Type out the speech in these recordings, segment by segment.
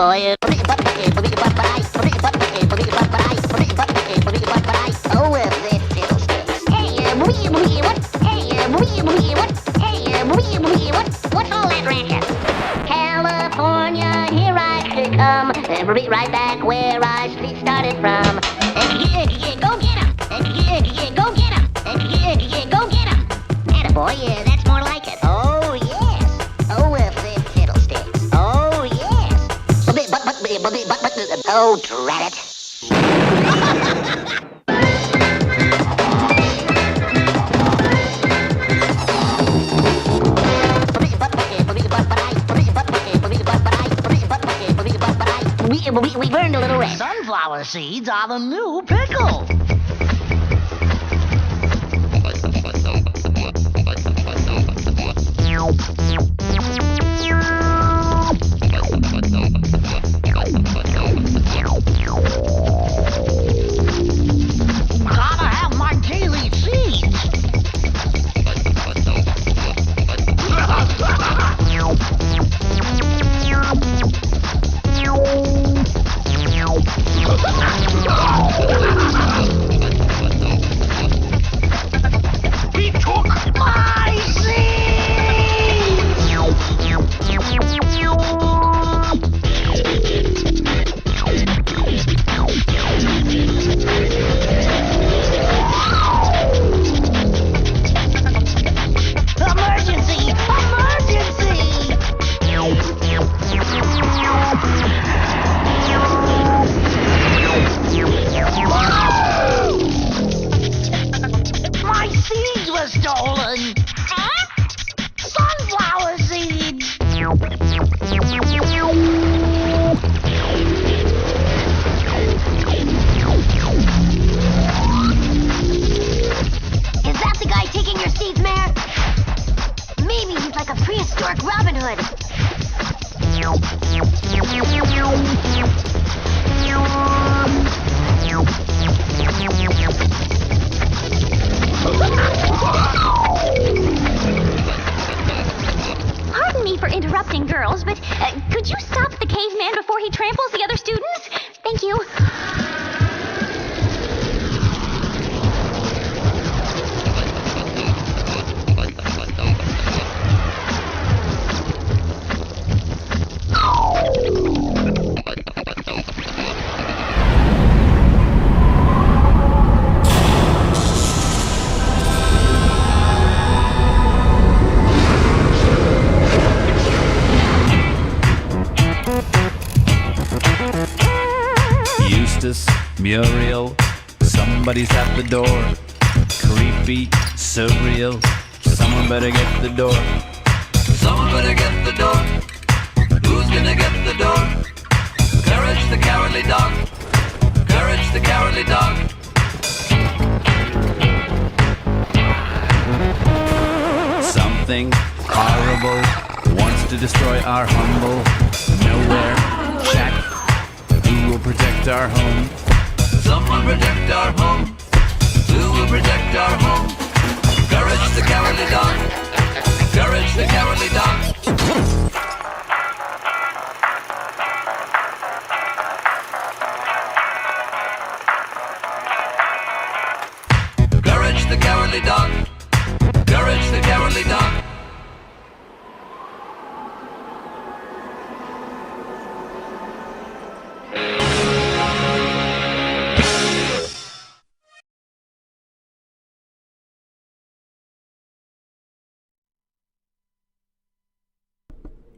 boy. Oh, well, this fiddlesticks. Hey, what's all that racket? California, here I come. Be right back where I started from. Go get him. Go get him. Go get him. Attaboy, yeah, that's more like it. Oh, yes. Oh, the fiddlesticks. Oh, yes. Oh, drat it. We've earned a little rest. Sunflower seeds are the new pickle. Gotta have my daily seeds. He took my Emergency! My seeds were stolen! Sunflower seeds! Is that the guy taking your seeds, Mayor? Maybe he's like a prehistoric Robin Hood. Pardon me for interrupting, girls, but could you stop the caveman before he tramples the other students? Thank you. Eustace, Muriel, somebody's at the door. Creepy, surreal, someone better get the door. Someone better get the door. Who's gonna get the door? Courage the cowardly dog. Courage the cowardly dog. Something horrible wants to destroy our humble nowhere shack. Who will protect our home? Someone protect our home. Who will protect our home? Courage the cowardly dog. Courage the cowardly dog. Courage the cowardly dog. Courage the cowardly dog.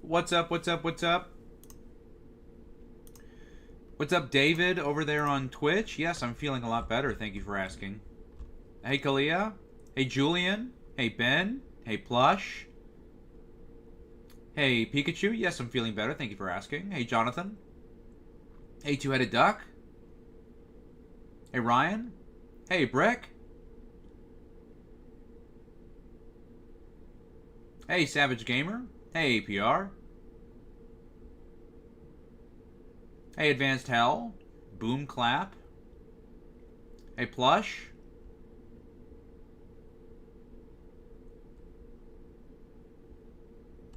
What's up? What's up, David, over there on Twitch? Yes, I'm feeling a lot better. Thank you for asking. Hey, Kalia. Hey, Julian. Hey, Ben. Hey, Plush. Hey, Pikachu. Yes, I'm feeling better. Thank you for asking. Hey, Jonathan. Hey, Two-Headed Duck. Hey, Ryan. Hey, Brick. Hey, Savage Gamer. Hey, PR. Hey, Advanced Hell. Boom Clap. Hey, Plush.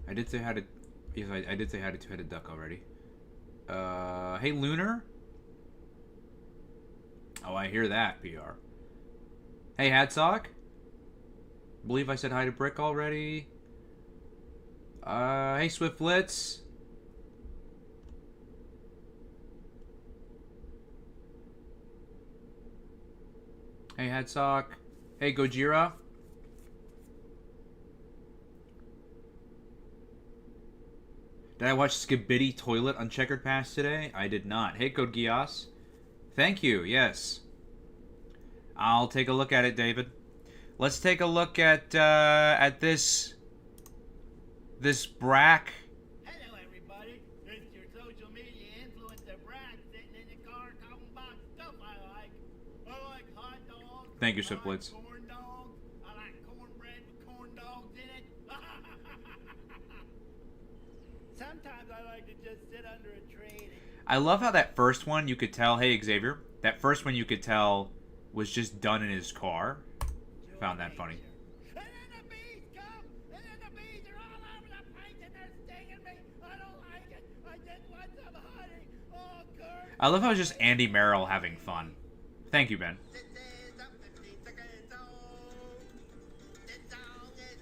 I did say hi to... Yes, I did say hi to Two-Headed Duck already. Hey, Lunar. Oh, I hear that, PR. Hey, Hadsock. Believe I said hi to Brick already. Hey, Swift Blitz. Hey, Hadsock. Hey, Gojira. Did I watch Skibidi Toilet on Checkered Pass today? I did not. Hey, Code Geass. Thank you, yes. I'll take a look at it, David. Let's take a look at this Brack. Hello, everybody. It's your social media influencer, Brad, sitting in the car talking about stuff I like. I like hot dogs. Thank you, I Swiftblitz. like corn dogs. I like cornbread with corn dogs in it. Sometimes I like to just sit under a tree and I love how that first one you could tell, hey Xavier, that first one you could tell was just done in his car. I found that funny. And then the bees come, and then the bees are all over the place and they're stinging me. I don't like it. I just want some honey. Oh, Kurt. I love how it's just Andy Merrill having fun. Thank you, Ben.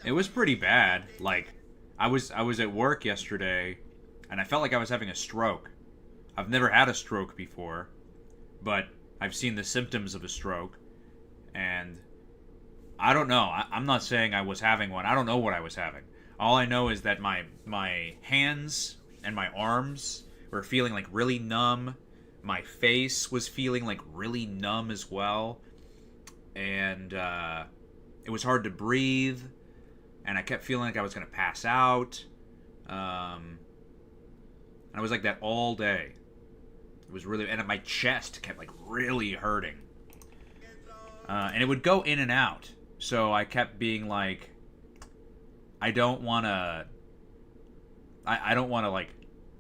It was pretty bad. Like, I was at work yesterday, and I felt like I was having a stroke. I've never had a stroke before, but I've seen the symptoms of a stroke, and I don't know. I'm not saying I was having one. I don't know what I was having. All I know is that my hands and my arms were feeling like really numb. My face was feeling like really numb as well, and it was hard to breathe, and I kept feeling like I was going to pass out. And I was like that all day. It was really, and my chest kept like really hurting, and it would go in and out. So I kept being like, I don't want to like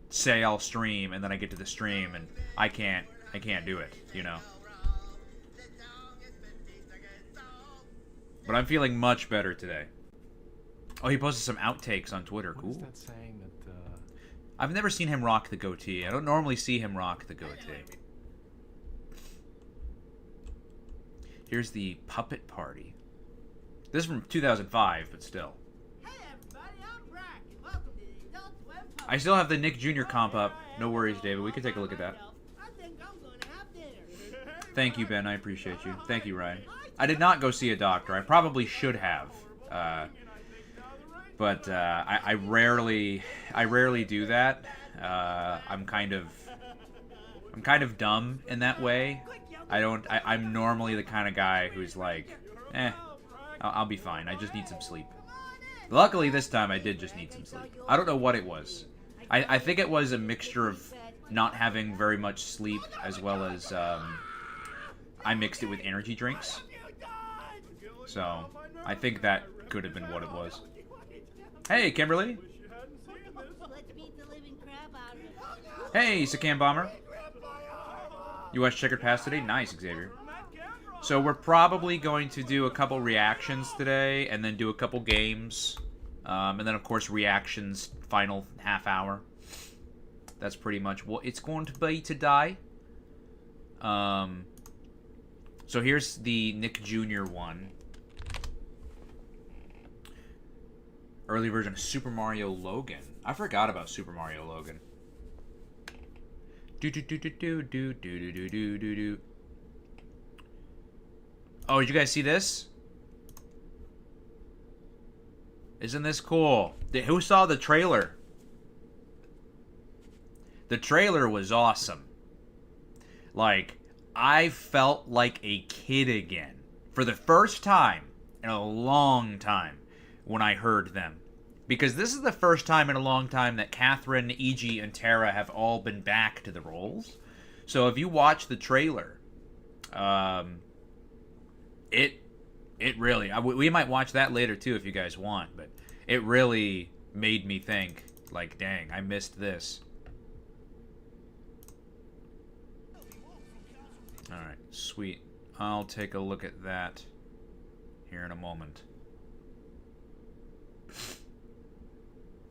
say I'll stream, and then I get to the stream and I can't do it, you know. But I'm feeling much better today. Oh, he posted some outtakes on Twitter. Cool. What is that saying that? I've never seen him rock the goatee. I don't normally see him rock the goatee. Here's the Puppet Party. This is from 2005, but still. Hey, everybody, I'm Brack, and welcome to the Adult Swim Podcast. I still have the Nick Jr. comp up. No worries, David. We can take a look at that. I think I'm gonna have dinner. Thank you, Ben. I appreciate you. Thank you, Ryan. I did not go see a doctor. I probably should have. But I rarely do that. I'm kind of dumb in that way. I'm normally the kind of guy who's like, I'll be fine. I just need some sleep. Luckily this time I did just need some sleep. I don't know what it was. I think it was a mixture of not having very much sleep as well as I mixed it with energy drinks. So I think that could have been what it was. Hey, Kimberly. Hey, Sakam Bomber. You watched Checkered Pass today? Nice, Xavier. So we're probably going to do a couple reactions today, and then do a couple games. And then, of course, reactions, final half hour. That's pretty much what it's going to be today. So here's the Nick Jr. one. Early version of Super Mario Logan. I forgot about Super Mario Logan. Do do do do do do do do do do do. Oh, did you guys see this? Isn't this cool? Who saw the trailer? The trailer was awesome. Like, I felt like a kid again. For the first time in a long time when I heard them. Because this is the first time in a long time that Catherine, E.G., and Tara have all been back to the roles. So if you watch the trailer, it really... we might watch that later too if you guys want, but it really made me think, like, dang, I missed this. Alright, sweet. I'll take a look at that here in a moment.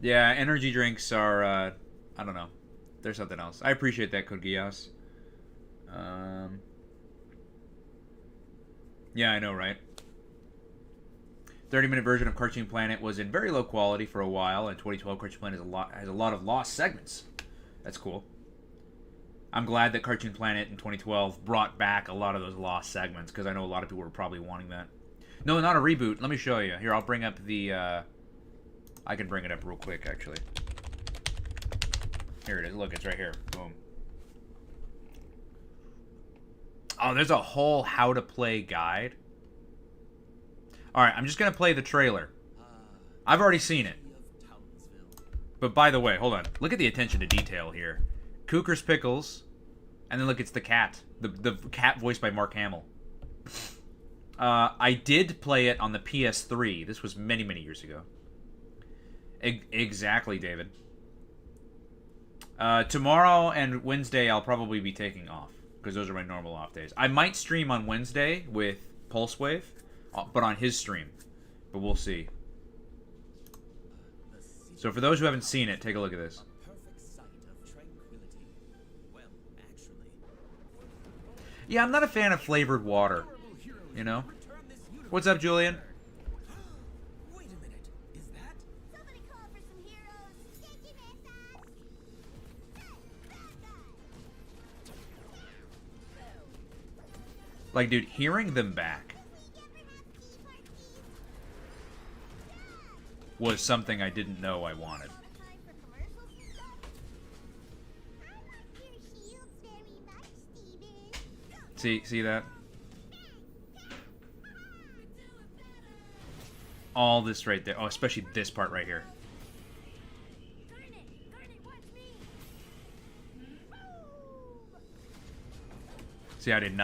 Yeah, energy drinks are, I don't know. There's something else. I appreciate that, Kogias. Yeah, I know, right? 30-minute version of Cartoon Planet was in very low quality for a while, and 2012 Cartoon Planet has a lot of lost segments. That's cool. I'm glad that Cartoon Planet in 2012 brought back a lot of those lost segments, because I know a lot of people were probably wanting that. No, not a reboot. Let me show you. Here, I'll bring up the... I can bring it up real quick, actually. Here it is. Look, it's right here. Boom. Oh, there's a whole how-to-play guide. Alright, I'm just going to play the trailer. I've already seen it. But by the way, hold on. Look at the attention to detail here. Cooker's Pickles. And then look, it's the cat. The cat voiced by Mark Hamill. I did play it on the PS3. This was many, many years ago. Exactly, David. Tomorrow and Wednesday I'll probably be taking off, because those are my normal off days. I might stream on Wednesday with Pulsewave, but on his stream. But we'll see. So for those who haven't seen it, take a look at this. Yeah, I'm not a fan of flavored water. You know? What's up, Julian? Wait a minute. Is that? Somebody call for some heroes. Thank you, Mister. Like, dude, hearing them back was something I didn't know I wanted. See that? All this right there. Oh, especially this part right here. See, I did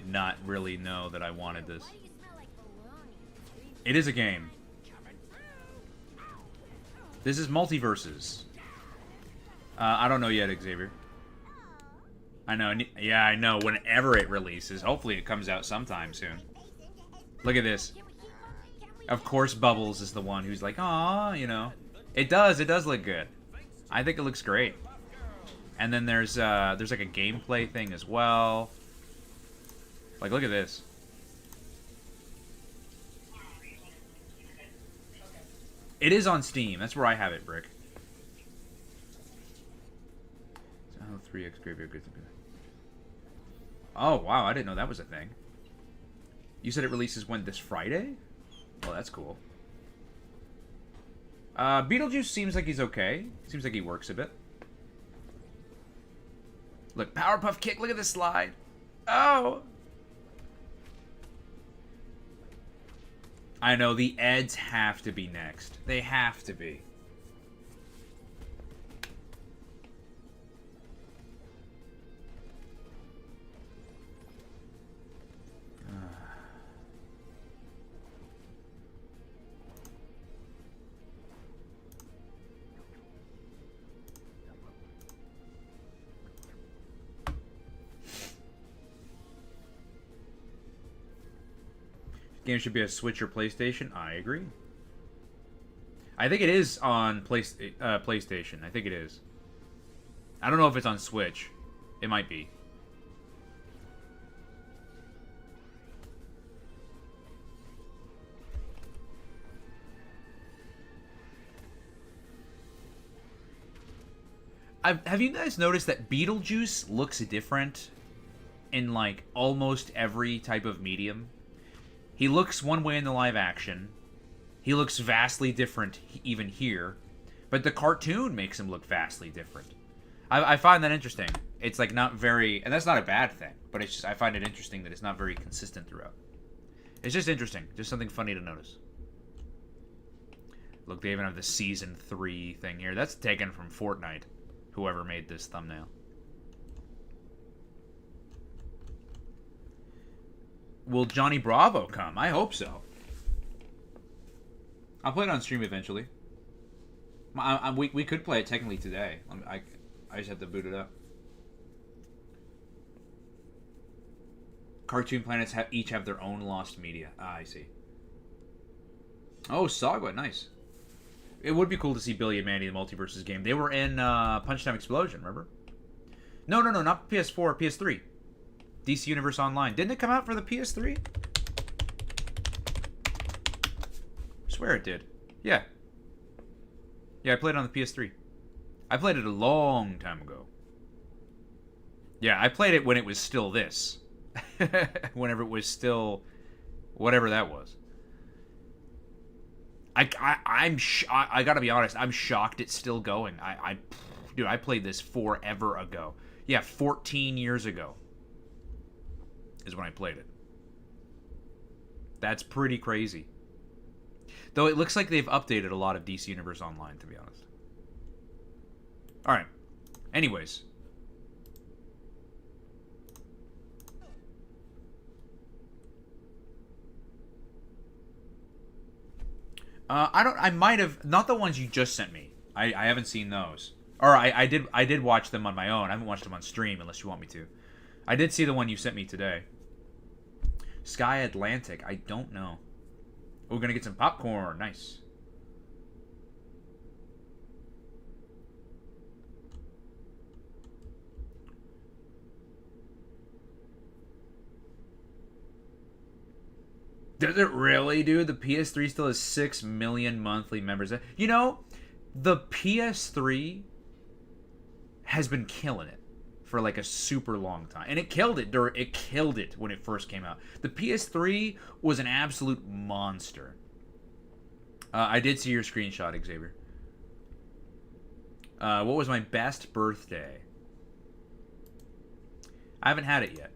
not really know that I wanted this. It is a game. This is Multiverses. I don't know yet, Xavier. I know. Yeah, I know. Whenever it releases, hopefully it comes out sometime soon. Look at this. Of course, Bubbles is the one who's like, "Aw," you know. It does look good. I think it looks great. And then there's like a gameplay thing as well. Like, look at this. It is on Steam. That's where I have it, Brick. Oh, 3x Graveyard Goods. Oh, wow. I didn't know that was a thing. You said it releases when? This Friday? Well, that's cool. Beetlejuice seems like he's okay. Seems like he works a bit. Look, Powerpuff Kick. Look at this slide. Oh! I know, the Eds have to be next. They have to be. Game should be a Switch or PlayStation. I agree. I think it is on PlayStation. I think it is. I don't know if it's on Switch. It might be. Have you guys noticed that Beetlejuice looks different in like almost every type of medium? He looks one way in the live action. He looks vastly different even here. But the cartoon makes him look vastly different. I find that interesting. It's like not very... And that's not a bad thing. But it's just, I find it interesting that it's not very consistent throughout. It's just interesting. Just something funny to notice. Look, they even have the Season 3 thing here. That's taken from Fortnite. Whoever made this thumbnail. Will Johnny Bravo come? I hope so. I'll play it on stream eventually. We could play it technically today. I just have to boot it up. Cartoon Planets each have their own lost media. Ah, I see. Oh, Saga, nice. It would be cool to see Billy and Mandy in the Multiverses game. They were in Punch Time Explosion, remember? No, not PS4, PS3. DC Universe Online. Didn't it come out for the PS3? I swear it did. Yeah. Yeah, I played it on the PS3. I played it a long time ago. Yeah, I played it when it was still this. Whenever it was still whatever that was. I gotta be honest, I'm shocked it's still going. Dude, I played this forever ago. Yeah, 14 years ago is when I played it. That's pretty crazy. Though it looks like they've updated a lot of DC Universe Online, to be honest. Alright. Anyways. I might have, not the ones you just sent me. I haven't seen those. Or I did watch them on my own. I haven't watched them on stream unless you want me to. I did see the one you sent me today. Sky Atlantic. I don't know. We're gonna get some popcorn. Nice. Does it really, dude? The PS3 still has 6 million monthly members. You know, the PS3 has been killing it for like a super long time, and it killed it. It killed it when it first came out. The PS3 was an absolute monster. I did see your screenshot, Xavier. What was my best birthday? I haven't had it yet.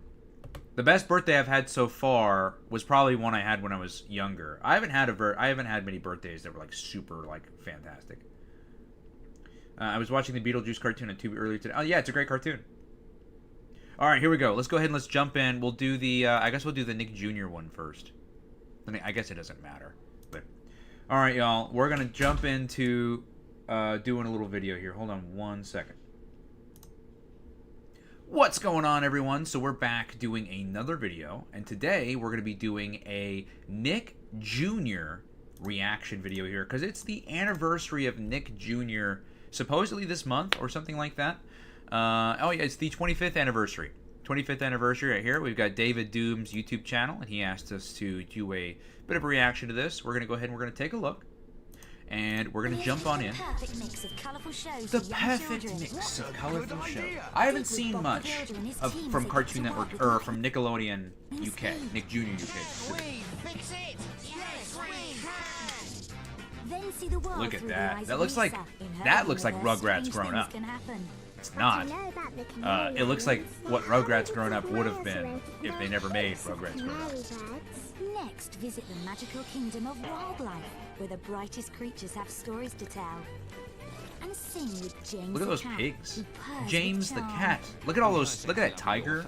The best birthday I've had so far was probably one I had when I was younger. I haven't had many birthdays that were like super like fantastic. I was watching the Beetlejuice cartoon on Tubi earlier today. Oh yeah, it's a great cartoon. All right, here we go. Let's go ahead and let's jump in. We'll do the I guess we'll do the Nick Jr. one first. I guess it doesn't matter. But all right, y'all, we're gonna jump into doing a little video here. Hold on one second. What's going on, everyone? So we're back doing another video, and today we're going to be doing a Nick Jr. reaction video here, because it's the anniversary of Nick Jr. supposedly this month, or something like that. Oh yeah, it's the 25th anniversary. 25th anniversary right here. We've got David Doom's YouTube channel, and he asked us to do a bit of a reaction to this. We're going to go ahead and we're going to take a look. And we're going to jump on in. The perfect mix of colourful shows. I haven't seen much from Cartoon Network, or from Nickelodeon UK. Nick Jr. UK. Look at that. That looks like Rugrats grown up. It's not. It looks like what Rugrats grown up would have been if they never made Rugrats grown up. Next, visit the magical kingdom of wildlife, where the brightest creatures have stories to tell. And sing with James. Look at those pigs. James the cat. Look at all those. Look at that tiger.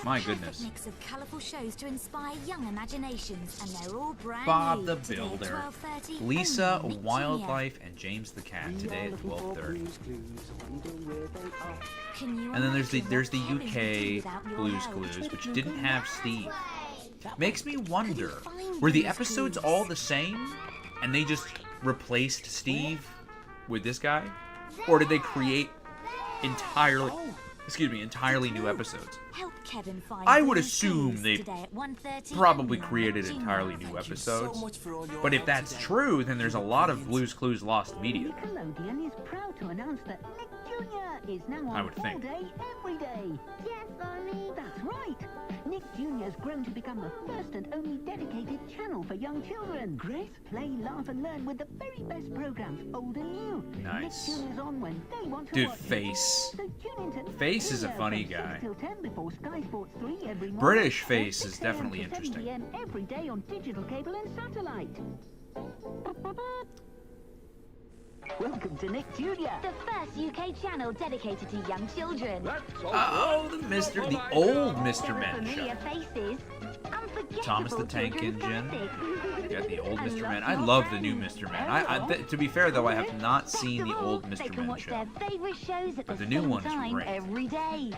My goodness. Mix of colorful shows to inspire young imaginations, and they're all brand Bob new. the Builder, Lisa, Wildlife, and James the cat today at 12:30. And then there's the UK Blues Clues, which didn't have Steve. Makes me wonder, were the episodes all the same and they just replaced Steve with this guy? Or did they create entirely new episodes? I would assume they probably created entirely new episodes. But if that's true, then there's a lot of Blue's Clues lost media. Nickelodeon is proud to announce that Nick Jr. is now on I would think. all day, every day. Yes, Mommy. That's right. Nick Jr. has grown to become the first and only dedicated channel for young children. Play, laugh, and learn with the very best programs, old and new. Nice. Nick Jr.'s on when they want to Dude, watch Face. it. So tune into Nick Face is a Jr. funny from 6 guy. till 10 before Sky Sports 3 every morning. British Or Face 6 is definitely a.m. to 7 interesting. p.m. every day on digital cable and satellite. Welcome to Nick Jr. The first UK channel dedicated to young children. Oh, the old Mr. Men show. Familiar faces. Unforgettable Thomas the Tank children's Engine. classics. You got the old And Mr. lots Men. I more love the fun. new Mr. Men. To be fair, though, I have not seen Best the of all, old they Mr. can Men watch show. their favourite shows at But the the new same one's time great. every day.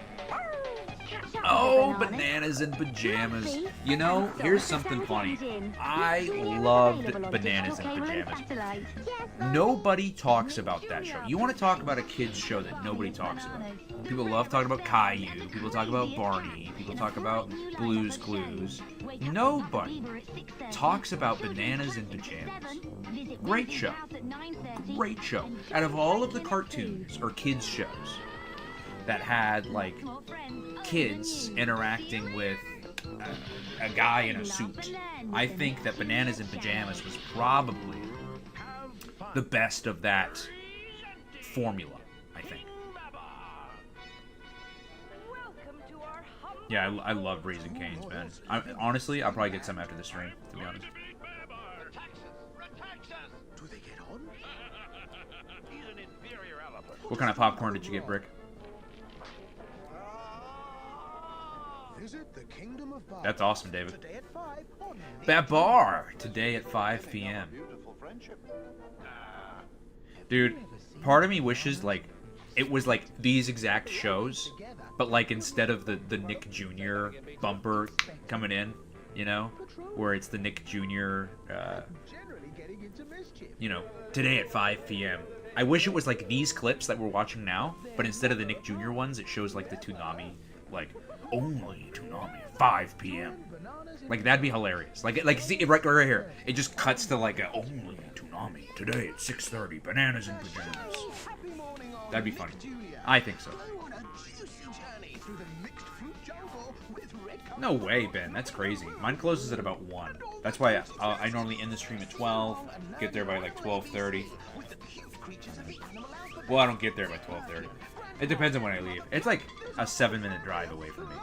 Catch up Oh, with Bananas. Bananas in Pajamas. Lovely. You know, And here's Silver something Sandwich funny. in. I Premiere is loved available on Bananas in digital cable and Pajamas. satellite. Nobody talks about that show. You want to talk about a kids show that nobody talks about. People love talking about Caillou. People talk about Barney. People talk about Blue's Clues. Nobody talks about Bananas in Pajamas. Great show. Great show. Out of all of the cartoons or kids shows that had like kids interacting with a guy in a suit, I think that Bananas in Pajamas was probably the best of that formula, I think. Yeah, I love Raising Cane's, man. Honestly, I'll probably get some after the stream, to be honest. Do they get on? What kind of popcorn did you get, Brick? Visit the Kingdom of Bar. That's awesome, David. Today at 5 on Babar! Today at 5 p.m. Dude, part of me wishes, like, it was like these exact shows, but like instead of the Nick Jr. bumper coming in, you know, where it's the Nick Jr. generally getting into mischief. You know, today at 5 p.m. I wish it was like these clips that we're watching now, but instead of the Nick Jr. ones, it shows like the Toonami, like only Toonami at 5 p.m. Like that'd be hilarious. Like see right here, it just cuts to like a only Toonami today at 6:30. Bananas in Pajamas. That'd be funny. I think so. No way, Ben. That's crazy. Mine closes at about 1. That's why I normally end the stream at 12. Get there by like 12:30. Well, I don't get there by 12:30. It depends on when I leave. It's like a 7-minute drive away from me,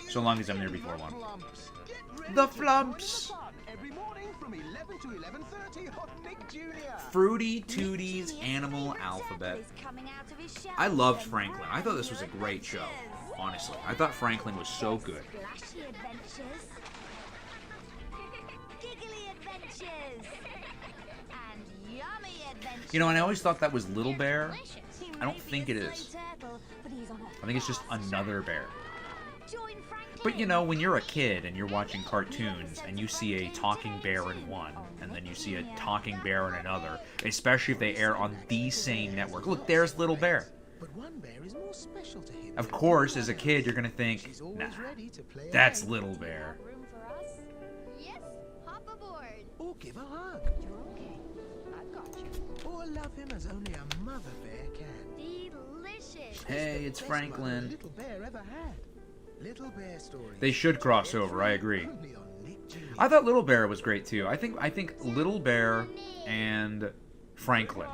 so long as I'm there before 1. The Flumps. Every morning from 11 to 11:30 on Nick Jr. Fruity Tooties Animal Alphabet. I loved Franklin. I thought this was a great show. Honestly, I thought Franklin was so good. Flashy adventures. Giggly adventures. And yummy adventures. You know, and I always thought that was Little Bear. I don't think it is. I think it's just another bear. But you know, when you're a kid and you're watching cartoons and you see a talking bear in one, and then you see a talking bear in another, especially if they air on the same network. Look, there's Little Bear. But one bear is more special to him. Of course, as a kid, you're gonna think, She's nah, always ready to play a that's game. Little Bear. Room for us? Yes, hop aboard. Or give a hug. You're okay. I've got you. Or love him as only a mother bear can. Delicious. Hey, it's Best mother Franklin. Little Bear ever had. Little Bear Stories. They should cross over, I agree. Only on Nick Jr. I thought Little Bear was great too. I think Little Bear and Franklin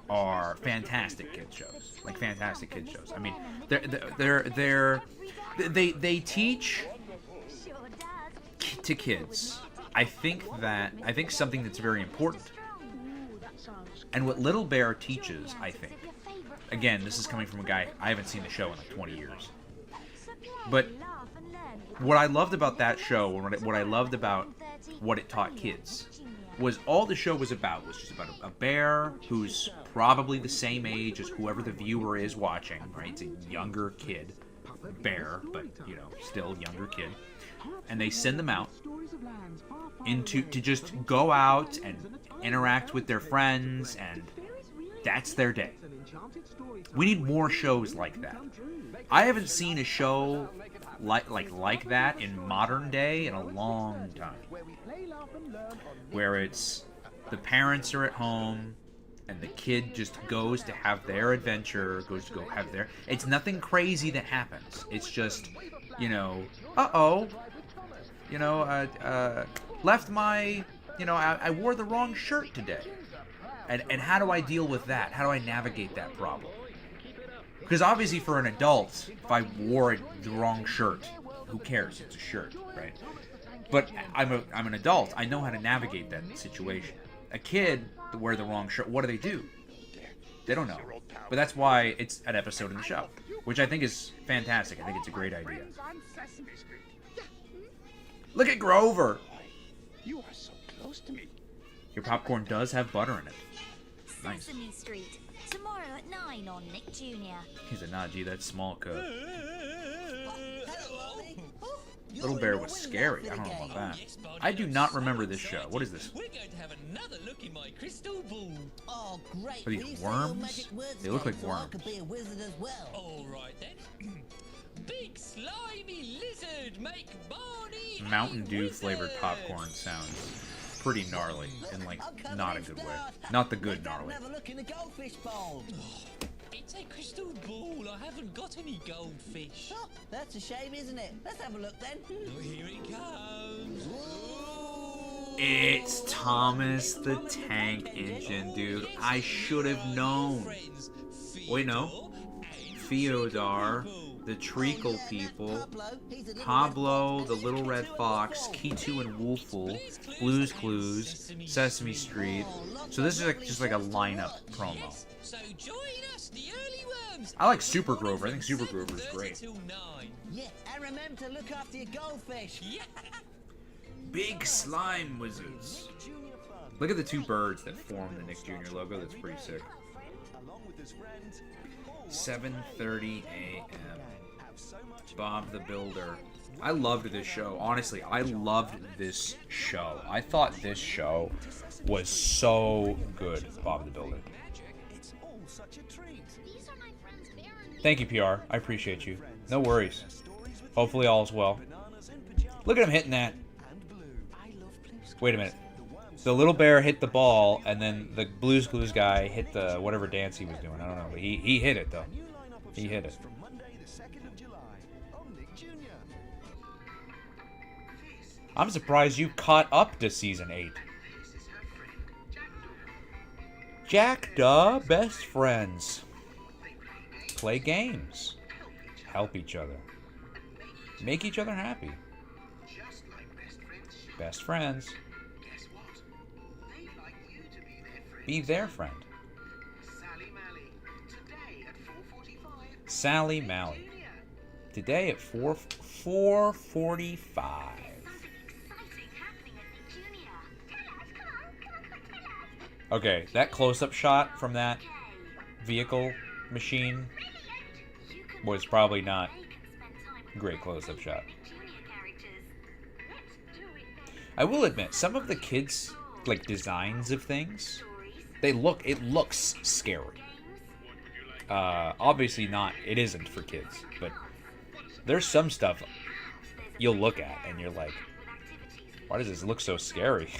are fantastic kid shows. Like fantastic kid shows. I mean, they teach to kids. I think something that's very important. And what Little Bear teaches, I think. Again, this is coming from a guy, I haven't seen the show in like 20 years. But what I loved about that show, and what I loved about what it taught kids, was all the show was about was just about a bear who's probably the same age as whoever the viewer is watching, right? It's a younger kid bear, but you know, still younger kid. And they send them out to just go out and interact with their friends, and that's their day. We need more shows like that. I haven't seen a show like that in modern day in a long time. Where it's the parents are at home and the kid just goes to have their adventure, goes to go have their... It's nothing crazy that happens. It's just, you know, you know, left my... You know, I wore the wrong shirt today. And how do I deal with that? How do I navigate that problem? Because obviously for an adult, if I wore the wrong shirt, who cares? It's a shirt, right? But I'm an adult. I know how to navigate that situation. A kid to wear the wrong shirt, what do? They don't know. But that's why it's an episode in the show, which I think is fantastic. I think it's a great idea. Look at Grover. You are so close to me. Your popcorn does have butter in it. Nice. Sesame Street. Tomorrow at 9 on Nick Jr. He's a Najee, that's small code. Little Bear was scary. I don't know about that. I do not remember this show. What is this? We're going to have another look in my crystal ball. Oh, great. Are these worms? They look like worms. I could be a wizard as well. All right then. Big slimy lizard make Barney Mountain a Dew wizard. flavored popcorn sounds pretty gnarly in like not a good way. Not the good gnarly. Have a look in the goldfish bowl. It's a crystal ball. I haven't got any goldfish. Oh, that's a shame, isn't it? Let's have a look then. Oh, here it comes. It's Thomas the Tank Engine, dude. I should have known. Wait, no. Theodore, the Treacle people, Pablo, the Little Red Fox, Kitu and Woofle, Blue's Clues, Sesame Street. So this is like, just like a lineup promo. So join us, the early worms. I like Super Grover. I think Super Grover is great. Till 9. Yeah, and remember to look after your goldfish. Yeah. Big Slime Wizards. Look at the two birds that form the Nick Jr. logo. That's pretty sick. 7:30 a.m. Bob the Builder. I loved this show. Honestly, I loved this show. I thought this show was so good, Bob the Builder. Thank you, PR. I appreciate you. No worries. Hopefully all is well. Look at him hitting that. Wait a minute. The Little Bear hit the ball, and then the Blue's Clues guy hit the whatever dance he was doing. I don't know, but he hit it, though. He hit it. I'm surprised you caught up to Season 8. Jackdaw best friends. Play games. Help each other. Make each other happy. Best friends. Be their friend. Sally Mally. Today at 4:45. Okay, that close-up shot from that vehicle machine was probably not a great close-up shot. I will admit, some of the kids' like designs of things, it looks scary. Obviously not, it isn't for kids, but there's some stuff you'll look at and you're like, why does this look so scary?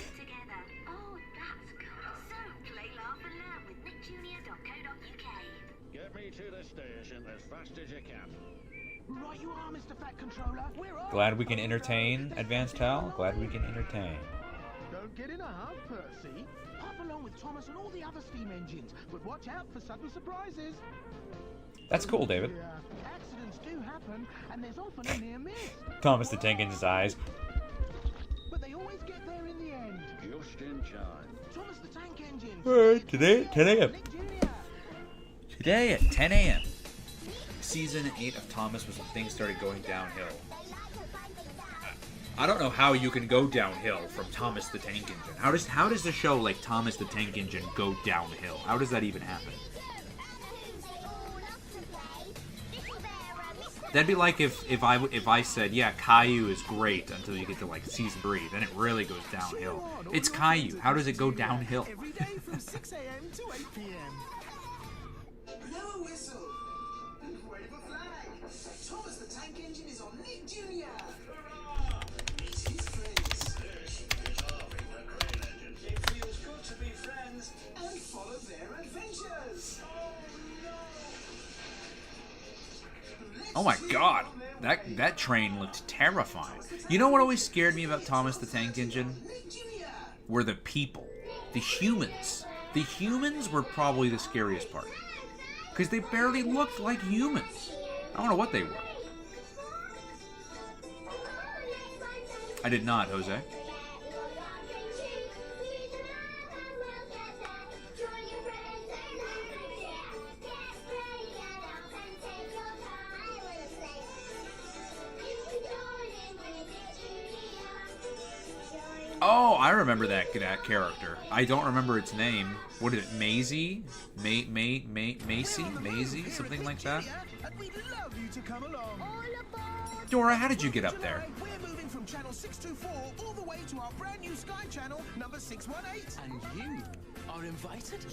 Get me to the station as fast as you can. Right you are, Mr. Fat Controller. We're off. Glad we can entertain, Advanced Tal. Glad we can entertain. Don't get in a huff, Percy. Hop along with Thomas and all the other steam engines, but watch out for sudden surprises. That's cool, David. Yeah, accidents do happen, and there's often a near miss. Thomas the Tank Engine's eyes. But they always get there in the end. Just in time. Thomas the Tank Engine. Alright, today at 10 a.m. Nick Jr. Today at 10 a.m. Season 8 of Thomas was when things started going downhill. I don't know how you can go downhill from Thomas the Tank Engine. How does the show like Thomas the Tank Engine go downhill? How does that even happen? That'd be like if I said, yeah, Caillou is great until you get to like season 3, then it really goes downhill. It's Caillou. How does it go downhill? Every day from 6 a.m. to 8 p.m. Blow a whistle and wave a flag. Thomas the Tank Engine is on Nick Jr. Hurrah! Meet his friends. It feels good to be friends and follow their adventures. Oh my god, that train looked terrifying. You know what always scared me about Thomas the Tank Engine? Were the people. The humans. The humans were probably the scariest part. Because they barely looked like humans. I don't know what they were. I did not, Jose. Oh, I remember that character. I don't remember its name. What is it? Maisie? Macy? Something like that? And we'd love you to come along. Dora, how did you get up there? We're moving from channel 624 all the way to our brand new Sky channel, number 618. And you are invited?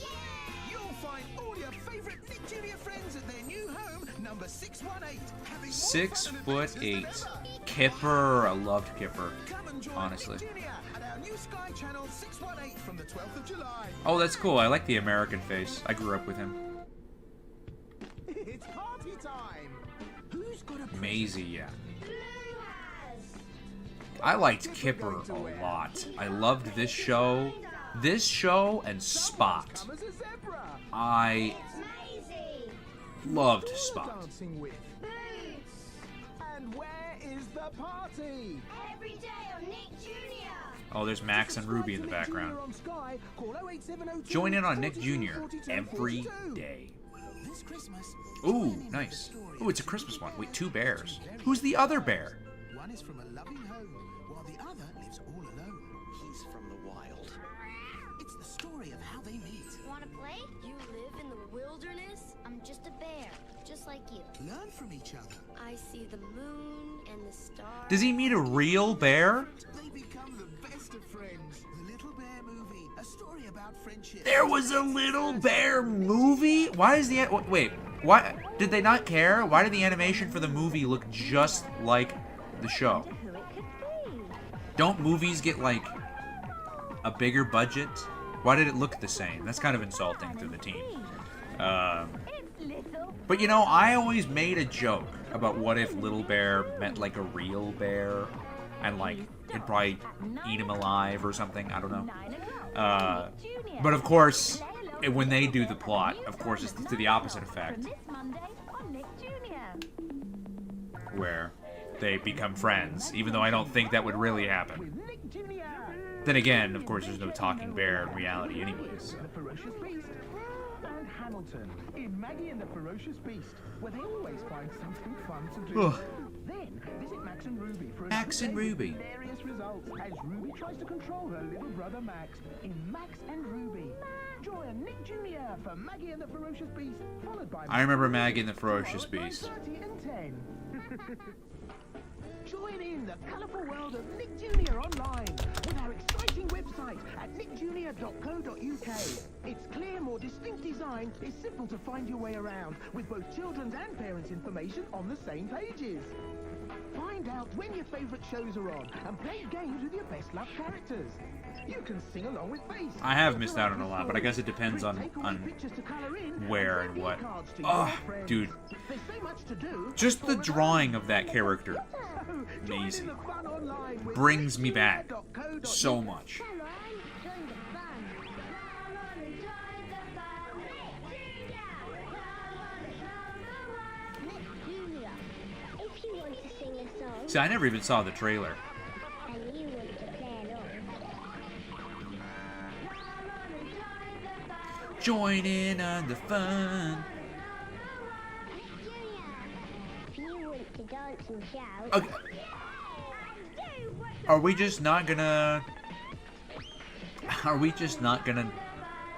You'll find all your favorite Nick Jr. friends at their new home, number 618. Having more fun and adventures than 6'8". ever. Kipper. I loved Kipper. Come and join Honestly. Nick Jr. at our new Sky channel 618 from the 12th of July. Oh, that's cool. I like the American face. I grew up with him. It's party time. Who's got a Maisie, yeah. I liked Kipper a lot. I loved this show. This show and Spot. come as a zebra? I loved Spot. Dancing with. And where is the party? Every day on Nick Jr. Oh, there's Max and Ruby in the background. Join in on Nick Jr. every day. This Christmas. Ooh, nice. Ooh, it's a Christmas one. Wait, 2 bears. Who's the other bear? One is from a loving home, while the other lives all alone. He's from the wild. It's the story of how they meet. Wanna play? You live in the wilderness? I'm just a bear, just like you. Learn from each other. I see the moon and the stars. Does he meet a real bear? They become the best of friends. The Little Bear Movie, a story about friendship. There was a Little Bear movie? Why is the... Wait, why... Did they not care? Why did the animation for the movie look just like the show? Don't movies get, like, a bigger budget? Why did it look the same? That's kind of insulting to the team. But, you know, I always made a joke about what if Little Bear met, like, a real bear and, like, it'd probably eat him alive or something. I don't know. But, of course, when they do the plot, of course, it's to the opposite effect. Where they become friends, even though I don't think that would really happen. Then again, of course, there's no talking bear in reality anyways. The Ferocious Beast. And Hamilton in Maggie and the Ferocious Beast, where they always find something fun to do. Then visit Max and Ruby for Max and Ruby. hilarious results as Ruby tries to control her little brother Max in Max and Ruby. Join Nick Jr. for Maggie and the Ferocious Beast, followed by I remember Maggie and the Ferocious followed by Beast. 30 and 10. Join in the colourful world of Nick Jr. online with our exciting website at nickjr.co.uk. Its clear, more distinct design is simple to find your way around, with both children's and parents' information on the same pages. Find out when your favourite shows are on and play games with your best loved characters. You can sing along with Face. I have missed out on a lot, but I guess it depends on where and what. Oh, dude. Just the drawing of that character, Maisie, brings me back so much. See, I never even saw the trailer. Join in on the fun. Okay. Are we just not gonna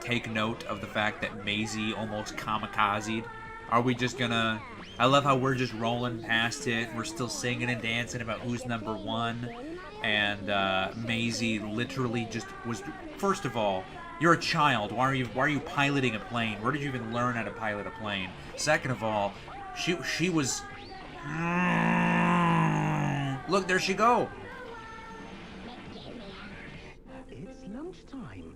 take note of the fact that Maisie almost kamikazed? Are we just gonna... I love how we're just rolling past it. We're still singing and dancing about who's number one. And Maisie literally just was... First of all, you're a child. Why are you piloting a plane? Where did you even learn how to pilot a plane? Second of all, she was... Look, there she go. It's lunchtime,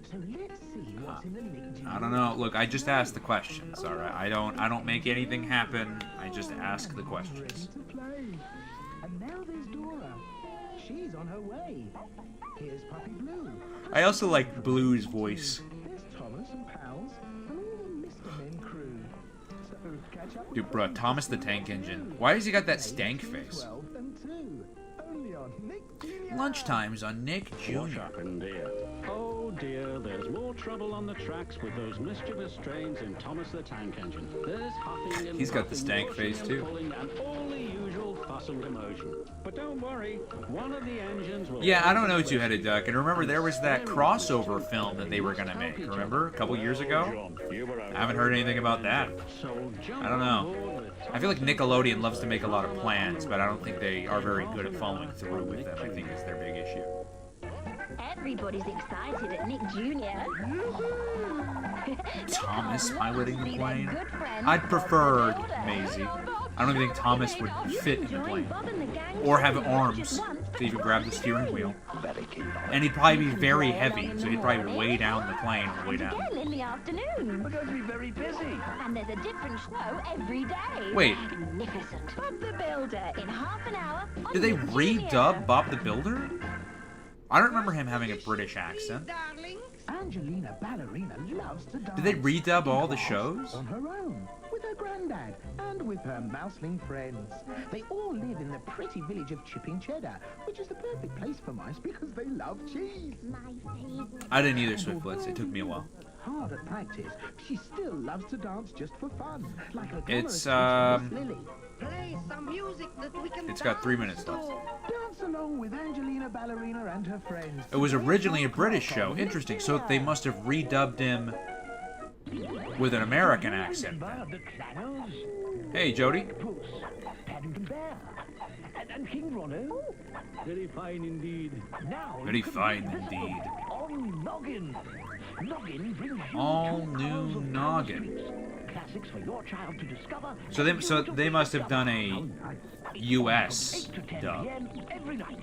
so let's see what's in the Nick Jr. I don't know. Look, I just ask the questions, all right? I don't make anything happen. I just ask the questions. To play. And now there's Dora. She's on her way. Here's Puppy Blue. I also like Blue's voice. There's Thomas and pals, and all the Mr. Men crew. So catch up with Dude, bro, Thomas the Tank Engine. Why has he got that stank face? 12 and 2. Only on Nick Jr. Lunchtimes on Nick Jr. What happened here? Oh, Oh dear, there's more trouble on the tracks with those mischievous trains in Thomas the Tank Engine. There's huffing and He's got the puffing, stank pushing face, and too. pulling, and all the usual fuss and commotion. But don't worry, one of the engines will... Yeah, I don't know what you had to duck. And remember, there was that crossover film that they were going to make, remember? A couple years ago? I haven't heard anything about that. I don't know. I feel like Nickelodeon loves to make a lot of plans, but I don't think they are very good at following through with them. I think is their big issue. Everybody's excited at Nick Jr. Thomas piloting the plane? I'd prefer Maisie. I don't even think Thomas would fit in the plane. Or have arms to even grab the steering wheel. And he'd probably be very heavy, so he'd probably weigh down the plane on the way down. Again in the afternoon. We're going to be very busy. And there's a different show every day. Wait. Magnificent. Bob the Builder in half an hour. on Did they Nick Jr. redub Bob the Builder? I don't remember him having a British accent. Angelina Ballerina loves to dance. Did they redub all the shows? On her own, with her granddad, and with her mouseling friends. They all live in the pretty village of Chipping Cheddar, which is the perfect place for mice because they love cheese. I didn't either, Swiftblitz. It took me a while. Hard at practice, she still loves to dance just for fun, like a It's, glamorous Lily. Play some music that we can It's got 3 minutes left. Dance along with Angelina Ballerina and her friends. It was originally a British show. Interesting. So they must have redubbed him with an American accent then. Hey, Jody. Paddington Bear. And King Ronno. Very fine indeed. Now, Very fine indeed. on Noggin. Noggin brings you All 2 new hours of Noggin. classics for your child to discover. So they must have done a US 8 to 10 dub. p.m. every night.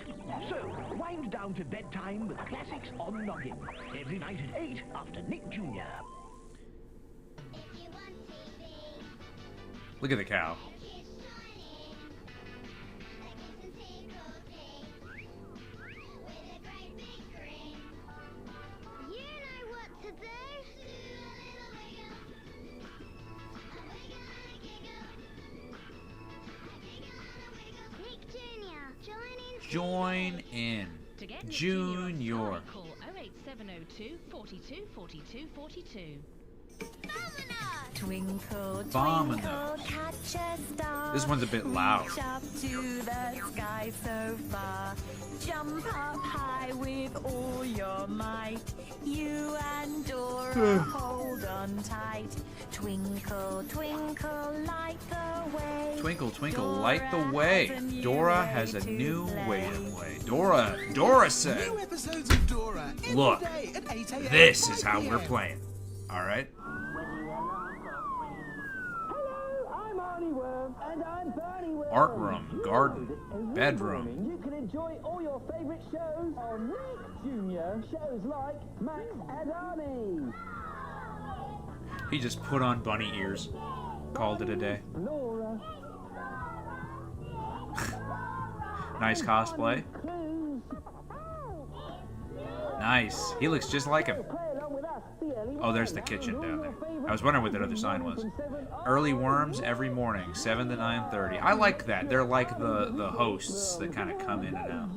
So, wind down to bedtime with classics on Noggin. Every night at 8 after Nick Jr. Look at the cow. Join in. To get Nick Junior. Call 08702 42 42 42. Twinkle, Bomb twinkle, catch a star. This one's a bit loud. Reach up to the sky so far. Jump up high with all your might. You and Dora hold on tight. Twinkle, twinkle, light the way. Twinkle, twinkle, light the way. Dora has a new way to play. Dora said, New episodes of Dora every look, day at 8 a.m. this and is 5 how we're p.m. playing. All right? I'm Arnie Worm. And I'm Bernie Worm. Art room, garden, bedroom. You can enjoy all your favorite shows on Nick Jr. Shows like Max and Arnie. He just put on bunny ears. Called it a day. Laura. Nice cosplay. Nice. He looks just like him. Oh, there's the kitchen down there. I was wondering what that other sign was. Early worms every morning, 7 to 9:30. I like that. They're like the hosts that kind of come in and out.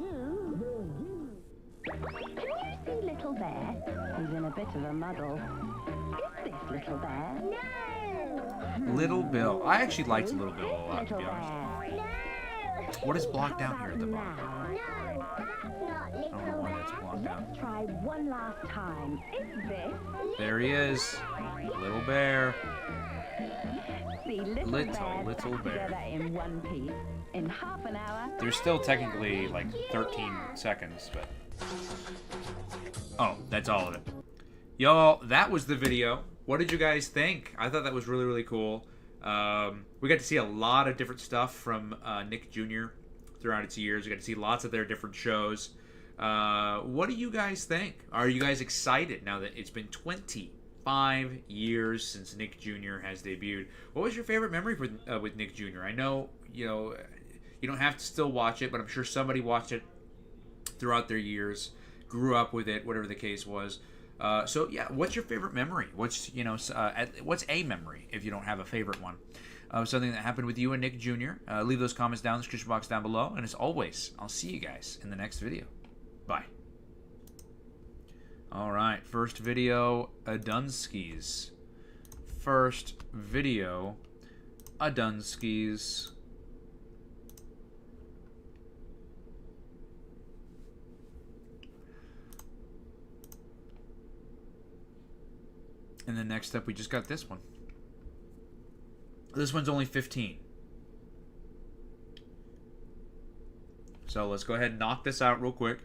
Can you see Little Bear? He's in a bit of a muddle. Is this Little Bear? No! Little Bill. I actually liked Little Bill a lot, to be honest. What is blocked out here at the bottom? I don't know why that's blocked out. Let's try one last time. Is this? There he is. Little Bear. See Little Bear. together in one piece in half an hour. There's still technically like 13 seconds, but... Oh, that's all of it. Y'all, that was the video. What did you guys think? I thought that was really, really cool. We got to see a lot of different stuff from Nick Jr. throughout its years. We got to see lots of their different shows. What do you guys think? Are you guys excited now that it's been 25 years since Nick Jr. has debuted? What was your favorite memory with Nick Jr.? I know, you don't have to still watch it, but I'm sure somebody watched it throughout their years, grew up with it, whatever the case was. So yeah, what's your favorite memory? What's a memory if you don't have a favorite one? Something that happened with you and Nick Jr. Leave those comments down in the description box down below. And as always, I'll see you guys in the next video. Bye. All right, first video, Adunskis. First video, Adunskis. And then next up, we just got this one. This one's only 15. So let's go ahead and knock this out real quick.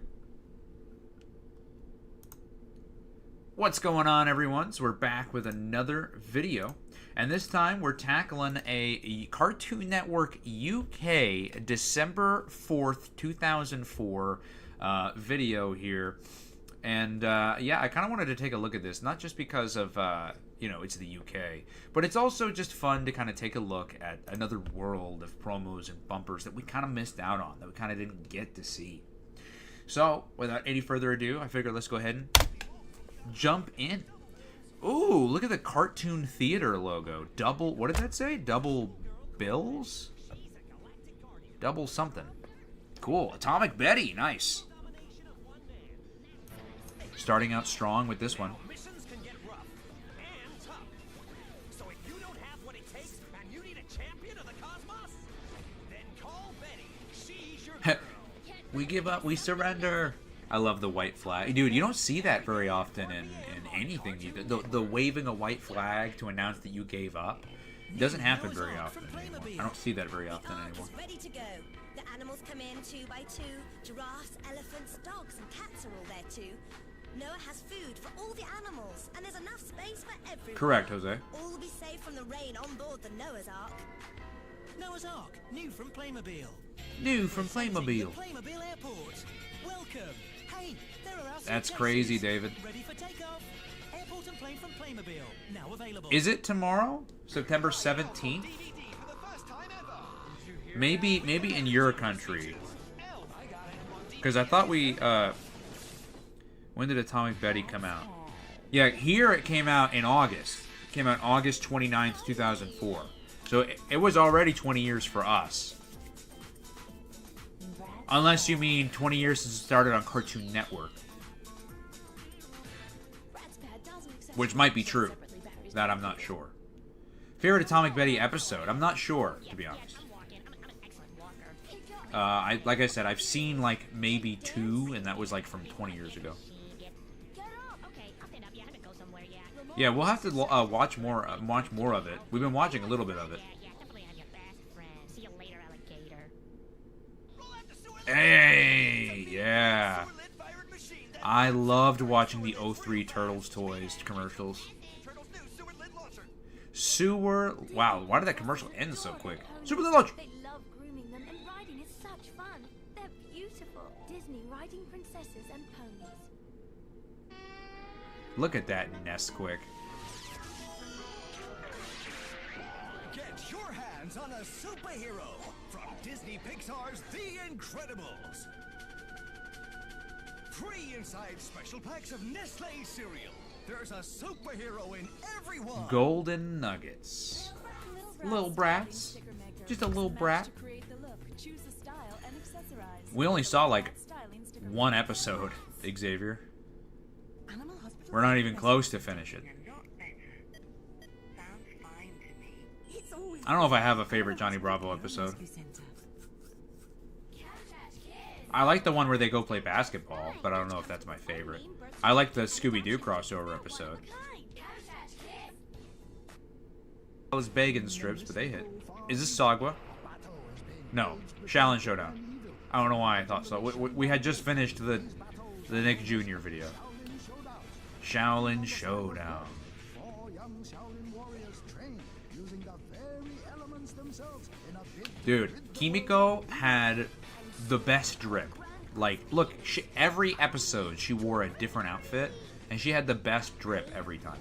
What's going on, everyone? So we're back with another video. And this time we're tackling a Cartoon Network UK December 4th, 2004 video here. And yeah, I kind of wanted to take a look at this, not just because of, you know, it's the UK, but it's also just fun to kind of take a look at another world of promos and bumpers that we kind of missed out on, that we kind of didn't get to see. So, without any further ado, I figure let's go ahead and jump in. Ooh, look at the Cartoon Theater logo. Double, what did that say? Double bills? Double something. Cool. Atomic Betty, nice. Starting out strong with this one. Missions can get rough and tough. So if you don't have what it takes and you need a champion of the cosmos, then call Betty. She's your girl. We give up, we surrender. I love the white flag. Dude, you don't see that very often in anything. The waving a white flag to announce that you gave up doesn't happen very often anymore. I don't see that very often anymore. Ready to go. The animals come in 2 by 2. Giraffes, elephants, dogs, and cats are all there too. Noah has food for all the animals, and there's enough space for everyone. Correct, Jose. All will be safe from the rain on board the Noah's Ark. Noah's Ark, new from Playmobil. New from Playmobil. Playmobil Airport. Welcome. Hey, there are our That's suitcases. crazy, David. Ready for takeoff. Airport and plane from Playmobil. Now available. Is it tomorrow? September 17th? Maybe in your country. Because I thought we, when did Atomic Betty come out? Yeah, here it came out in August. It came out August 29th, 2004. So it was already 20 years for us. Unless you mean 20 years since it started on Cartoon Network. Which might be true. That I'm not sure. Favorite Atomic Betty episode? I'm not sure, to be honest. Like I said, I've seen like maybe 2, and that was like from 20 years ago. Yeah, we'll have to watch more of it. We've been watching a little bit of it. Hey, yeah. I loved watching the 03 Turtles Toys commercials. Sewer. Wow, why did that commercial end so quick? Sewer Lid Launcher. They love grooming them, and riding is such fun. They're beautiful. Disney riding princesses and ponies. Look at that Nesquik. Get your hands on a superhero from Disney Pixar's The Incredibles. 3 inside special packs of Nestle cereal. There's a superhero in everyone. Golden Nuggets. Little brats. Just a little brat. We only saw like 1 episode, Xavier. We're not even close to finish it. I don't know if I have a favorite Johnny Bravo episode. I like the one where they go play basketball, but I don't know if that's my favorite. I like the Scooby-Doo crossover episode. Well, it's bacon strips, but they hit. Is this Sagwa? No. Shaolin Showdown. I don't know why I thought so. We had just finished the Nick Jr. video. Shaolin Showdown. Dude, Kimiko had the best drip. Like, look, every episode she wore a different outfit, and she had the best drip every time.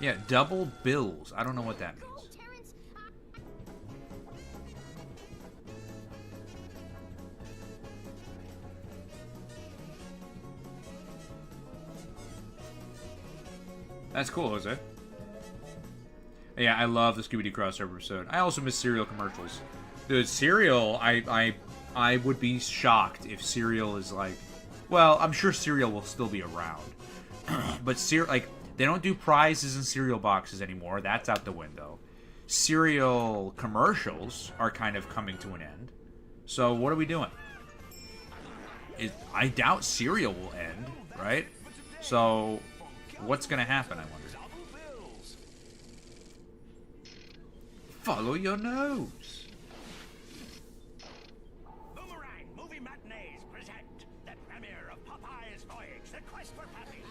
Yeah, double bills. I don't know what that means. That's cool, Jose. Yeah, I love the Scooby-Doo crossover episode. I also miss cereal commercials. Dude, cereal, I would be shocked if cereal is like... Well, I'm sure cereal will still be around. But like, they don't do prizes in cereal boxes anymore. That's out the window. Cereal commercials are kind of coming to an end. So what are we doing? I doubt cereal will end, right? So what's going to happen, I wonder? Follow your nose. Boomerang Movie Matinees present the premiere of Popeye's Voyage, The Quest for Puppy.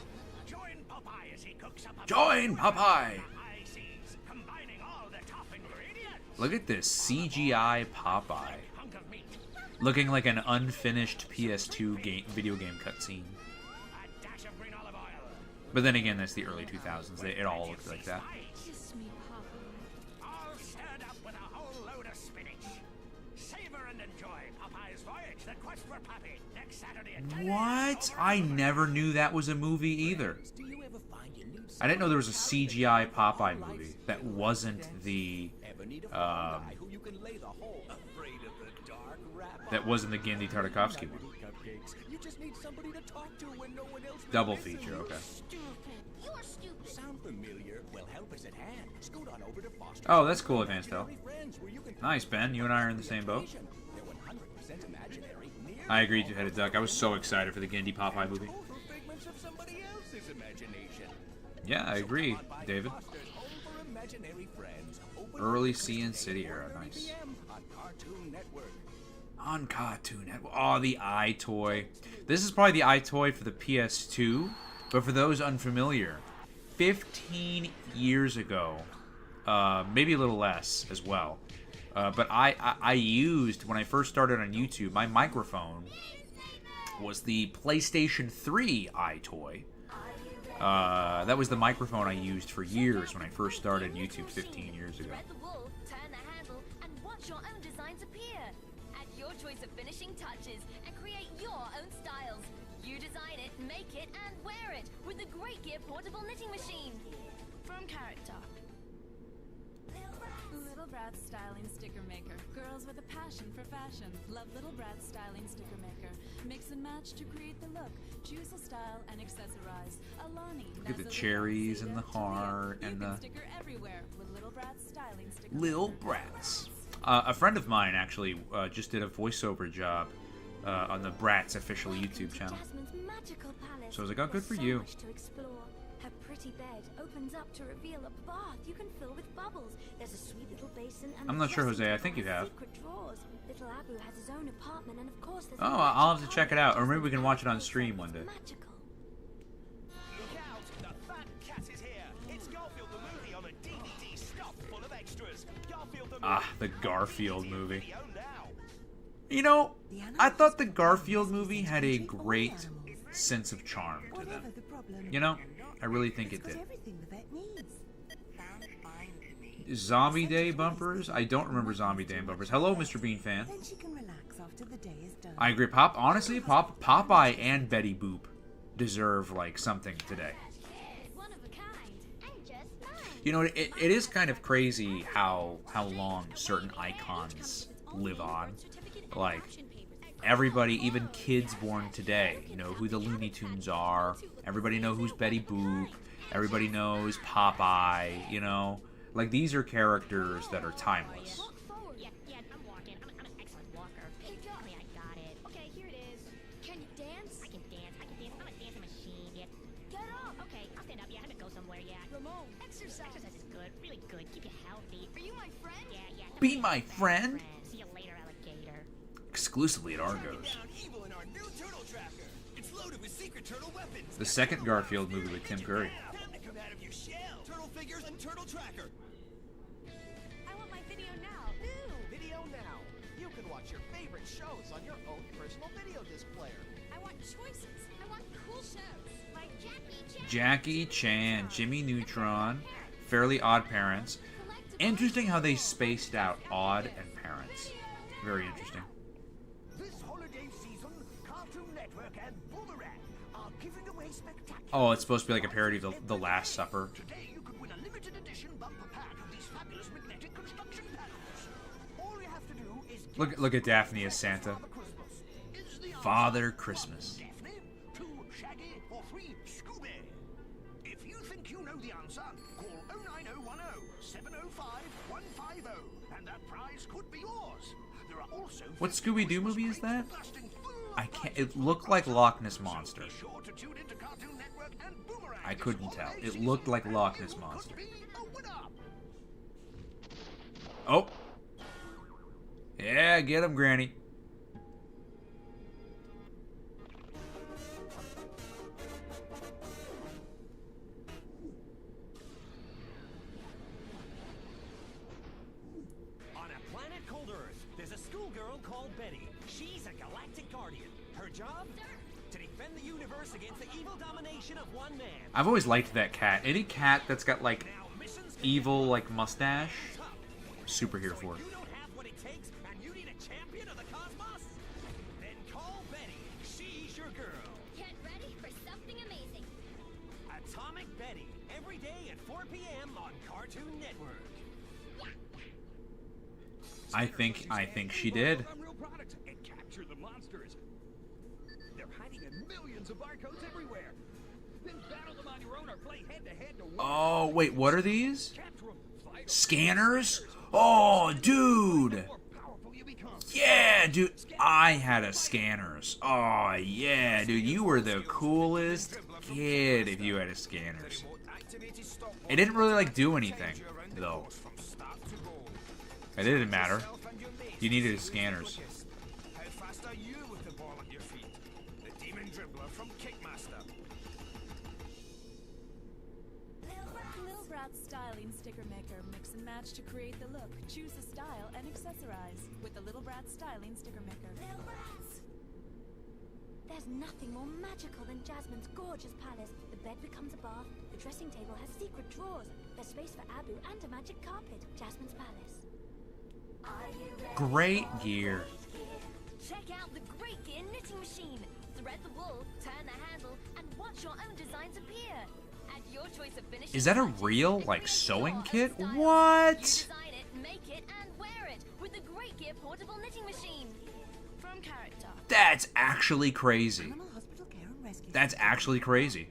Join Popeye as he cooks up a... Join Popeye! Seas, combining all the top ingredients. Look at this CGI Popeye. Looking like an unfinished PS2 video game cutscene. But then again, that's the early 2000s. It all looked like that. Kiss me, Papa. All stirred up with a whole load of spinach. Savor and enjoy Popeye's Voyage, The Quest for Puppy, next Saturday at 10 What? I never knew that was a movie either. I didn't know there was a CGI Popeye movie that wasn't the Genndy Tartakovsky one. Double feature, okay. Oh, that's cool, Advanced Hell. Nice, Ben. You and I are in the same boat. I agreed you had a duck. I was so excited for the Genndy Popeye movie. Yeah, I agree, David. Early CN City era, nice. On Cartoon Network. Oh, the iToy. This is probably the iToy for the PS2, but for those unfamiliar, 15 years ago, maybe a little less as well, but I used, when I first started on YouTube, my microphone was the PlayStation 3 iToy. That was the microphone I used for years when I first started YouTube 15 years ago. Turn the handle and watch your own designs appear. Add your choice of finishing touches and create your own styles. You design it, make it, and wear it with the Great Gear portable knitting machine. From character. Little Bratz Styling Sticker Maker. Girls with a passion for fashion. Love Little Bratz Styling Sticker Maker. Mix and match to create the look. Choose a style and accessorize. Alani. Look at the cherries and the heart and the Sticker everywhere with Little Bratz Styling Sticker Lil Bratz. A friend of mine actually just did a voiceover job on the Bratz official YouTube channel. So I was like, oh, good for you. Much to explore. Her pretty bed opens up to reveal a bath you can fill with bubbles. There's a sweet little basin and I'm not sure, Jose. I think you have. secret drawers. Little Abu has his own apartment, and of course there's Oh, I'll have to check it out. Or maybe we can watch it on stream one day. Look out! The Fat Cat is here! It's Garfield the movie on a DVD stuffed full of extras. Garfield the movie. The Garfield movie. You know, I thought the Garfield movie had a great sense of charm to them. You know, I really think it did. Zombie Day bumpers? I don't remember Zombie Day bumpers. Hello, Mr. Bean fan. I agree. Honestly, Popeye and Betty Boop deserve like something today. You know, it is kind of crazy how long certain icons live on. Like, everybody, even kids born today, you know who the Looney Tunes are. Everybody know who's Betty Boop. Everybody knows Popeye, you know. Like, these are characters that are timeless. Yeah, I'm walking. I'm an excellent walker. Hey, Johnny, I got it. Okay, here it is. Can you dance? I can dance. I'm a dancing machine. Yeah. Get up. Okay, I'll stand up. Yeah, I haven't go somewhere yet. Ramon, exercise. Exercise is good. Really good. Keep you healthy. Are you my friend? Yeah. Be my friend? See you later, alligator. Exclusively at Argos. Evil in our new turtle tracker. It's loaded with secret turtle weapons. The second Garfield movie with Tim Curry. Time to come out of your shell. Turtle figures and turtle tracker. I want my video now. Ooh. Video now. You can watch your favorite shows on your own personal video disc player. I want choices. I want cool shows. Like Jackie Chan, Jimmy Neutron, Fairly Odd Parents. Interesting how they spaced out Odd and Parents. Very interesting. This holiday season, Cartoon Network and Boomerang are giving away spectacular. Oh, it's supposed to be like a parody of The Last Supper. Today you could win a limited edition bumper pack of the Look at Daphne as Santa. Father Christmas. 2 Shaggy or 3 Scooby? If you think you know the answer, call 09010 705 150 and that prize could be yours. There are also What Scooby-Doo movie is that? I can't. It looked like Loch Ness Monster. I couldn't tell. It looked like Loch Ness Monster. Oh. Yeah, get him, Granny. On a planet called Earth, there's a schoolgirl called Betty. She's a galactic guardian. Her job? To defend the universe against the evil domination of one man. I've always liked that cat. Any cat that's got like evil like mustache, super here for. You don't have what it takes, and you need a champion of the cosmos? Then call Betty. She's your girl. Get ready for something amazing. Atomic Betty, every day at 4 p.m. on Cartoon Network. I think she did. Real products and capture the monsters. They're hiding in millions of barcodes everywhere. Then battle them on your own or play head-to-head to win. Oh, wait, what are these? Scanners? Oh, dude. Yeah, dude. I had a scanners. Oh, yeah, dude. You were the coolest kid if you had a scanners. It didn't really, like, do anything, though. It didn't matter. You needed scanners. How fast are you with the ball at your feet? The demon dribbler from Kickmaster. Lil Brat's Styling Sticker Maker. Mix and match to create the look. Choose a style and accessorize with the Little Brat Styling Sticker Maker. Lil Brats! There's nothing more magical than Jasmine's gorgeous palace. The bed becomes a bath, the dressing table has secret drawers, there's space for Abu and a magic carpet. Jasmine's palace. Great gear. Check out the Great Gear knitting machine. Thread the wool, turn the handle, and watch your own designs appear. Add your choice of finishes. Is that a real, like, sewing kit? What? Design it, make it, and wear it with the Great Gear portable knitting machine. From character. That's actually crazy. That's actually crazy.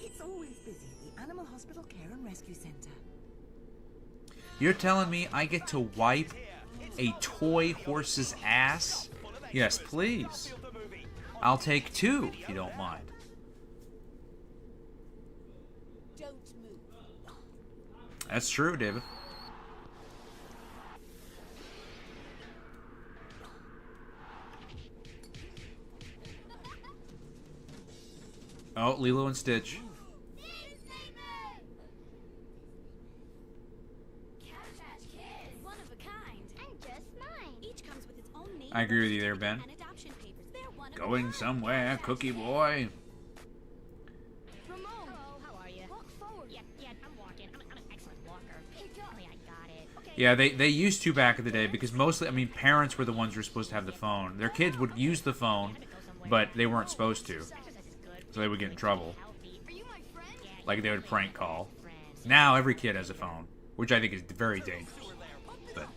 It's always busy at the Animal Hospital Care and Rescue Centre. You're telling me I get to wipe a toy horse's ass? Yes, please. I'll take 2 if you don't mind. That's true, David. Oh, Lilo and Stitch. One of a kind. And just mine. Each comes with its own name. I agree with you there, Ben. And adoption papers. They're one of a Going kind. somewhere, Cookie Boy. Ramon. Hello, how are you? Walk forward. Yeah, I'm walking. I'm an excellent walker. Pick up. I got it. Okay. Yeah, they used to back in the day because mostly, I mean, parents were the ones who were supposed to have the phone. Their kids would use the phone, but they weren't supposed to. So they would get in trouble. Like they would prank call. Now every kid has a phone, which I think is very dangerous. But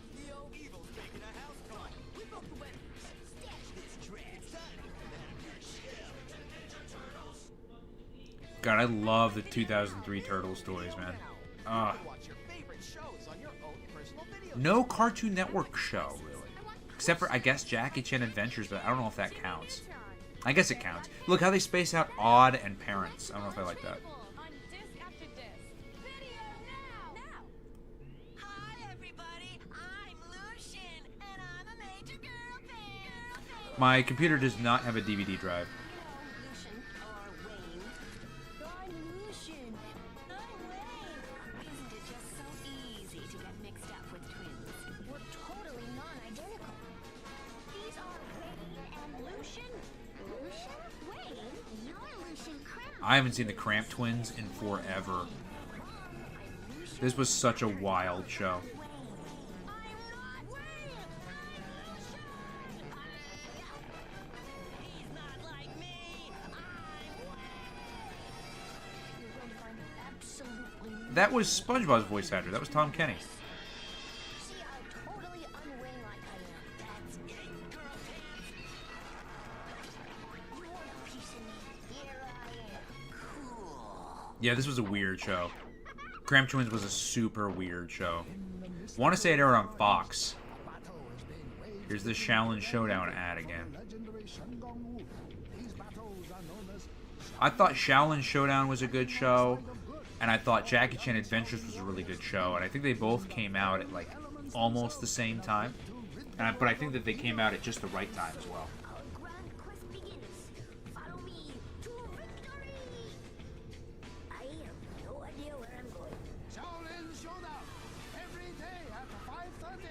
God, I love the 2003 Turtles toys, man. No Cartoon Network show, really. Except for, I guess, Jackie Chan Adventures, but I don't know if that counts. I guess it counts. Look how they space out Odd and Parents. I don't know if I like that. My computer does not have a DVD drive. I haven't seen the Cramp Twins in forever. This was such a wild show. That was SpongeBob's voice actor. That was Tom Kenny. Yeah, this was a weird show. Cram Twins was a super weird show. Want to say it aired on Fox. Here's the Shaolin Showdown ad again. I thought Shaolin Showdown was a good show, and I thought Jackie Chan Adventures was a really good show, and I think they both came out at like almost the same time. But I think that they came out at just the right time as well. Shaolin Showdown every day at 5:30.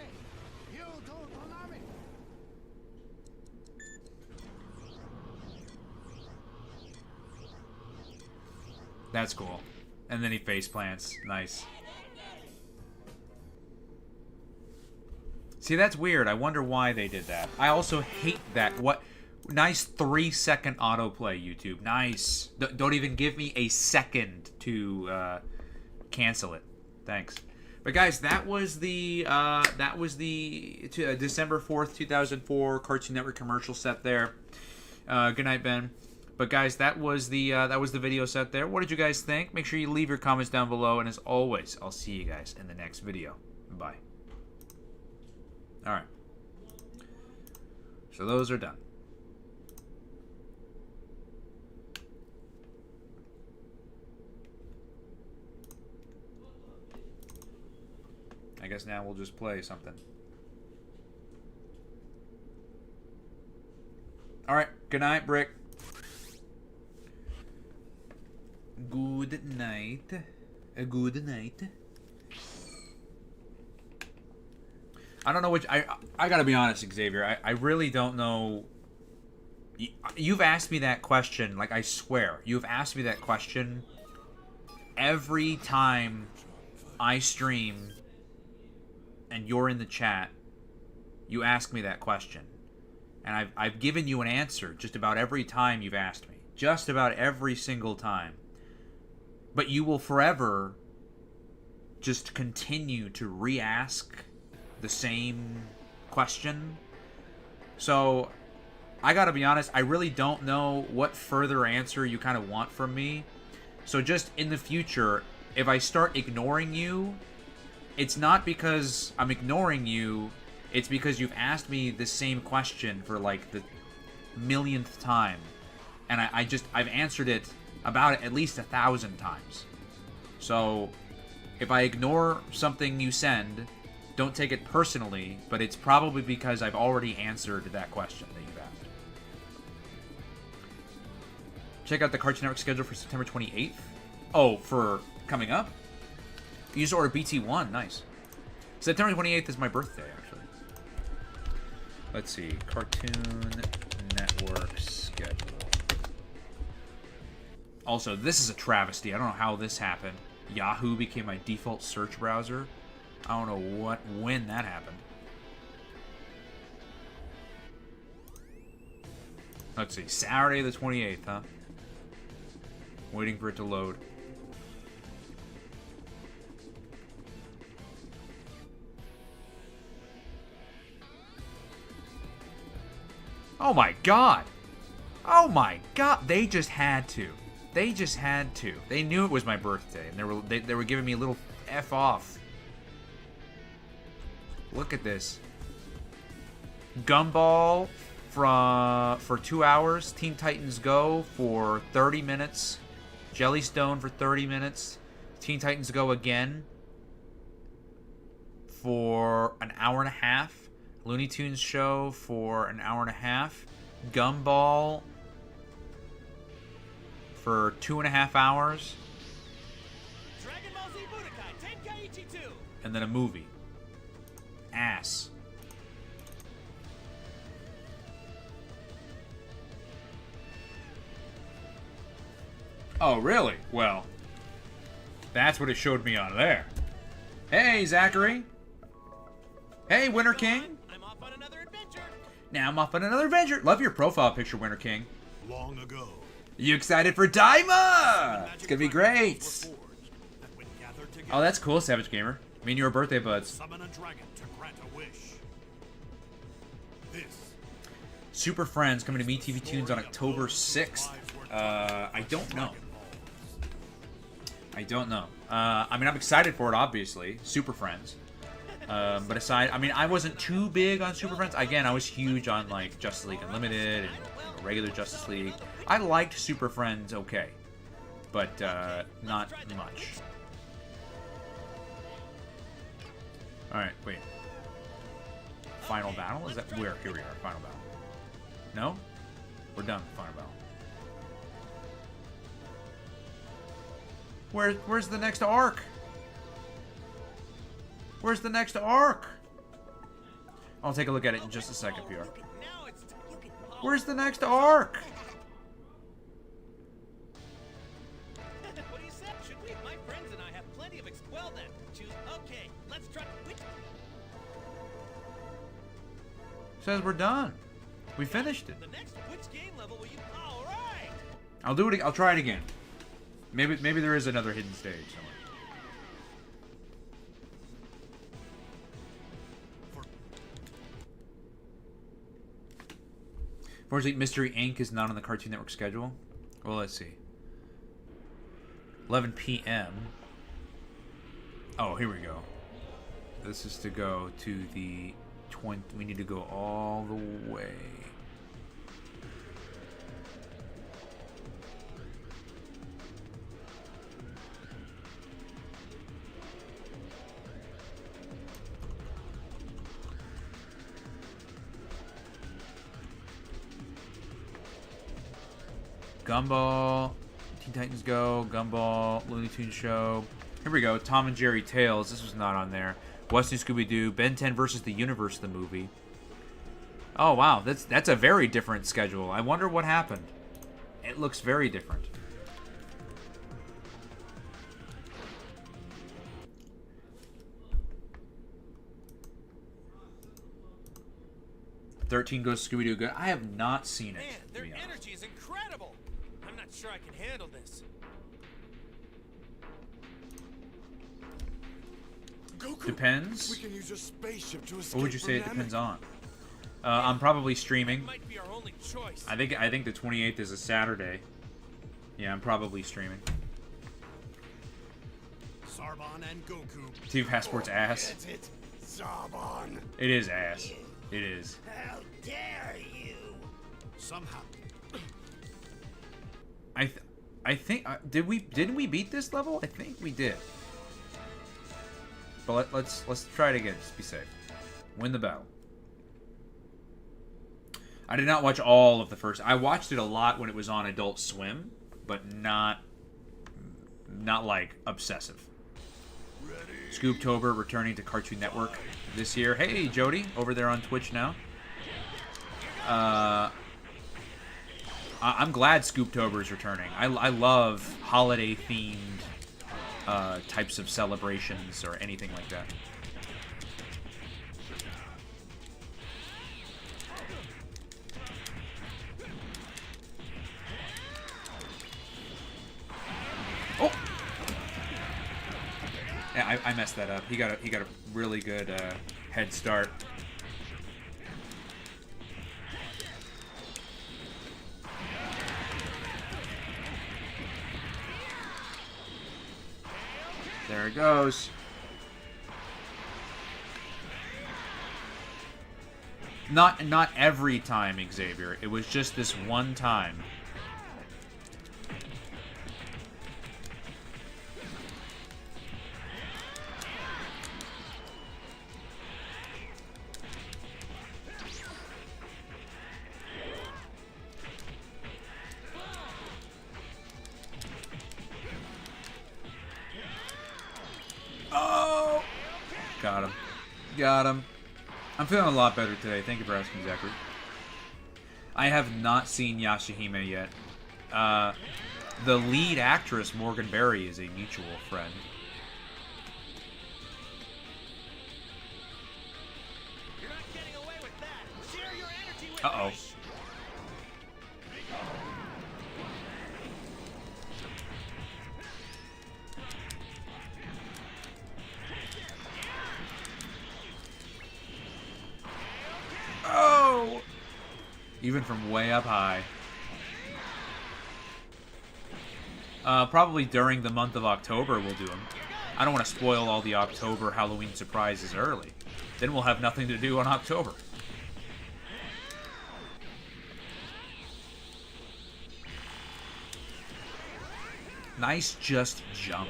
YouTube Konami. That's cool. And then he face plants. Nice. See, that's weird. I wonder why they did that. I also hate that. What? Nice 3-second autoplay, YouTube. Nice. Don't even give me a second to cancel it. Thanks. But guys, that was the December 4th, 2004 Cartoon Network commercial set there. Good night, Ben. But guys, that was the video set there. What did you guys think? Make sure you leave your comments down below, and as always, I'll see you guys in the next video. Bye. All right. So those are done. I guess now we'll just play something. All right. Good night, Brick. Good night. Good night. I don't know which... I gotta be honest, Xavier. I really don't know... You've asked me that question, like, I swear. You've asked me that question every time I stream and you're in the chat. You ask me that question. And I've given you an answer just about every time you've asked me. Just about every single time. But you will forever just continue to re-ask the same question. So, I gotta be honest, I really don't know what further answer you kind of want from me. So just in the future, if I start ignoring you, it's not because I'm ignoring you, it's because you've asked me the same question for like the millionth time. And I've answered it about at least 1,000 times. So, if I ignore something you send, don't take it personally, but it's probably because I've already answered that question that you've asked. Check out the Cartoon Network schedule for September 28th. Oh, for coming up? You just ordered BT1, nice. September 28th is my birthday, actually. Let's see, Cartoon Network schedule. Also, this is a travesty. I don't know how this happened. Yahoo became my default search browser. I don't know when that happened. Let's see, Saturday the 28th, huh? Waiting for it to load. Oh my god! Oh my god! They just had to. They just had to. They knew it was my birthday, and they were giving me a little F off. Look at this. Gumball for 2 hours. Teen Titans Go for 30 minutes. Jellystone for 30 minutes. Teen Titans Go again for an hour and a half. Looney Tunes Show for an hour and a half. Gumball for 2.5 hours. Dragon Ball Z Budokai Tenkaichi 2. And then a movie. Ass. Oh, really? Well, that's what it showed me on there. Hey, Zachary. Hey, Winter King. I'm off on another adventure. Now I'm off on another adventure. Love your profile picture, Winter King. Long ago. You excited for Daima? It's gonna be great. Oh, that's cool, Savage Gamer. Me and your birthday buds. Summon a dragon to grant a wish. This. Super Friends coming to MeTV Tunes on October 6th. I don't know. I don't know. I mean, I'm excited for it, obviously. Super Friends. But aside, I mean, I wasn't too big on Super Friends. Again, I was huge on, like, Justice League Unlimited and regular Justice League. I liked Super Friends okay. But, not much. Alright, wait. Final battle? Is that where? Here we are, final battle. No? We're done with final battle. Where's the next arc? Where's the next arc? I'll take a look at it in just a second, PR. Where's the next arc? What do you say? Should we? My friends and I have plenty of well then. Choose. Okay, let's try. Says we're done. We finished it. The next, which game level will you? All right. I'll do it. I'll try it again. Maybe there is another hidden stage somewhere. Unfortunately, Mystery Inc. is not on the Cartoon Network schedule. Well, let's see. 11 p.m. Oh, here we go. This is to go to the 20. We need to go all the way. Gumball, Teen Titans Go, Gumball, Looney Tunes Show. Here we go. Tom and Jerry Tales. This was not on there. Western Scooby-Doo. Ben 10 versus the Universe, the movie. Oh, wow. That's a very different schedule. I wonder what happened. It looks very different. "13 Goes Scooby-Doo Good." I have not seen it. Man, their energy is incredible. I'm not sure I can handle this. Goku, Depends. we can use a spaceship to escape What would you say it from depends on? I'm probably streaming. Might be our only choice. I think the 28th is a Saturday. Yeah, I'm probably streaming. Zarbon and Goku. TV Passport's ass. That's it. Zarbon. It is ass. It is. How dare you? Somehow. I think didn't we beat this level? I think we did. But let's try it again. Just be safe. Win the battle. I did not watch all of the first. I watched it a lot when it was on Adult Swim, but not like obsessive. Scooptober returning to Cartoon Network this year. Hey, Jody, over there on Twitch now. I'm glad Scooptober is returning. I love holiday-themed types of celebrations or anything like that. Oh! Yeah, I messed that up. He got a really good head start. There it goes. Not every time, Xavier. It was just this one time. Oh! Got him. Got him. I'm feeling a lot better today. Thank you for asking, Zachary. I have not seen Yashahime yet. The lead actress, Morgan Berry, is a mutual friend. Uh-oh. Oh! Even from way up high. Probably during the month of October we'll do them. I don't want to spoil all the October Halloween surprises early. Then we'll have nothing to do in October. Nice just jump.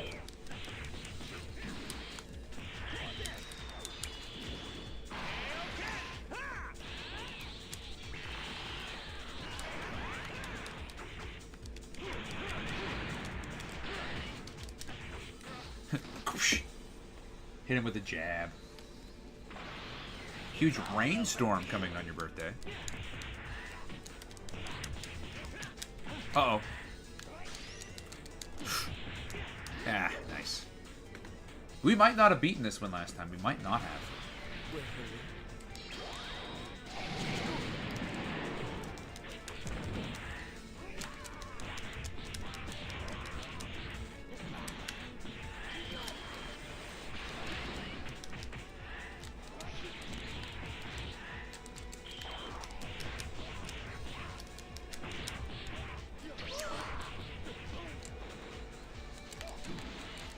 Hit him with a jab. Huge rainstorm coming on your birthday. Uh-oh. Ah, nice. We might not have beaten this one last time. We might not have.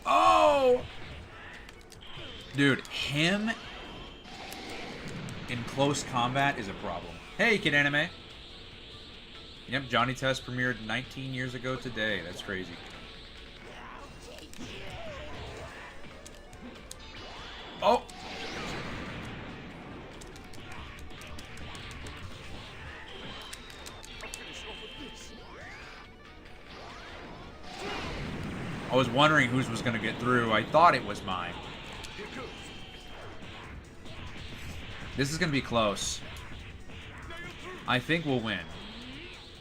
Oh! Dude, him in close combat is a problem. Hey, Kid Anime. Yep, Johnny Test premiered 19 years ago today. That's crazy. Oh! I was wondering whose was going to get through. I thought it was mine. This is going to be close. I think we'll win.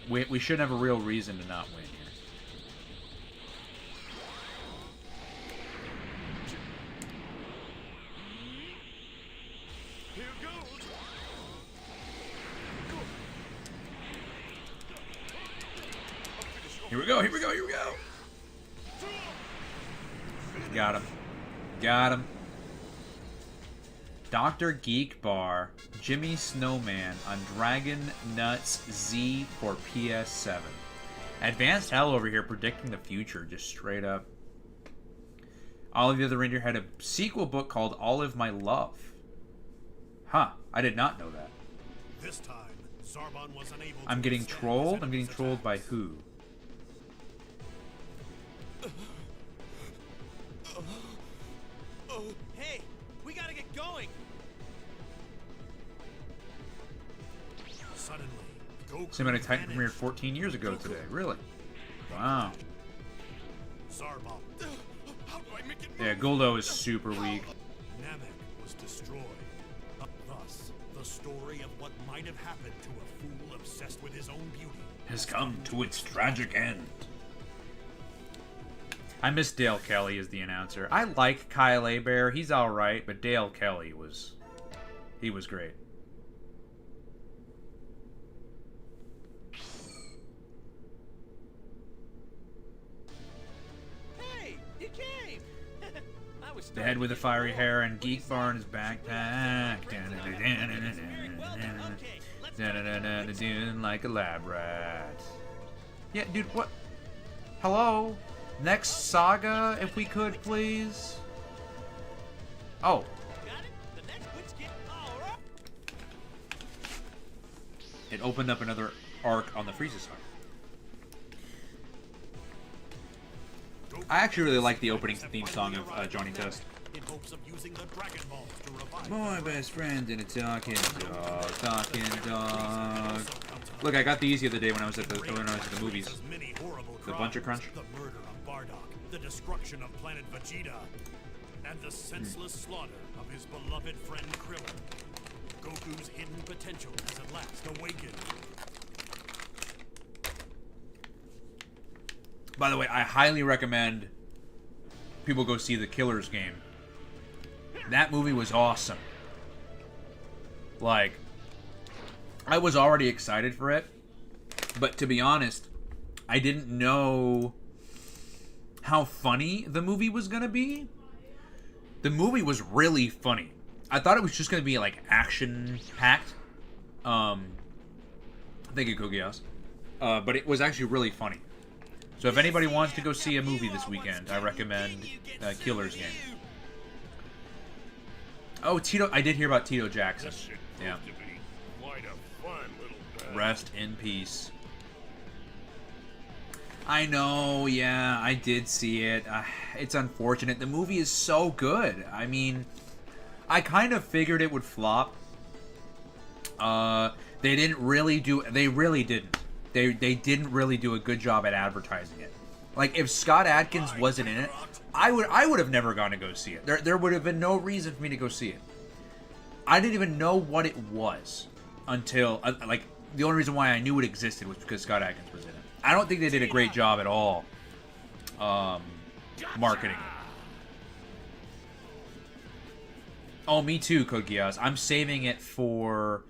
We should have a real reason to not win here. Here we go, here we go, here we go. Got him. Got him. Dr. Geek Bar, Jimmy Snowman on Dragon Nuts Z for PS7. Advanced Hell over here predicting the future, just straight up. Olive the Other Reindeer had a sequel book called Olive My Love. Huh, I did not know that. This time, Zarbon was unable to I'm getting trolled? I'm getting trolled by who? Hey, we gotta get going. Suddenly, Goku Cinematic Titan premiered 14 years ago today. Really? Wow. Zarbon. How do I make it Yeah, Guldo is super weak. Namek was destroyed. Thus, the story of what might have happened to a fool obsessed with his own beauty Has come to its tragic end. I miss Dale Kelly as the announcer. I like Kyle Hebert. He's alright, but Dale Kelly was... he was great. Hey, you came. I was The head with the fiery hair and Geek Bar in his backpack. Doing like a lab rat. Yeah, dude, what? Hello? Next saga, if we could, please. Oh. It opened up another arc on the Frieza saga. I actually really like the opening theme song of Johnny Test. in hopes of using the Dragon Balls to revive My best friend in a talking dog, talking dog. Look, I got these the other day when I was at the movies. The Bunch of Crunch. the murder of Bardock, the destruction of planet Vegeta, and the senseless slaughter of his beloved friend Krillin. Goku's hidden potential has at last awakened. By the way, I highly recommend people go see The Killer's Game. That movie was awesome. Like, I was already excited for it, but to be honest, I didn't know how funny the movie was gonna be. The movie was really funny. I thought it was just gonna be like action-packed. Thank you, Kogias. But it was actually really funny. So if anybody wants to go see a movie this weekend, I recommend Killer's Game. Oh, Tito, I did hear about Tito Jackson. Yeah. Rest in peace. I know, yeah, I did see it. It's unfortunate. The movie is so good. I mean, I kind of figured it would flop. They really didn't. They didn't really do a good job at advertising it. Like, if Scott Adkins wasn't in it, I would have never gone to go see it. There would have been no reason for me to go see it. I didn't even know what it was until, like, the only reason why I knew it existed was because Scott Adkins was in it. I don't think they did a great job at all marketing it. Oh, me too, Code Geass. I'm saving it for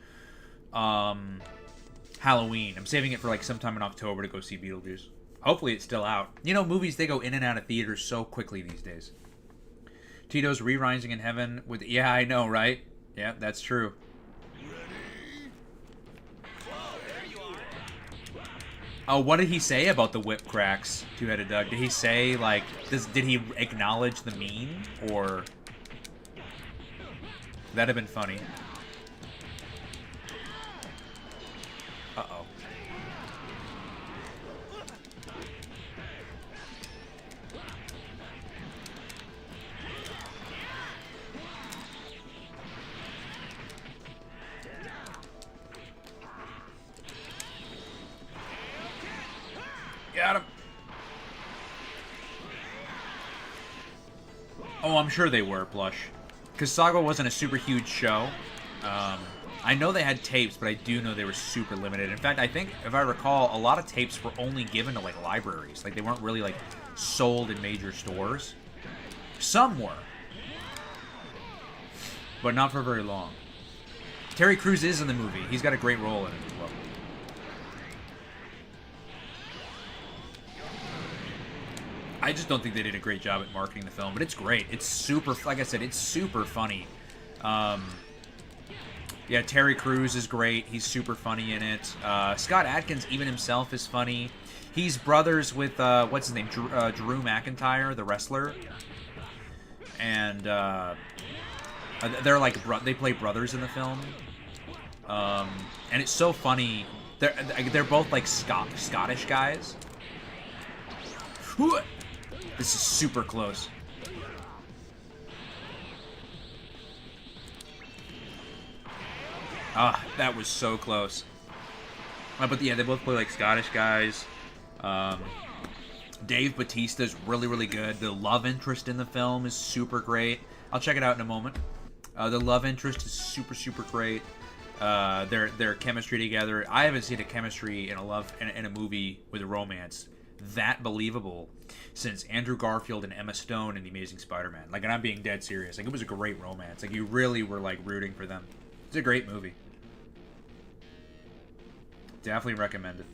Halloween. I'm saving it for like sometime in October to go see Beetlejuice. Hopefully it's still out. You know, movies, they go in and out of theaters so quickly these days. Tito's Re-Rising in Heaven with... Yeah, I know, right? Yeah, that's true. Oh, what did he say about the whip cracks, Two-Headed Doug? Did he say, like... Did he acknowledge the meme? Or... That'd have been funny. Uh-oh. Got him. Oh, I'm sure they were, Blush. Because Saga wasn't a super huge show. I know they had tapes, but I do know they were super limited. In fact, I think, if I recall, a lot of tapes were only given to, like, libraries. Like, they weren't really, like, sold in major stores. Some were. But not for very long. Terry Crews is in the movie. He's got a great role in it as well. I just don't think they did a great job at marketing the film, but it's great. It's super, like I said, it's super funny. Yeah, Terry Crews is great. He's super funny in it. Scott Adkins, even himself, is funny. He's brothers with, what's his name? Drew McIntyre, the wrestler. And, they're like, they play brothers in the film. And it's so funny. They're both, like, Scottish guys. This is super close. Ah, that was so close. But yeah, they both play like Scottish guys. Dave Bautista's really, really good. The love interest in the film is super great. I'll check it out in a moment. The love interest is super, super great. Their chemistry together. I haven't seen a chemistry in a movie with a romance that believable since Andrew Garfield and Emma Stone in The Amazing Spider-Man. Like, and I'm being dead serious. Like, it was a great romance. Like, you really were, like, rooting for them. It's a great movie. Definitely recommend it.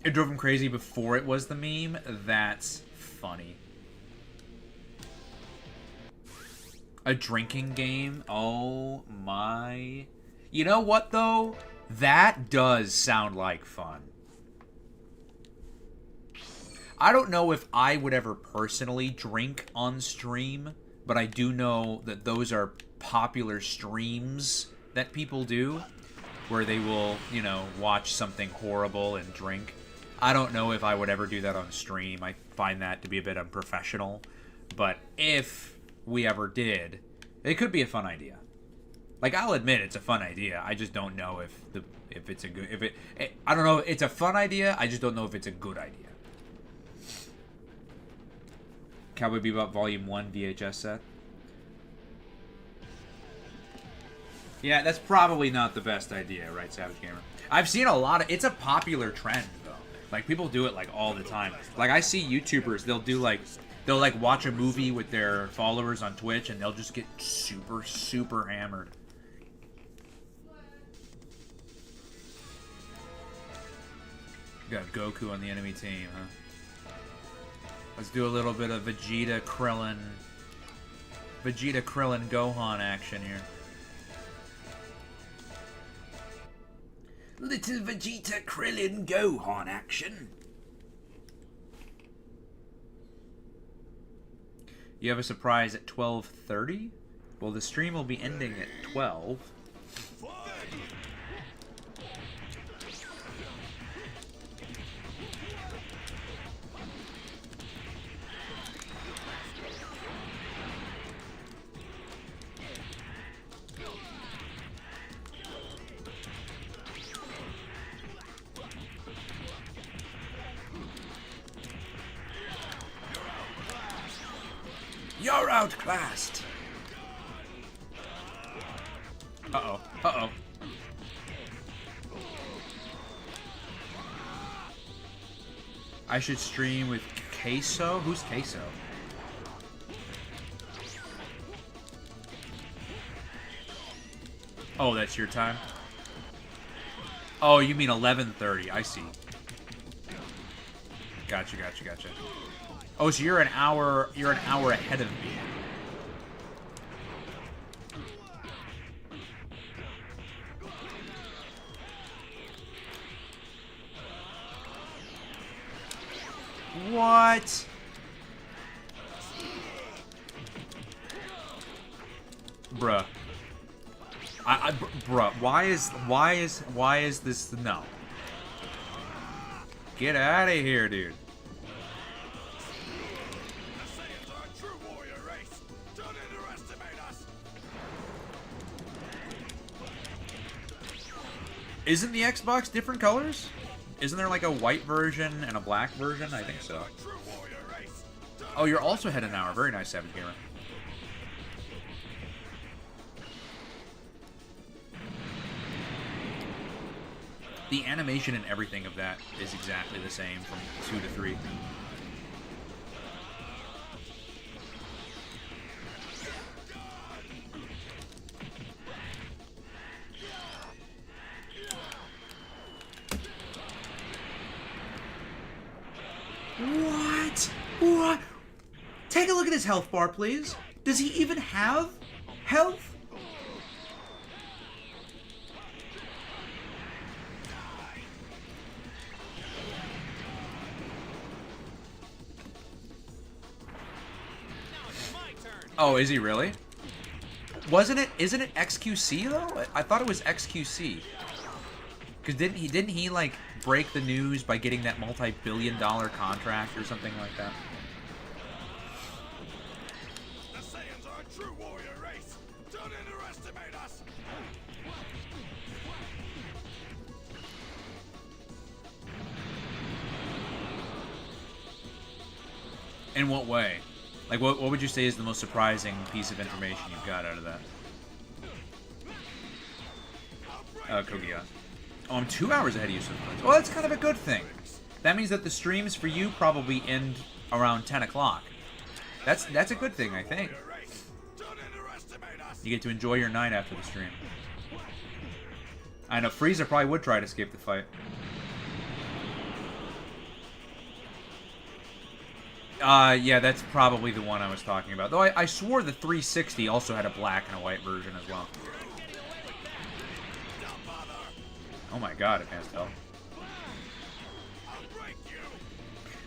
It drove him crazy before it was the meme. That's funny. A drinking game? Oh my... You know what, though? That does sound like fun. I don't know if I would ever personally drink on stream, but I do know that those are popular streams that people do, where they will, you know, watch something horrible and drink. I don't know if I would ever do that on stream. I find that to be a bit unprofessional, but if we ever did, it could be a fun idea. Like, I'll admit it's a fun idea. I just don't know if it's a good... I don't know. It's a fun idea. I just don't know if it's a good idea. Cowboy Bebop Volume 1 VHS set. Yeah, that's probably not the best idea, right, Savage Gamer? I've seen a lot of... It's a popular trend, though. Like, people do it, like, all the time. Like, I see YouTubers, they'll watch a movie with their followers on Twitch, and they'll just get super, super hammered. Got Goku on the enemy team, huh? Let's do a little bit of Vegeta Krillin Gohan action here. Little Vegeta Krillin Gohan action. You have a surprise at 12:30? Well, the stream will be ending at 12. You're outclassed! Uh-oh. Uh-oh. I should stream with Queso? Who's Queso? Oh, that's your time? Oh, you mean 11:30. I see. Gotcha, gotcha, gotcha. Oh, so you're an hour ahead of me. What? Bruh. Bruh, why is this, no. Get out of here, dude. Isn't the Xbox different colors? Isn't there like a white version and a black version? I think so. Oh, you're also ahead an hour. Very nice, Savage Gamer. The animation and everything of that is exactly the same from 2 to 3. What? What? Take a look at his health bar, please. Does he even have health? Oh, is he really? Isn't it XQC though? I thought it was XQC. Cause didn't he like break the news by getting that multi-billion-dollar contract or something like that? The Saiyans are a true warrior race. Don't underestimate us. In what way? Like, what would you say is the most surprising piece of information you've got out of that? Kogia. Oh, I'm 2 hours ahead of you sometimes. Well, that's kind of a good thing. That means that the streams for you probably end around 10 o'clock. That's a good thing, I think. You get to enjoy your night after the stream. I know, Frieza probably would try to escape the fight. Yeah, that's probably the one I was talking about. Though I swore the 360 also had a black and a white version as well. Oh my god, Advanced Health.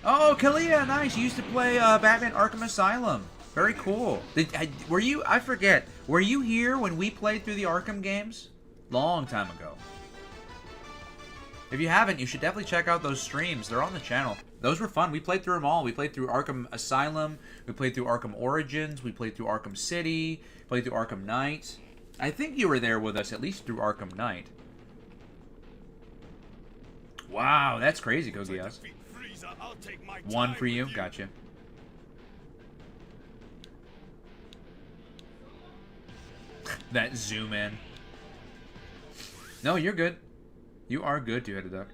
Oh, Kalia, nice. You used to play Batman Arkham Asylum. Very cool. Were you, I forget, were you here when we played through the Arkham games? Long time ago. If you haven't, you should definitely check out those streams. They're on the channel. Those were fun. We played through them all. We played through Arkham Asylum. We played through Arkham Origins. We played through Arkham City. Played through Arkham Knight. I think you were there with us, at least through Arkham Knight. Wow, that's crazy, Kogias. One for you. Gotcha. That zoom in. No, you're good. You are good, two-headed duck.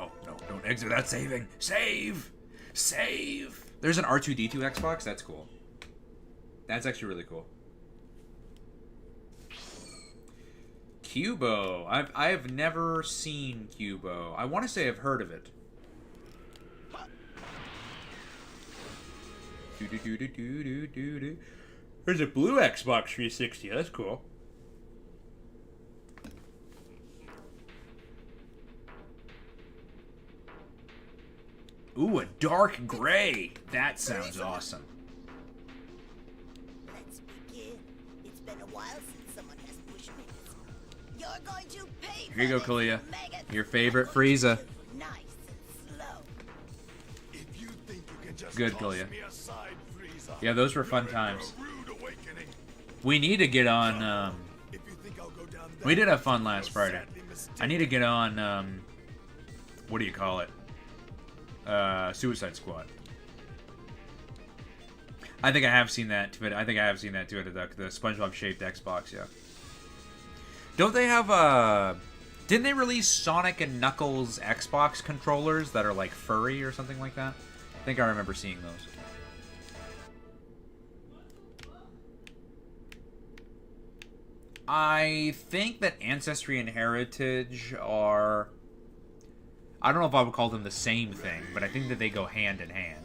Oh, no, don't exit without saving. Save! Save! There's an R2-D2 Xbox? That's cool. That's actually really cool. Cubo. I've never seen Cubo. I want to say I've heard of it. There's a blue Xbox 360. That's cool. Ooh, a dark gray. That sounds awesome. Let's begin. It's been a while since someone has pushed me. You're going to pay. Here you go, Kalia. Your favorite Frieza. Nice and slow. If you think you can just Good, toss Kalia. me aside, Frieza, Yeah, those were fun times. rude awakening. We need to get on, If you think I'll go down we did have fun last Friday. I need to get on, what do you call it? Suicide Squad. I think I have seen that too. I think I have seen that too at the SpongeBob shaped Xbox. Yeah. Don't they have didn't they release Sonic and Knuckles Xbox controllers that are like furry or something like that? I think I remember seeing those. I think that Ancestry and Heritage are... I don't know if I would call them the same thing, but I think that they go hand in hand.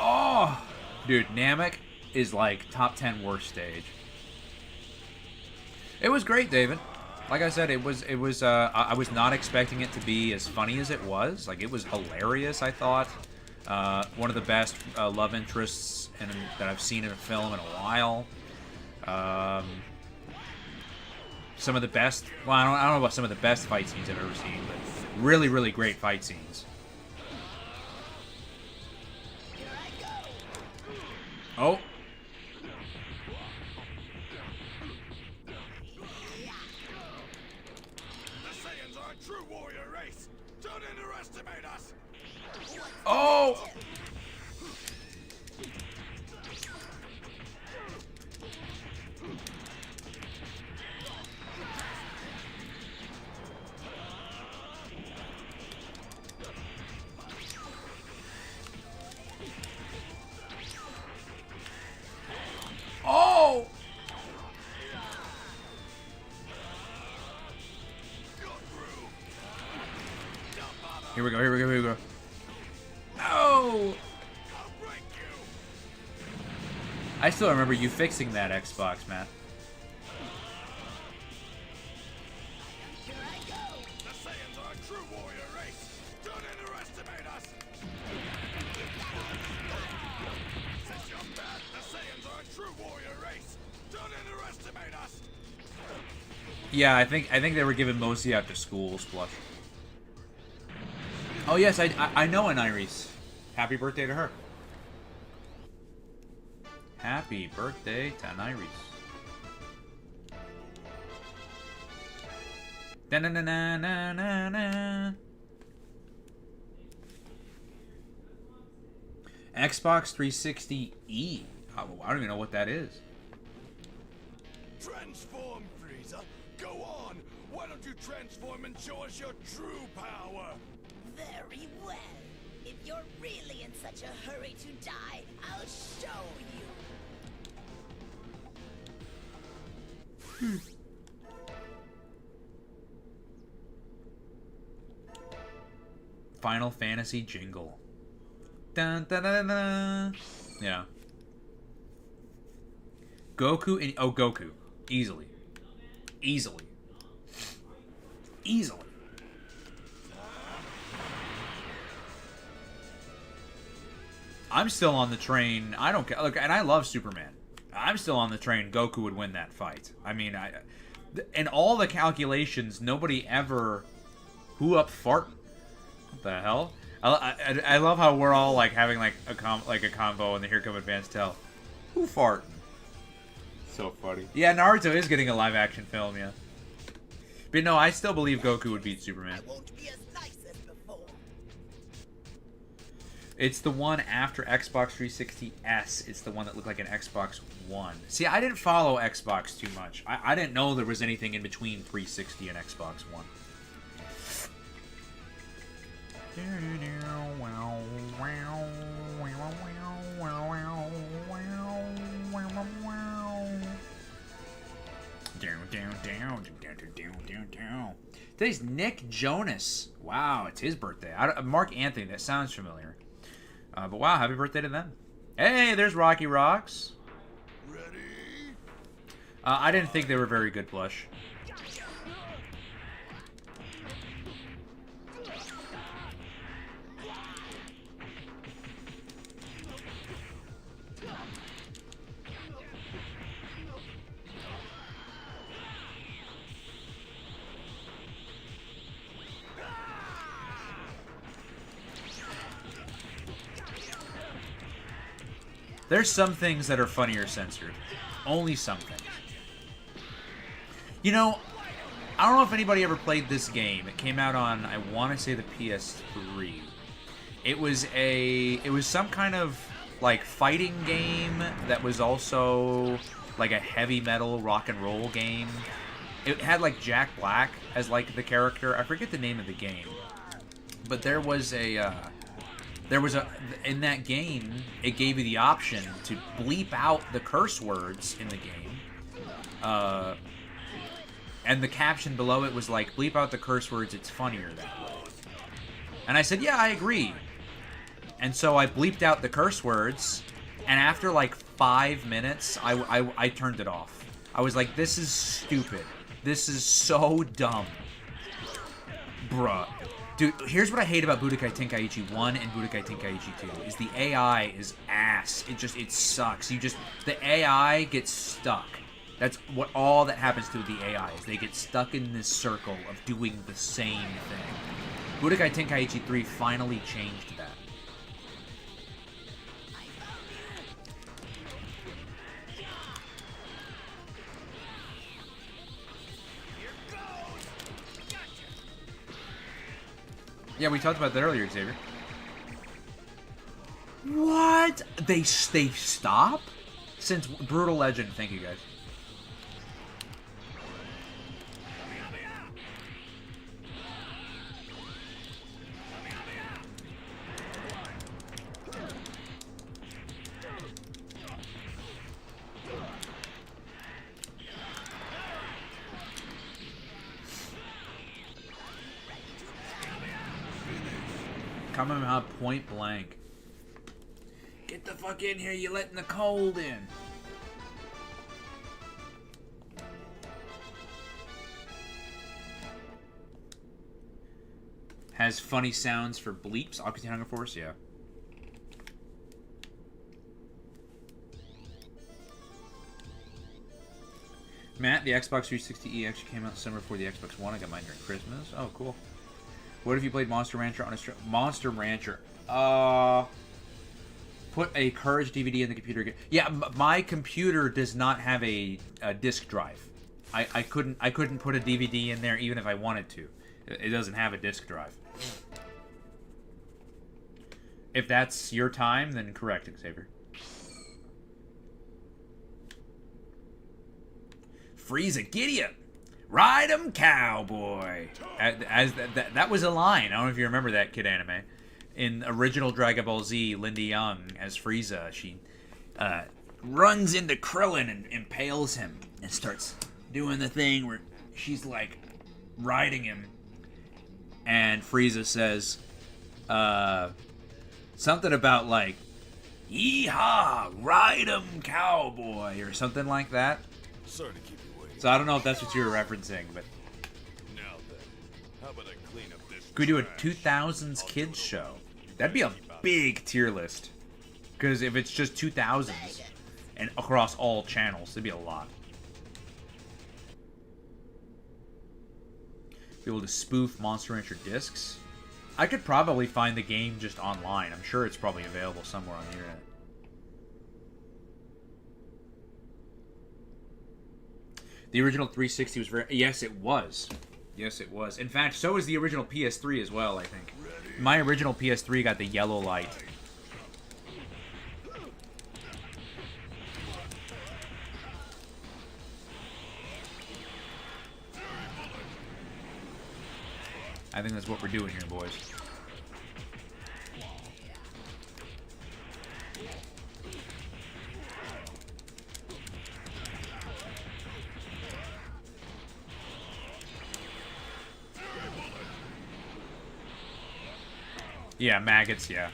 Oh! Dude, Namek is like top 10 worst stage. It was great, David. Like I said, it was I was not expecting it to be as funny as it was. Like, it was hilarious, I thought. One of the best love interests that I've seen in a film in a while. Some of the best, well, I don't know about some of the best fight scenes I've ever seen, but really, really great fight scenes. Oh. The Saiyans are a true warrior race. Don't underestimate us. Oh! Oh! Here we go, here we go, here we go. No! I still remember you fixing that Xbox, Matt. The Saiyans are a true warrior race. Don't underestimate us. Since you're bad, the Saiyans are a true warrior race. Don't underestimate us. Yeah, I think they were giving Mosi out to school, Splush. Oh yes, I know an Iris. Happy birthday to her. Happy birthday to an Iris. Da na na na na na na. Xbox 360E. I don't even know what that is. Transform, Frieza. Go on. Why don't you transform and show us your true power? Very well. If you're really in such a hurry to die, I'll show you. Final Fantasy jingle. Dun, dun, dun, dun. Yeah. Goku and Goku. Easily. Easily. Easily. I'm still on the train. I don't care. Look, and I love Superman. I'm still on the train. Goku would win that fight. I mean, in all the calculations, nobody ever. Who up fart? What the hell? I love how we're all like having like a combo, and here come Advanced Tell. Who fart? So funny. Yeah, Naruto is getting a live action film. Yeah. But no, I still believe Goku would beat Superman. It's the one after Xbox 360S. It's the one that looked like an Xbox One. See, I didn't follow Xbox too much. I didn't know there was anything in between 360 and Xbox One. Today's Nick Jonas. Wow, it's his birthday. Mark Anthony, that sounds familiar. But wow, happy birthday to them. Hey, there's Rocky Rocks. I didn't think they were very good plush. There's some things that are funnier censored. Only some things. You know, I don't know if anybody ever played this game. It came out on, I want to say, the PS3. It was some kind of like fighting game that was also like a heavy metal rock and roll game. It had like Jack Black as like the character. I forget the name of the game, but there was a in that game, it gave you the option to bleep out the curse words in the game. And the caption below it was like, bleep out the curse words, it's funnier that way. And I said, yeah, I agree. And so I bleeped out the curse words, and after like 5 minutes, I turned it off. I was like, this is stupid. This is so dumb. Bruh. Dude, here's what I hate about Budokai Tenkaichi 1 and Budokai Tenkaichi 2, is the AI is ass. It sucks. The AI gets stuck. That's all that happens to the AI, is they get stuck in this circle of doing the same thing. Budokai Tenkaichi 3 finally changed that. Yeah, we talked about that earlier, Xavier. What? They stop? Since Brutal Legend, thank you guys. Kamehameha point blank. Get the fuck in here, you letting the cold in. Has funny sounds for bleeps. Aqua Teen Hunger Force, yeah. Matt, the Xbox 360e actually came out summer before the Xbox One. I got mine during Christmas. Oh, cool. What if you played Monster Rancher on a Monster Rancher? Put a Courage DVD in the computer. Yeah, my computer does not have a disk drive. I couldn't put a DVD in there even if I wanted to. It doesn't have a disk drive. If that's your time, then correct, Xavier. Frieza, giddy up! Ride 'em, cowboy! That was a line. I don't know if you remember that, Kid Anime. In original Dragon Ball Z, Linda Young as Frieza, she runs into Krillin and impales him and starts doing the thing where she's like riding him, and Frieza says something about like, "Yeehaw, ride 'em, cowboy," or something like that. Sorry to keep you waiting. So I don't know if that's what you were referencing, but Now then, how about I clean up this could we do a trash? 2000s kids show? That'd be a big tier list. Because if it's just 2000s and across all channels, it'd be a lot. Be able to spoof Monster Rancher discs. I could probably find the game just online. I'm sure it's probably available somewhere on the internet. The original 360 was very... Yes, it was. Yes, it was. In fact, so is the original PS3 as well, I think. My original PS3 got the yellow light. I think that's what we're doing here, boys. Yeah, maggots, yeah.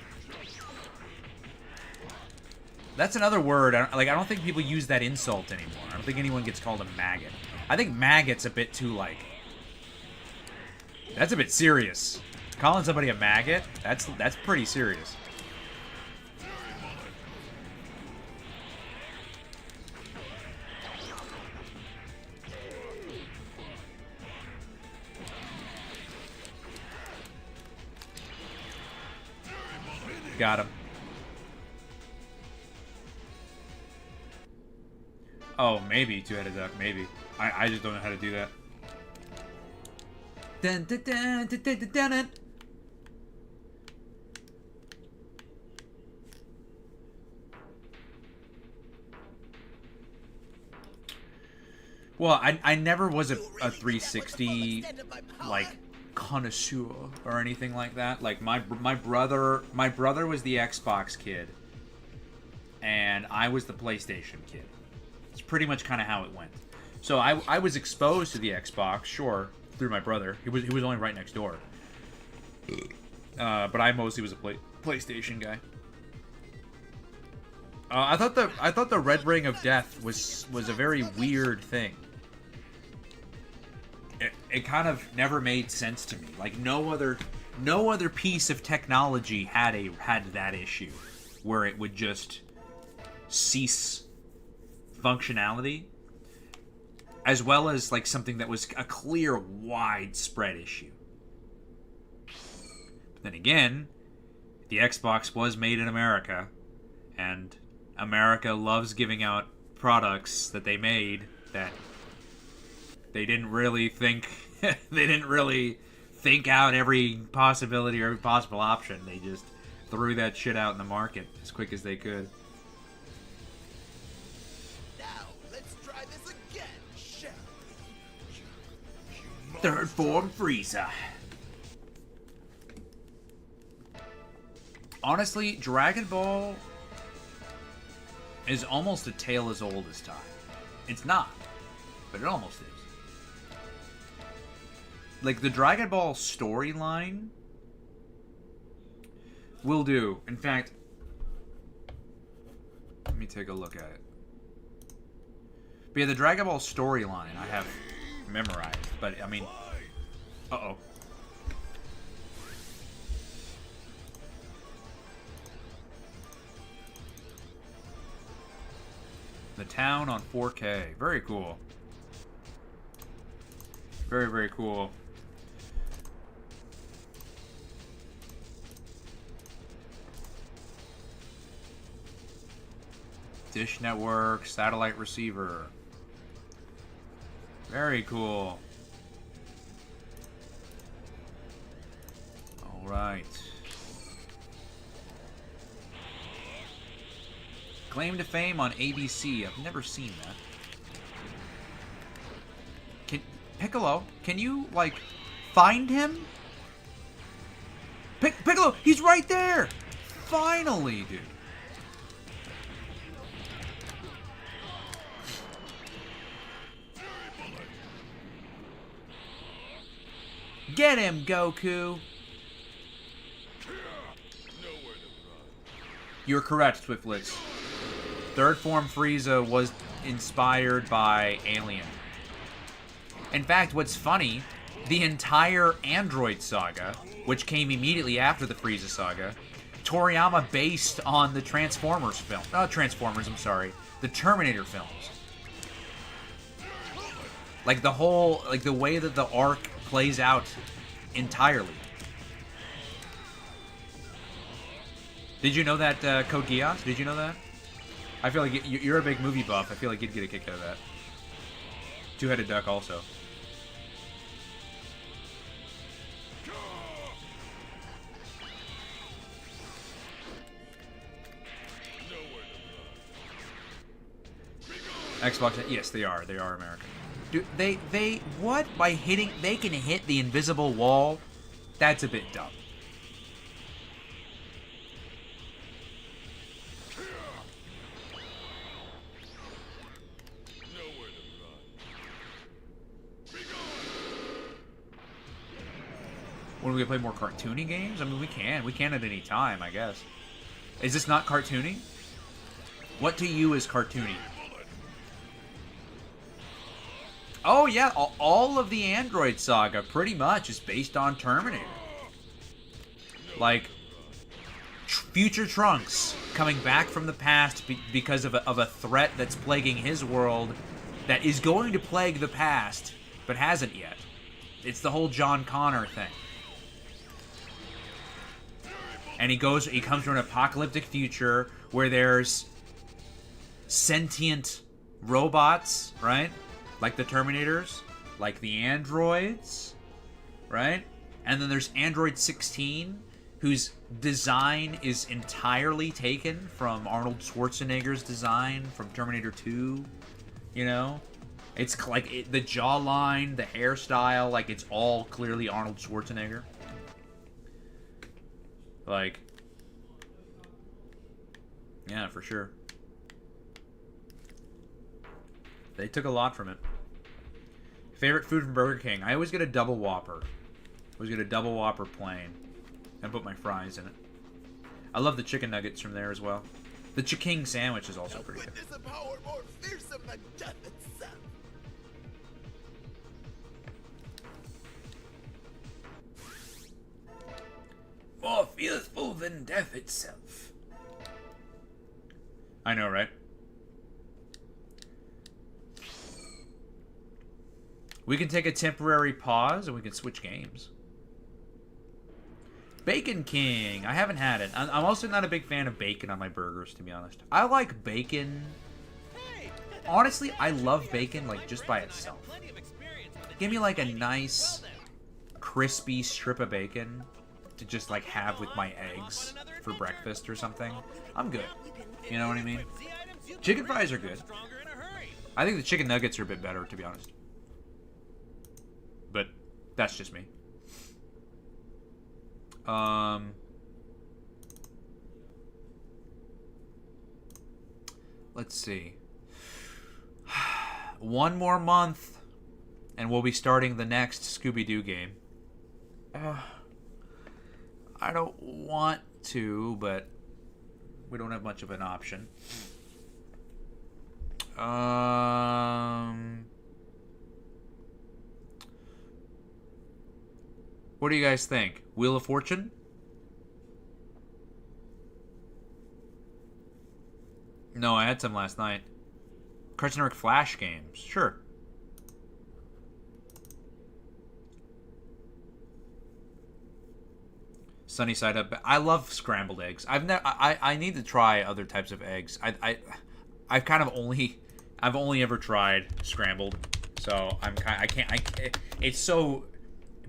That's another word. I don't think people use that insult anymore. I don't think anyone gets called a maggot. I think maggot's a bit too, like... That's a bit serious. Calling somebody a maggot, that's pretty serious. Got him. Oh, maybe two-headed duck, maybe. I just don't know how to do that. Dun, dun, dun, dun, dun, dun, dun, dun. Well, I never was a 360 like connoisseur or anything like that. Like my brother was the Xbox kid, and I was the PlayStation kid. It's pretty much kind of how it went. So I was exposed to the Xbox, sure, through my brother. He was only right next door. But I mostly was a PlayStation guy. I thought the Red Ring of Death was a very weird thing. It kind of never made sense to me. Like no other piece of technology had that issue where it would just cease functionality, as well as like something that was a clear widespread issue. But then again, the Xbox was made in America, and America loves giving out products that they made that they didn't really think out every possibility or every possible option. They just threw that shit out in the market as quick as they could. Now, let's try this again, shall we? Third form Frieza. Honestly, Dragon Ball is almost a tale as old as time. It's not, but it almost is. Like, the Dragon Ball storyline will do. In fact, let me take a look at it. But yeah, the Dragon Ball storyline I have memorized, but I mean... Uh-oh. The town on 4K. Very cool. Very, very cool. Dish Network, satellite receiver. Very cool. Alright. Claim to Fame on ABC. I've never seen that. Piccolo, can you, like, find him? Piccolo, he's right there! Finally, dude. Get him, Goku! You're correct, Swiftlets. Third Form Frieza was inspired by Alien. In fact, what's funny, the entire Android saga, which came immediately after the Frieza saga, Toriyama based on the Transformers film. Not Transformers, I'm sorry. The Terminator films. Like the whole, like the way that the arc plays out entirely. Did you know that, Code Geass? Did you know that? I feel like you're a big movie buff. I feel like you'd get a kick out of that. Two-headed duck also. Xbox, yes, they are. They are American. Dude, they what? By hitting, they can hit the invisible wall? That's a bit dumb. When When we play more cartoony games? I mean, we can. We can at any time, I guess. Is this not cartoony? What to you is cartoony? Oh, yeah. All of the Android saga, pretty much, is based on Terminator. Like, future Trunks coming back from the past because of a threat that's plaguing his world that is going to plague the past, but hasn't yet. It's the whole John Connor thing. And he comes from an apocalyptic future where there's sentient robots, right? Like the Terminators, like the androids, right? And then there's Android 16, whose design is entirely taken from Arnold Schwarzenegger's design from Terminator 2, you know? It's like the jawline, the hairstyle, like it's all clearly Arnold Schwarzenegger. Like, yeah, for sure. They took a lot from it. Favorite food from Burger King? I always get a double Whopper. I always get a double Whopper plain. And put my fries in it. I love the chicken nuggets from there as well. The Chiking sandwich is also pretty good. A power more fearsome than death itself. More fearful than death itself. I know, right? We can take a temporary pause and we can switch games. Bacon King. I haven't had it. I'm also not a big fan of bacon on my burgers, to be honest. I like bacon. Honestly, I love bacon like just by itself. Give me like a nice crispy strip of bacon to just like have with my eggs for breakfast or something. I'm good. You know what I mean? Chicken fries are good. I think the chicken nuggets are a bit better, to be honest. But that's just me. Let's see. One more month, and we'll be starting the next Scooby-Doo game. I don't want to, but we don't have much of an option. What do you guys think? Wheel of Fortune? No, I had some last night. Cartoon Network Flash games. Sure. Sunny side up. I love scrambled eggs. I need to try other types of eggs. I've only ever tried scrambled. So I can't it's so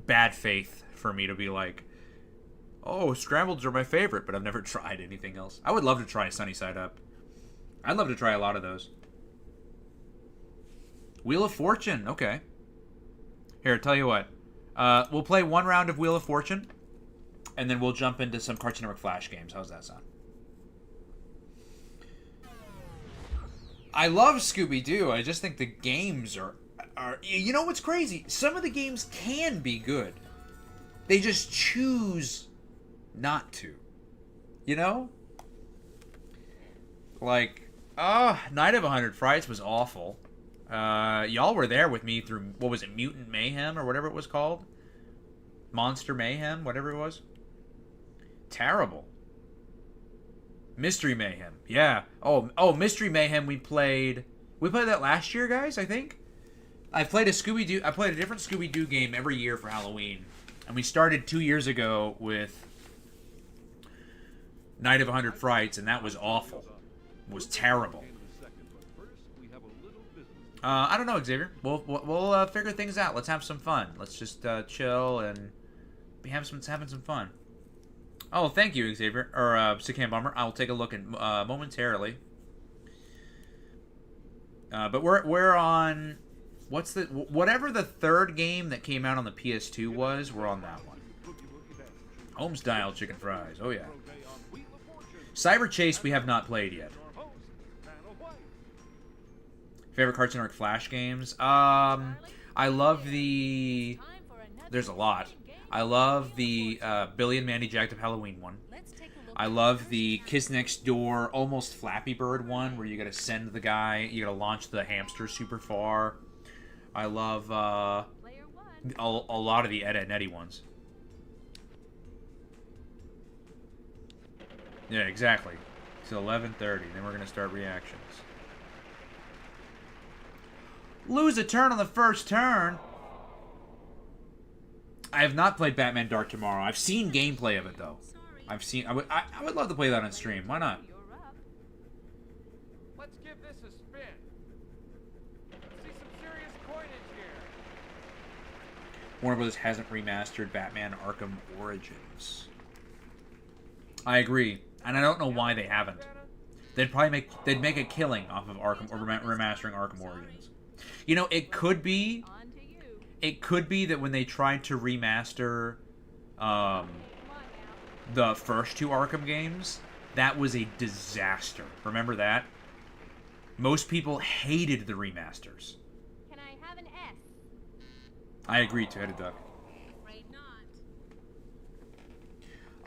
bad faith for me to be like, oh, scrambleds are my favorite, but I've never tried anything else. I would love to try Sunny Side Up. I'd love to try a lot of those. Wheel of Fortune, okay. Here, tell you what. We'll play one round of Wheel of Fortune, and then we'll jump into some Cartoon Network Flash games. How's that sound? I love Scooby-Doo. I just think the games are... You know what's crazy? Some of the games can be good. They just choose not to. You know? Like, Night of 100 Frights was awful. Y'all were there with me through, what was it, Mutant Mayhem or whatever it was called? Monster Mayhem, whatever it was. Terrible. Mystery Mayhem, yeah. Oh, Mystery Mayhem we played that last year, guys, I think? I played a different Scooby-Doo game every year for Halloween. And we started 2 years ago with Night of 100 Frights, and that was awful. It was terrible. I don't know, Xavier. We'll figure things out. Let's have some fun. Let's just chill and having some fun. Oh, thank you, Xavier. Or Sikam Bomber. I'll take a look at momentarily. But we're on... whatever the third game that came out on the PS2 was, we're on that one. Home-style chicken fries. Oh, yeah. Cyber Chase we have not played yet. Favorite Cartoon Network Flash games? I love the... There's a lot. I love the Billy and Mandy Jacked Up Halloween one. I love the Kiss Next Door almost Flappy Bird one where you gotta send the guy, you gotta launch the hamster super far. I love a lot of the Ed, Edd n Eddy ones. Yeah, exactly. It's 11:30. Then we're gonna start reactions. Lose a turn on the first turn. I have not played Batman Dark Tomorrow. I've seen gameplay of it though. I would love to play that on stream. Why not? Let's give this a spin. Let's see some serious coinage here. Warner Bros. Hasn't remastered Batman Arkham Origins. I agree, and I don't know why they haven't. They'd make a killing off of Arkham or remastering Arkham Origins. You know, it could be that when they tried to remaster the first two Arkham games, that was a disaster. Remember that? Most people hated the remasters. Can I have an S? I agree, Two-Headed Duck.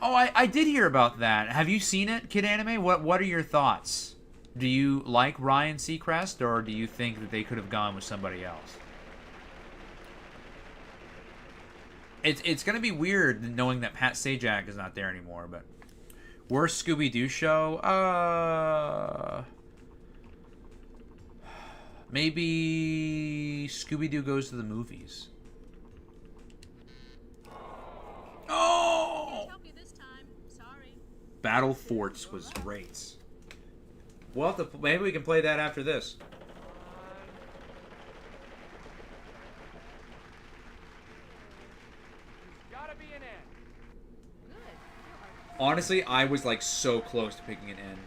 Oh, I did hear about that. Have you seen it, Kid Anime? What are your thoughts? Do you like Ryan Seacrest, or do you think that they could have gone with somebody else? It's gonna be weird knowing that Pat Sajak is not there anymore, but worst Scooby-Doo show? Maybe Scooby-Doo Goes to the Movies. Oh! Battle Forts was great. We'll have to, maybe we can play that after this. Honestly, I was like so close to picking an N.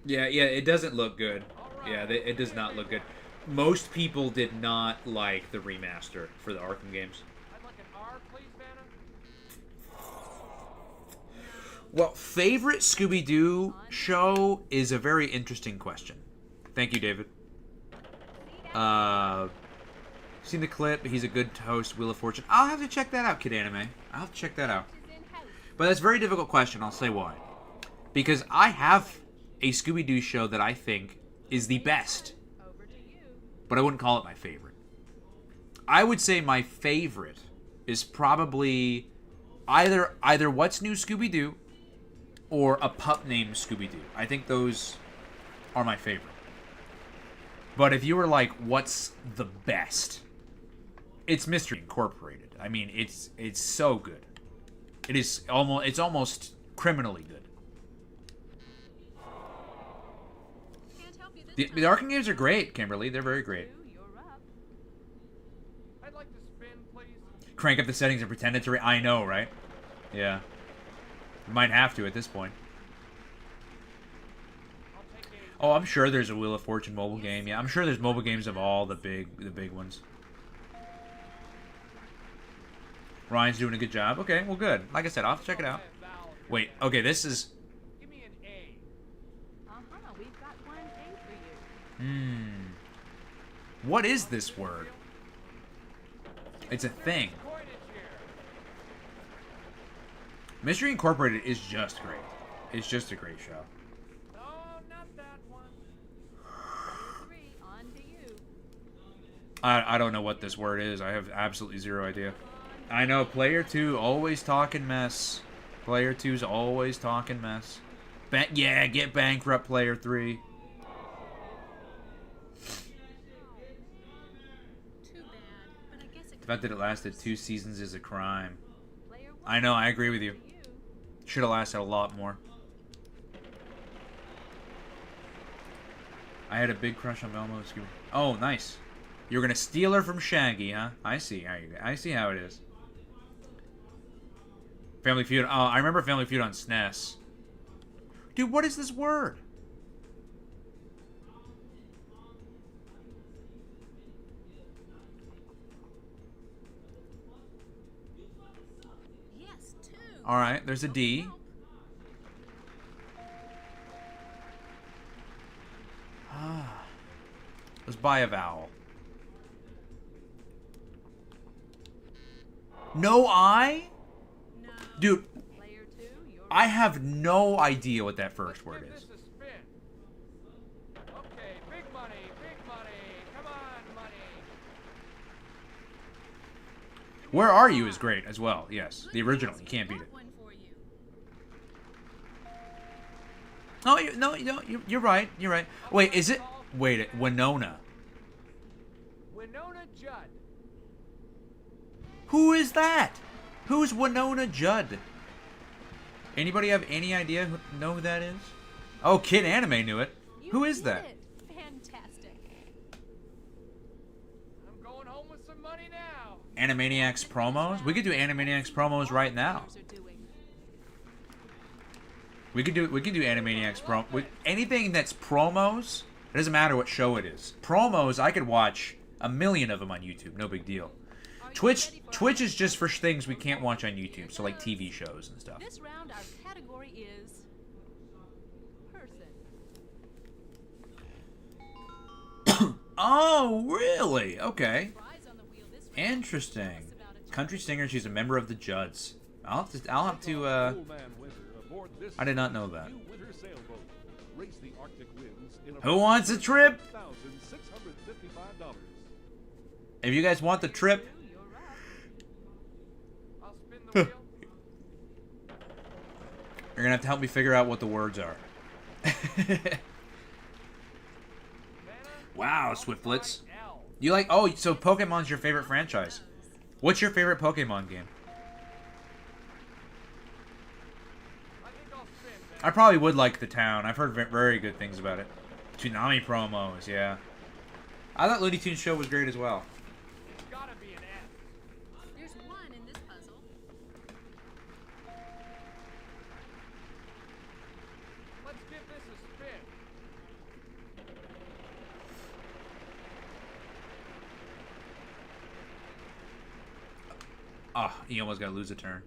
Yeah, it doesn't look good. Yeah, it does not look good. Most people did not like the remaster for the Arkham games. Well, favorite Scooby-Doo show is a very interesting question. Thank you, David. Seen the clip. He's a good host, Wheel of Fortune. I'll have to check that out, Kid Anime. I'll have to check that out. But that's a very difficult question. I'll say why. Because I have a Scooby-Doo show that I think is the best. But I wouldn't call it my favorite. I would say my favorite is probably either What's New Scooby-Doo or A Pup Named Scooby-Doo. I think those are my favorite. But if you were like, what's the best? It's Mystery Incorporated. I mean, it's so good. It's almost criminally good. The Arkham games are great, Kimberly. They're very great. I'd like to spin, please. Crank up the settings and pretend it's I know, right? Yeah. You might have to at this point. Oh, I'm sure there's a Wheel of Fortune mobile game. Yeah, I'm sure there's mobile games of all the big ones. Ryan's doing a good job. Okay, well, good. Like I said, I'll have to check it out. Wait, okay, this is... Give me an A. We've got one A for you. What is this word? It's a thing. Mystery Incorporated is just great. It's just a great show. No, not that one. On to you. I don't know what this word is. I have absolutely zero idea. I know, Player 2 always talking mess. Player 2's always talking mess. Yeah, get bankrupt, Player 3. The fact that it lasted 2 seasons is a crime. I know, I agree with you. Should have lasted a lot more. I had a big crush on Velma. Oh, nice. You're gonna steal her from Shaggy, huh? I see. I see how it is. Family Feud. Oh, I remember Family Feud on SNES. Dude, what is this word? Yes, two. All right, there's a D. Let's buy a vowel. No eye? Dude, I have no idea what that first word is. Okay, big money, big money. Come on, money. Where Are You is great as well. Yes, the original. You can't beat it. No, you're right. You're right. Wait, is it? Wait, Winona. Winona Judd. Who is that? Who's Winona Judd? Anybody have any idea know who that is? Oh, Kid Anime knew it. Who is that? Fantastic. I'm going home with some money now. Animaniacs promos? We could do Animaniacs promos right now. We could do Animaniacs anything that's promos. It doesn't matter what show it is. Promos, I could watch a million of them on YouTube. No big deal. Twitch is just for things we can't watch on YouTube, so like TV shows and stuff. This round, our category is person. Oh, really? Okay. Interesting. Country singer. She's a member of the Judds. I'll have to. I did not know that. Who wants a trip? If you guys want the trip. You're gonna have to help me figure out what the words are. Wow, Swiftlets. You like... Oh, so Pokemon's your favorite franchise. What's your favorite Pokemon game? I probably would like The Town. I've heard very good things about it. Toonami promos, yeah. I thought Looney Tunes Show was great as well. Gotta be an S. There's one in this puzzle. Let's give this a spin. Oh, you almost gotta lose a turn.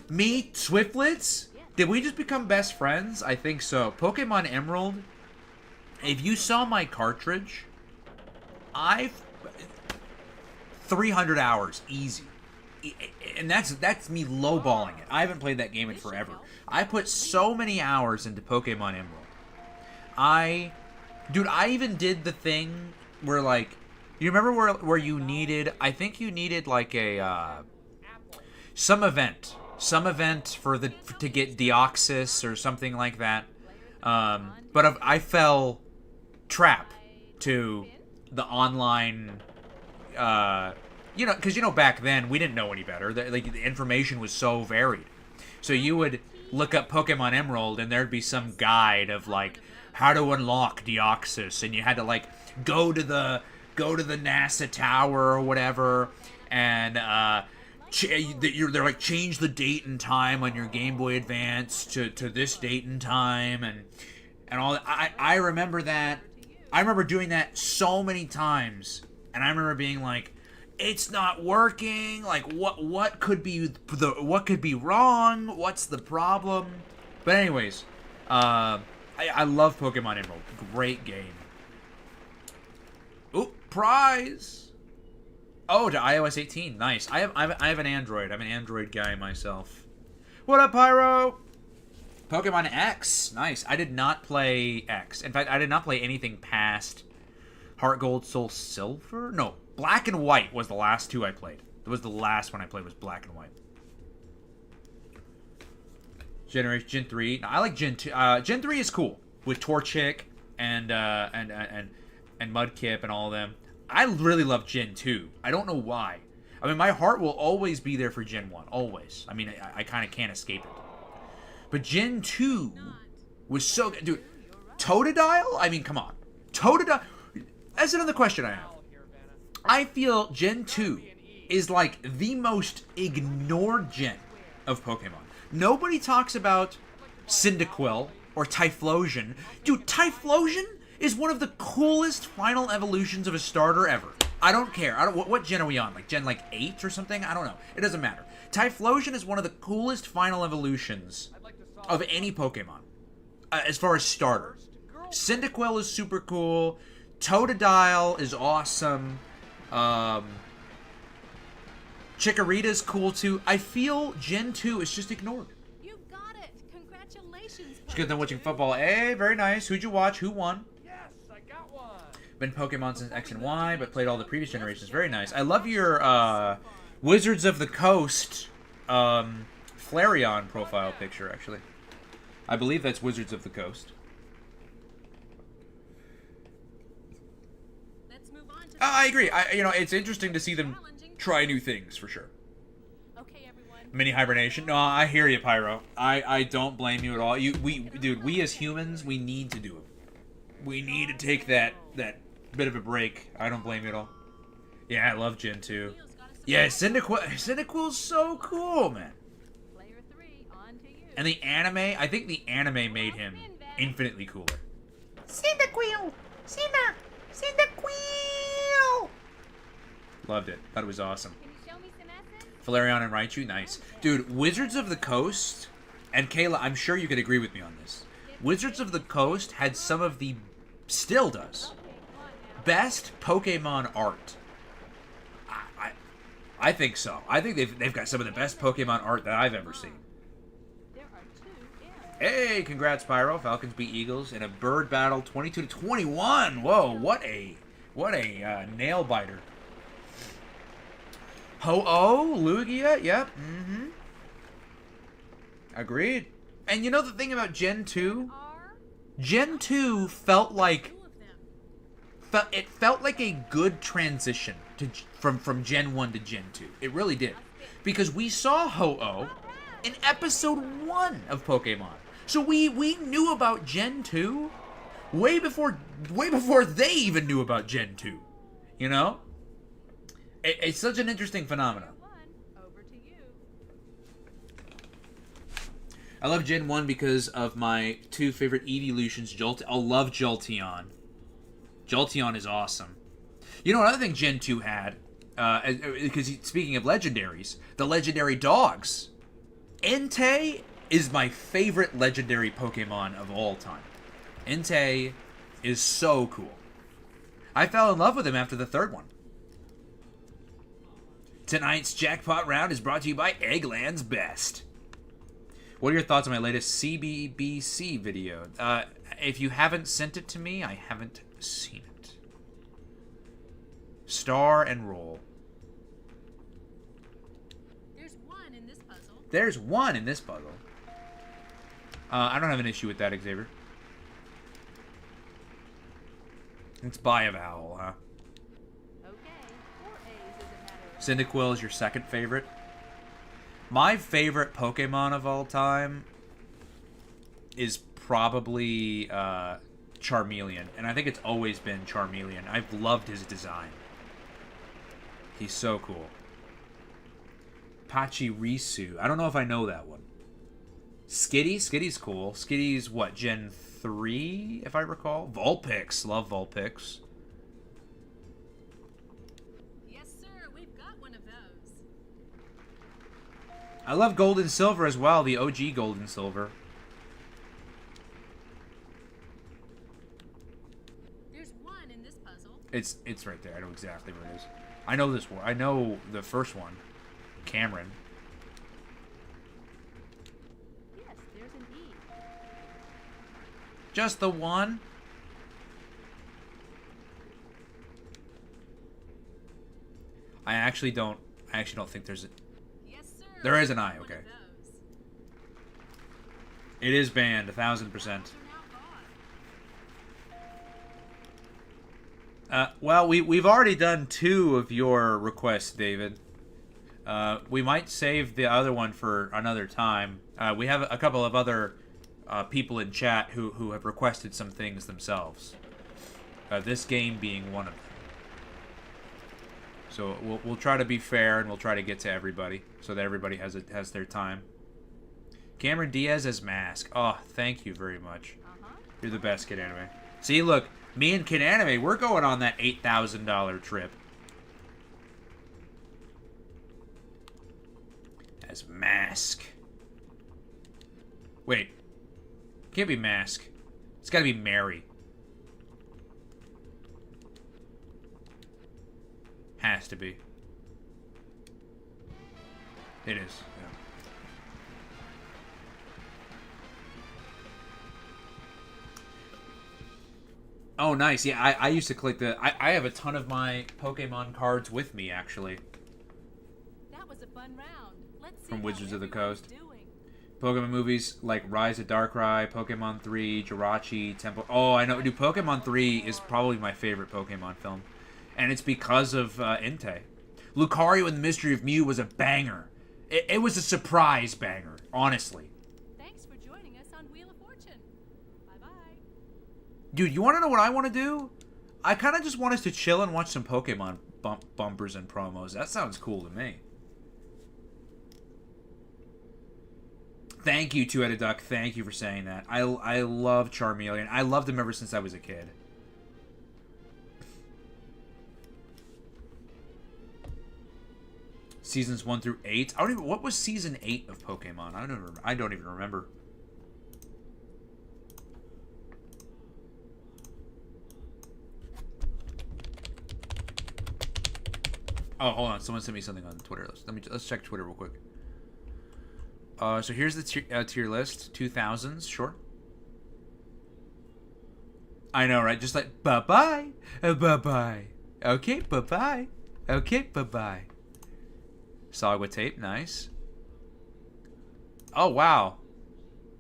Me, Swiftlets? Did we just become best friends? I think so. Pokemon Emerald. If you saw my cartridge, I've 300 hours easy, and that's me lowballing it. I haven't played that game in forever. I put so many hours into Pokemon Emerald. I even did the thing where, like, you remember where you needed? I think you needed like a some event to get Deoxys or something like that. But I fell trap to the online, because back then we didn't know any better. The information was so varied. So you would look up Pokemon Emerald and there'd be some guide of like how to unlock Deoxys, and you had to like go to the NASA tower or whatever, and they're like change the date and time on your Game Boy Advance to this date and time and all that. I remember that. I remember doing that so many times, and I remember being like, it's not working. Like what could be wrong? What's the problem? But anyways, I love Pokemon Emerald. Great game. Ooh, prize. Oh, to iOS 18. Nice. I have an Android. I'm an Android guy myself. What up, Pyro? Pokemon X. Nice. I did not play X. In fact, I did not play anything past Heart Gold, Soul Silver. No, Black and White was the last two I played. It was the last one I played was Black and White. Gen 3. I like Gen 2. Gen 3 is cool with Torchic and Mudkip and all of them. I really love Gen 2. I don't know why. I mean, my heart will always be there for Gen 1. Always. I mean, I kind of can't escape it. But Gen 2 was so good. Dude, Totodile? I mean, come on. Totodile. That's another question I have. I feel Gen 2 is like the most ignored gen of Pokemon. Nobody talks about Cyndaquil or Typhlosion. Dude, Typhlosion is one of the coolest final evolutions of a starter ever. I don't care. What gen are we on? Like Gen 8 or something? I don't know. It doesn't matter. Typhlosion is one of the coolest final evolutions of any Pokemon as far as starter. Cyndaquil is super cool. Totodile is awesome. Chikorita's cool too. I feel Gen 2 is just ignored. You got it. Congratulations. Just get done watching football. Hey, very nice. Who'd you watch? Who won? Yes, I got one. Been Pokemon since X and Y, but played all the previous generations. Very nice. I love your Wizards of the Coast Flareon profile picture, actually. I believe that's Wizards of the Coast. Let's move on to I agree. You know, it's interesting to see them try new things, for sure. Okay, everyone. Mini hibernation. No, I hear you, Pyro. I don't blame you at all. Dude, we as humans, we need to do it. We need to take that bit of a break. I don't blame you at all. Yeah, I love Gen 2. Yeah, Cyndaquil's so cool, man. Player 3, on to you. And the anime, I think the anime made him infinitely cooler. Cyndaquil! Cyndaquil! Loved it. Thought it was awesome. Can you show me some essence? Flareon and Raichu, nice. Dude, Wizards of the Coast, and Kayla, I'm sure you could agree with me on this. Wizards of the Coast had some of the, still does, best Pokemon art. I think so. I think they've got some of the best Pokemon art that I've ever seen. There are 2 Hey, congrats, Pyro. Falcons beat Eagles in a bird battle, 22-21. Whoa, what a nail biter. Ho-Oh, Lugia, yep, Agreed. And you know the thing about Gen 2? Gen 2 felt like a good transition from Gen 1 to Gen 2. It really did. Because we saw Ho-Oh in episode 1 of Pokemon. So we knew about Gen 2 way before they even knew about Gen 2. You know? It's such an interesting phenomenon. Over to you. I love Gen 1 because of my 2 favorite evolutions. I love Jolteon. Jolteon is awesome. You know, another thing Gen 2 had, because speaking of legendaries, the legendary dogs. Entei is my favorite legendary Pokemon of all time. Entei is so cool. I fell in love with him after the 3rd one. Tonight's jackpot round is brought to you by Eggland's Best. What are your thoughts on my latest CBBC video? If you haven't sent it to me, I haven't seen it. Star and roll. There's 1 in this puzzle. There's 1 in this puzzle. I don't have an issue with that, Xavier. It's Biovowl, huh? Cyndaquil is your second favorite. My favorite Pokemon of all time is probably Charmeleon, and I think it's always been Charmeleon. I've loved his design. He's so cool. Pachirisu. I don't know if I know that one. Skitty. Skitty's cool. Skitty's what, Gen 3, if I recall? Vulpix. Love Vulpix. I love Gold and Silver as well, the OG Gold and Silver. There's 1 in this puzzle. It's right there. I know exactly where it is. I know this one. I know the first one. Cameron. Yes, there's indeed. Just the one? I actually don't think there's a... There is an eye, okay. It is banned, 1000%. Well, we've already done 2 of your requests, David. We might save the other one for another time. We have a couple of other people in chat who have requested some things themselves. This game being one of them. So we'll try to be fair, and we'll try to get to everybody, so that everybody has their time. Cameron Diaz as Mask. Oh, thank you very much. You're the best, Kid Anime. See, look, me and Kid Anime, we're going on that $8,000 trip. As Mask. Wait. Can't be Mask. It's gotta be Mary. Has to be. It is. Yeah. Oh, nice. Yeah, I used to collect the... I have a ton of my Pokemon cards with me, actually. That was a fun round. Let's see From how Wizards of the everyone's Coast. doing. Pokemon movies like Rise of Darkrai, Pokemon 3, Jirachi, Temple... Oh, I know. Dude, Pokemon 3 is probably my favorite Pokemon film. And it's because of Entei. Lucario and the Mystery of Mew was a banger. It was a surprise banger, honestly. Thanks for joining us on Wheel of Fortune. Bye-bye. Dude, you want to know what I want to do? I kind of just want us to chill and watch some Pokemon bumpers and promos. That sounds cool to me. Thank you, Two-Headed Duck. Thank you for saying that. I love Charmeleon. I loved him ever since I was a kid. Seasons 1 through 8. I don't even. What was season 8 of Pokemon? I don't even remember. Oh, hold on. Someone sent me something on Twitter. Let's check Twitter real quick. So here's the tier list. 2000s, sure. I know, right? Just like bye-bye, bye-bye. Okay, bye-bye. Okay, bye-bye. Saga tape, nice. Oh wow,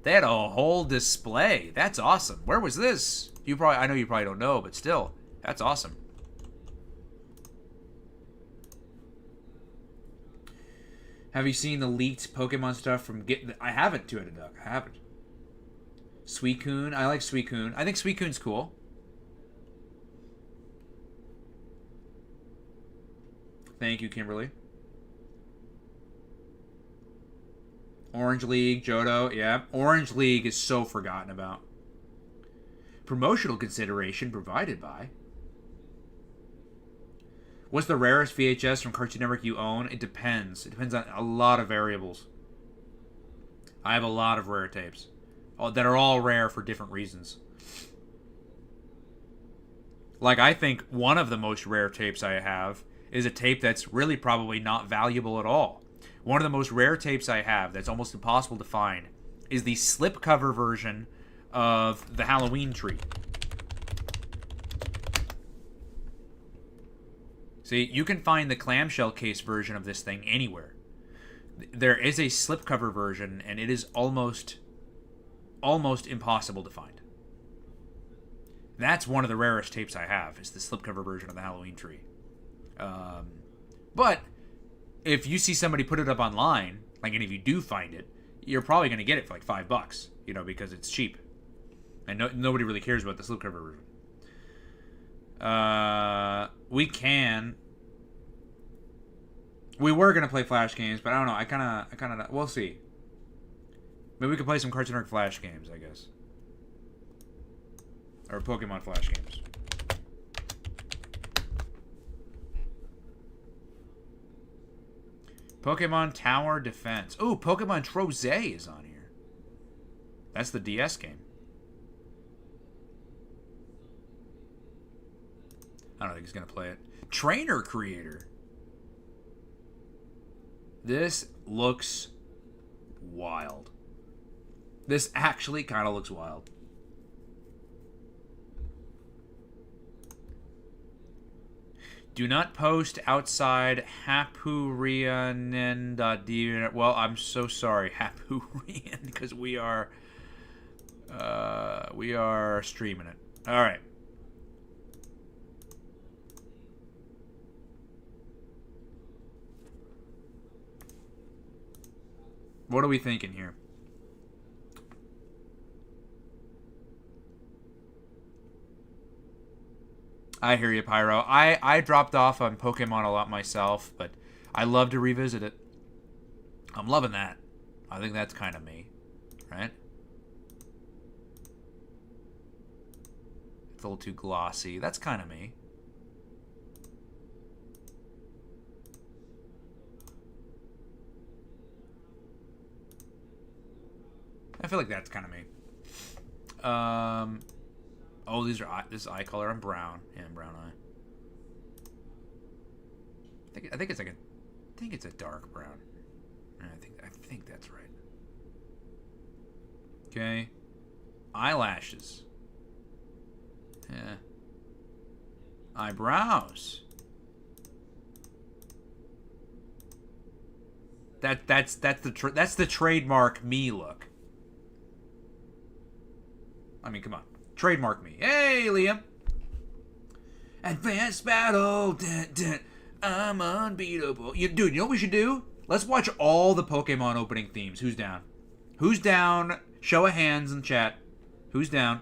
they had a whole display. That's awesome. Where was this? I know you probably don't know, but still, that's awesome. Have you seen the leaked Pokemon stuff from I haven't, Two-Headed Duck. I haven't. Suicune. I like Suicune. I think Suicune's cool. Thank you, Kimberly. Orange League, Johto. Yeah. Orange League is so forgotten about. Promotional consideration provided by... What's the rarest VHS from Cartoon Network you own? It depends. It depends on a lot of variables. I have a lot of rare tapes that are all rare for different reasons. Like, I think one of the most rare tapes I have is a tape that's really probably not valuable at all. One of the most rare tapes I have that's almost impossible to find is the slipcover version of the Halloween Tree. See, you can find the clamshell case version of this thing anywhere. There is a slipcover version, and it is almost impossible to find. That's one of the rarest tapes I have, is the slipcover version of the Halloween Tree. But if you see somebody put it up online, like, and if you do find it, you're probably going to get it for like $5, you know, because it's cheap. And nobody really cares about the slipcover version. We were gonna play Flash games, but I don't know. I kind of. We'll see. Maybe we could play some Cartoon Network Flash games, I guess, or Pokemon Flash games. Pokemon Tower Defense. Ooh, Pokemon Troze is on here. That's the DS game. I don't think he's gonna play it. Trainer Creator. This looks wild. This actually kind of looks wild. Do not post outside Hapurian.d. Well, I'm so sorry, Hapurian, because we are streaming it. All right. What are we thinking here? I hear you, Pyro. I dropped off on Pokemon a lot myself, but I love to revisit it. I'm loving that. I think that's kind of me, right? It's a little too glossy. That's kind of me. I feel like that's kind of me. Oh, this is eye color. I'm brown. Yeah, I'm brown eye. I think it's like I think it's a dark brown. I think that's right. Okay. Eyelashes. Yeah. Eyebrows. That's the trademark me look. I mean, come on. Trademark me. Hey, Liam. Advanced battle. Dun, dun. I'm unbeatable. Dude, you know what we should do? Let's watch all the Pokemon opening themes. Who's down? Who's down? Show of hands in chat. Who's down?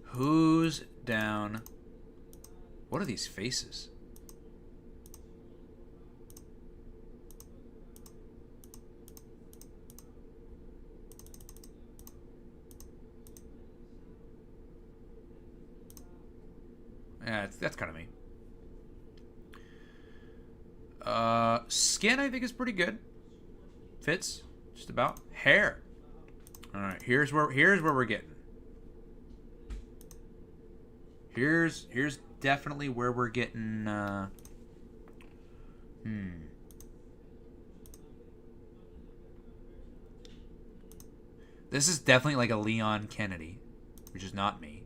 Who's down? What are these faces? Yeah, that's kind of me. Skin, I think, is pretty good. Fits, just about. Hair. All right, here's where we're getting. Here's definitely where we're getting. This is definitely like a Leon Kennedy, which is not me.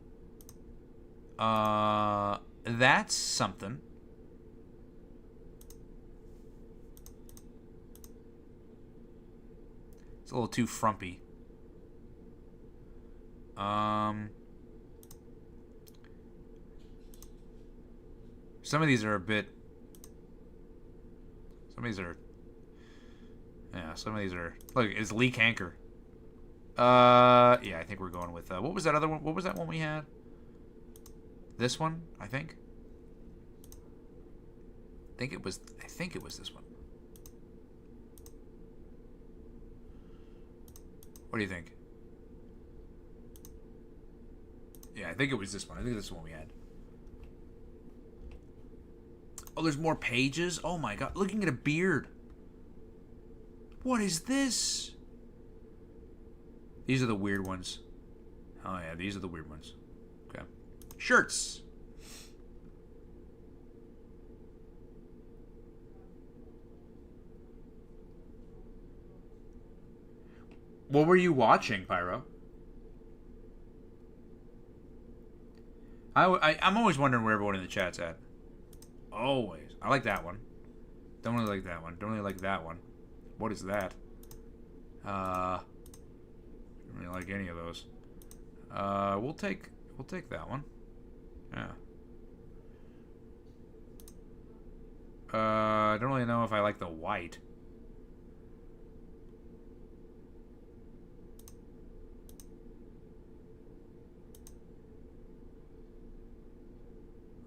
That's something. It's a little too frumpy. Some of these are a bit. Some of these are. Yeah, some of these are. Look, it's Lee Kanker. Yeah, I think we're going with. What was that other one? What was that one we had? This one, I think. I think it was this one. What do you think? Yeah, I think it was this one. I think this is the one we had. Oh, there's more pages? Oh my god. Looking at a beard. What is this? These are the weird ones. Oh yeah, these are the weird ones. Okay. Shirts. What were you watching, Pyro? I'm always wondering where everyone in the chat's at. Always. I like that one. Don't really like that one. Don't really like that one. What is that? Don't really like any of those. We'll take that one. Yeah. I don't really know if I like the white.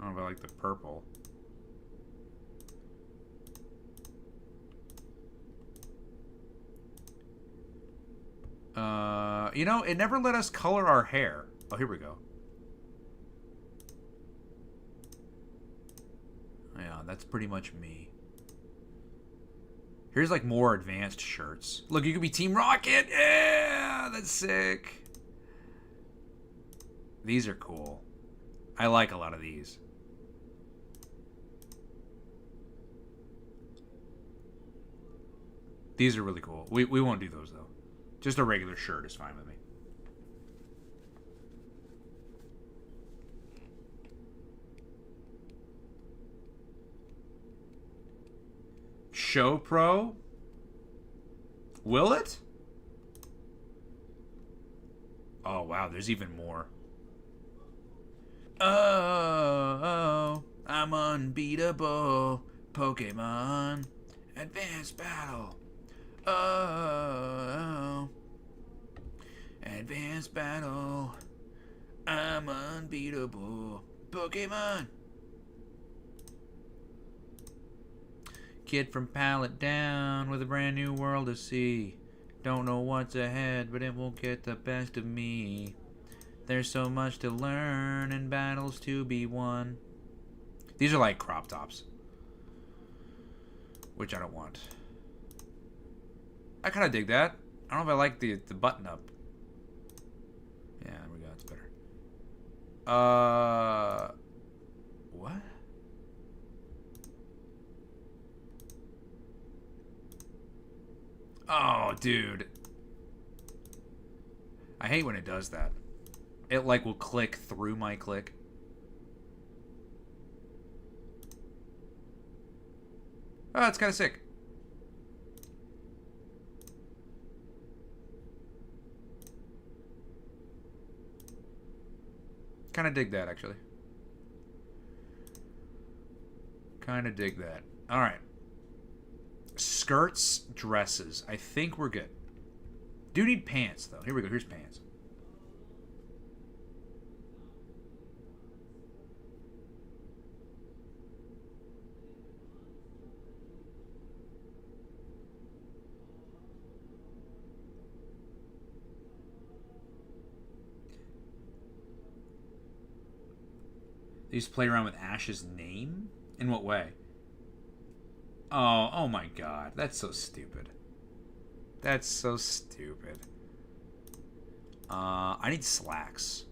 I don't know if I like the purple. You know, it never let us color our hair. Oh, here we go. Yeah, that's pretty much me. Here's like more advanced shirts. Look, you could be Team Rocket. Yeah, that's sick. These are cool. I like a lot of these. These are really cool. We won't do those though. Just a regular shirt is fine with me. Show Pro? Will it? Oh wow, there's even more. Oh, I'm unbeatable. Pokemon Advanced Battle. Oh, Advanced Battle. I'm unbeatable. Pokemon. Kid from Pallet Down with a brand new world to see. Don't know what's ahead, but it won't get the best of me. There's so much to learn and battles to be won. These are like crop tops, which I don't want. I kind of dig that. I don't know if I like the button up. Yeah, there we go. That's better. What? Oh, dude. I hate when it does that. It, like, will click through my click. Oh, it's kind of sick. Kind of dig that, actually. Kind of dig that. All right. Skirts, dresses. I think we're good. Do need pants, though. Here we go. Here's pants. They used to play around with Ash's name? In what way? Oh my god. That's so stupid. That's so stupid. I need slacks.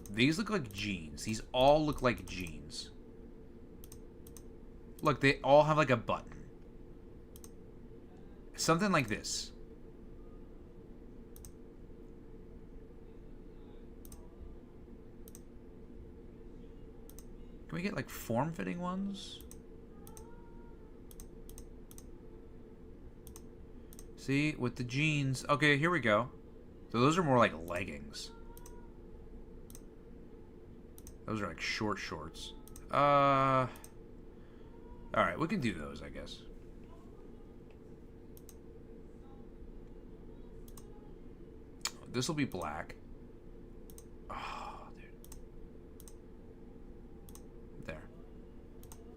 These look like jeans. These all look like jeans. Look, they all have like a button. Something like this. Can we get, like, form-fitting ones? See, with the jeans. Okay, here we go. So those are more like leggings. Those are like short shorts. Alright, we can do those, I guess. This will be black.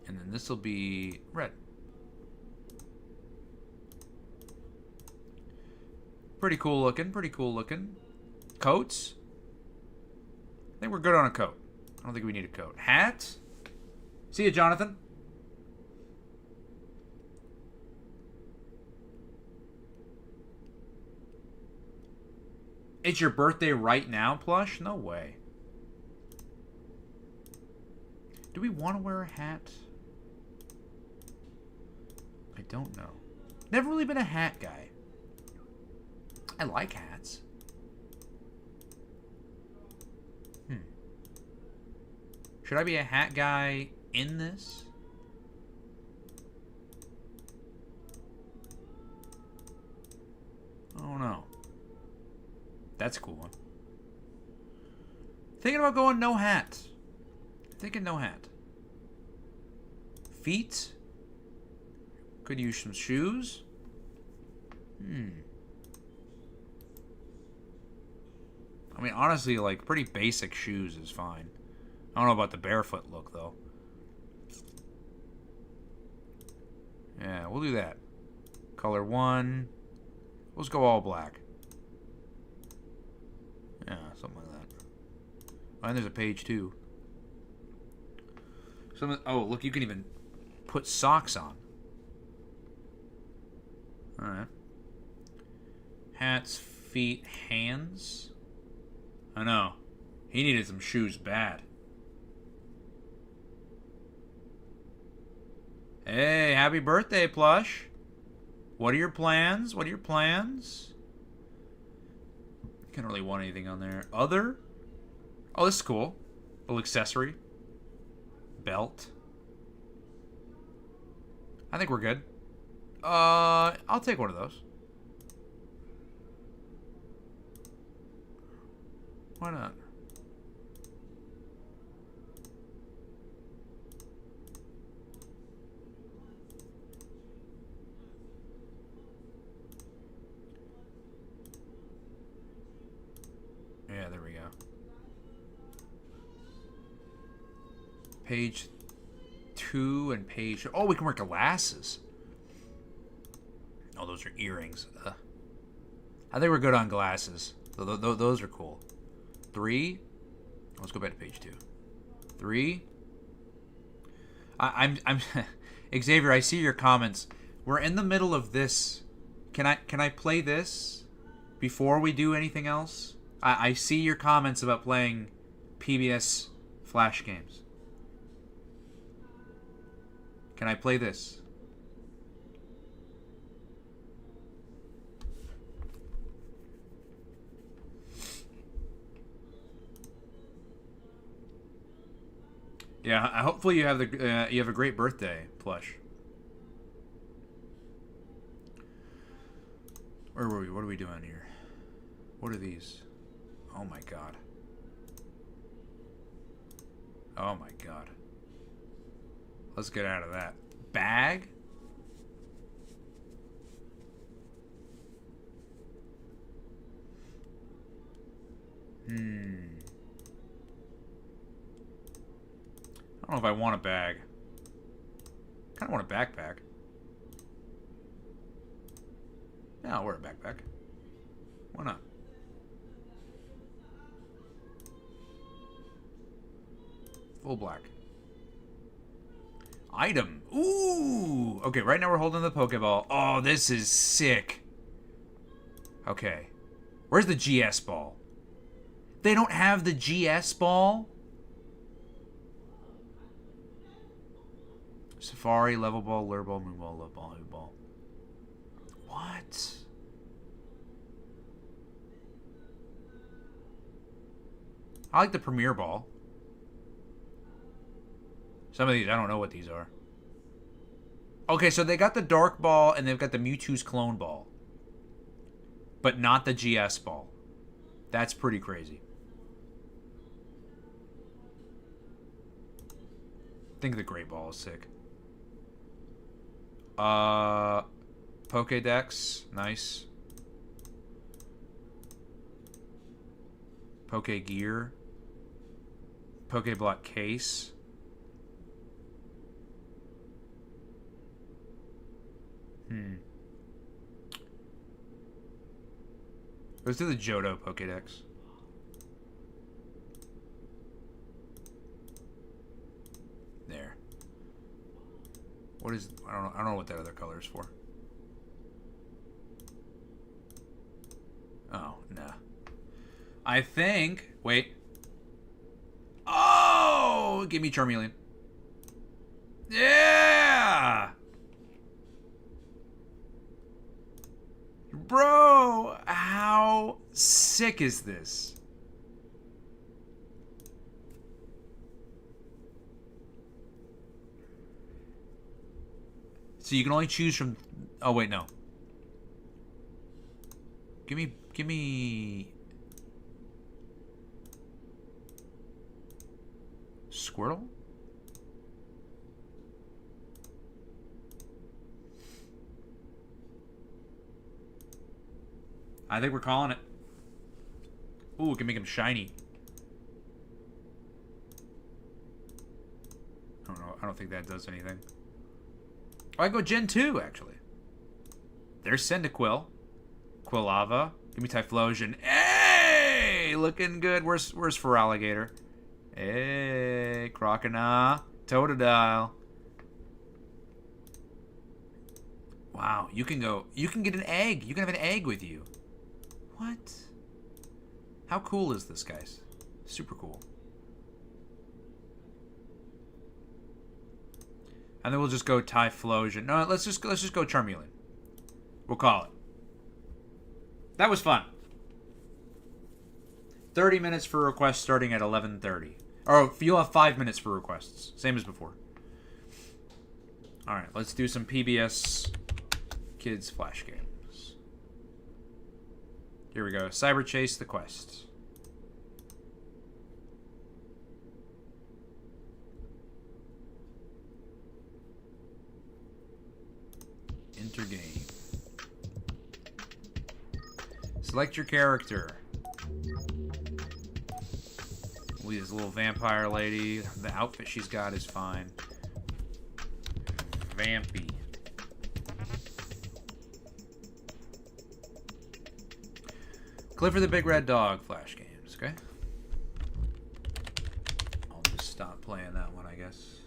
And then this will be red. Pretty cool looking, pretty cool looking. Coats? I think we're good on a coat. I don't think we need a coat. Hat? See ya, Jonathan. It's your birthday right now, Plush? No way. Do we want to wear a hat? I don't know. Never really been a hat guy. I like hats. Should I be a hat guy in this? I don't know. That's a cool one. Thinking about going no hat. Thinking no hat. Feet. Could use some shoes. I mean, honestly, like, pretty basic shoes is fine. I don't know about the barefoot look, though. Yeah, we'll do that. Color 1. Let's go all black. Yeah, something like that. Oh, and there's a page 2. Oh, look, you can even put socks on. Alright. Hats, feet, hands. I know. He needed some shoes bad. Hey, happy birthday, Plush. What are your plans? What are your plans? Can't really want anything on there. Other? Oh, this is cool. Little accessory. Belt. I think we're good. I'll take one of those. Why not? Yeah, there we go. Page 2 and page... Oh, we can wear glasses. Oh, those are earrings. I think we're good on glasses. Those are cool. 3. Let's go back to page 2. 3. I'm Xavier, I see your comments. We're in the middle of this. Can I play this before we do anything else? I see your comments about playing PBS Flash games. Can I play this? Yeah, hopefully you have a great birthday, Plush. Where were we? What are we doing here? What are these? Oh my god. Oh my god. Let's get out of that. Bag? I don't know if I want a bag. Kind of want a backpack. Yeah, I'll wear a backpack. Why not? Full black. Item. Ooh. Okay, right now we're holding the Pokeball. Oh, this is sick. Okay. Where's the GS ball? They don't have the GS ball? Safari, level ball, lure ball, moon ball, love ball, hoop ball. What? I like the Premier ball. Some of these, I don't know what these are. Okay, so they got the Dark Ball and they've got the Mewtwo's Clone Ball. But not the GS ball. That's pretty crazy. I think the Great Ball is sick. Pokédex, nice. Pokégear. Pokéblock case. Let's do the Johto Pokédex. There. What is... I don't know what that other color is for. Oh, nah. I think... Wait. Oh! Give me Charmeleon. Yeah! Bro! How sick is this? So you can only choose from... Oh, wait, no. Give me... Squirtle? I think we're calling it. Ooh, we can make him shiny. I don't know. I don't think that does anything. Oh, I go Gen 2, actually. There's Cyndaquil. Quilava. Give me Typhlosion. Hey! Looking good. Where's Feraligatr? Hey, Croconaw. Totodile. Wow, you can get an egg. You can have an egg with you. What? How cool is this, guys? Super cool. And then we'll just go Typhlosion. No, let's just go Charmeleon. We'll call it. That was fun. 30 minutes for requests starting at 11:30. Or you'll have 5 minutes for requests. Same as before. Alright, let's do some PBS Kids Flash games. Here we go. Cyber Chase the Quest. Enter game. Select your character. We this little vampire lady. The outfit she's got is fine. Vampy. Clifford the Big Red Dog Flash games, okay? I'll just stop playing that one, I guess.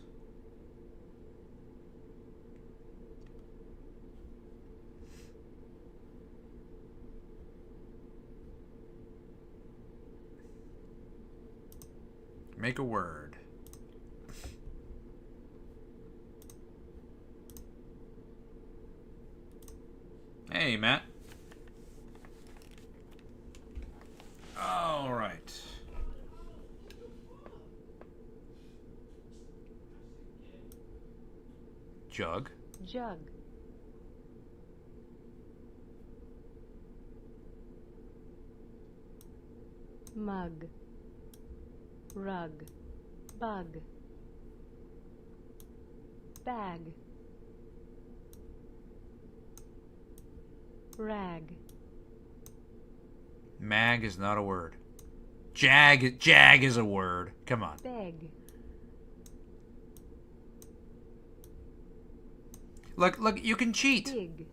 Make a word. Hey, Matt. All right. Jug. Jug. Mug. Rug. Bug. Bag. Rag. Mag is not a word. Jag is a word. Come on. Beg. Look, you can cheat. Dig.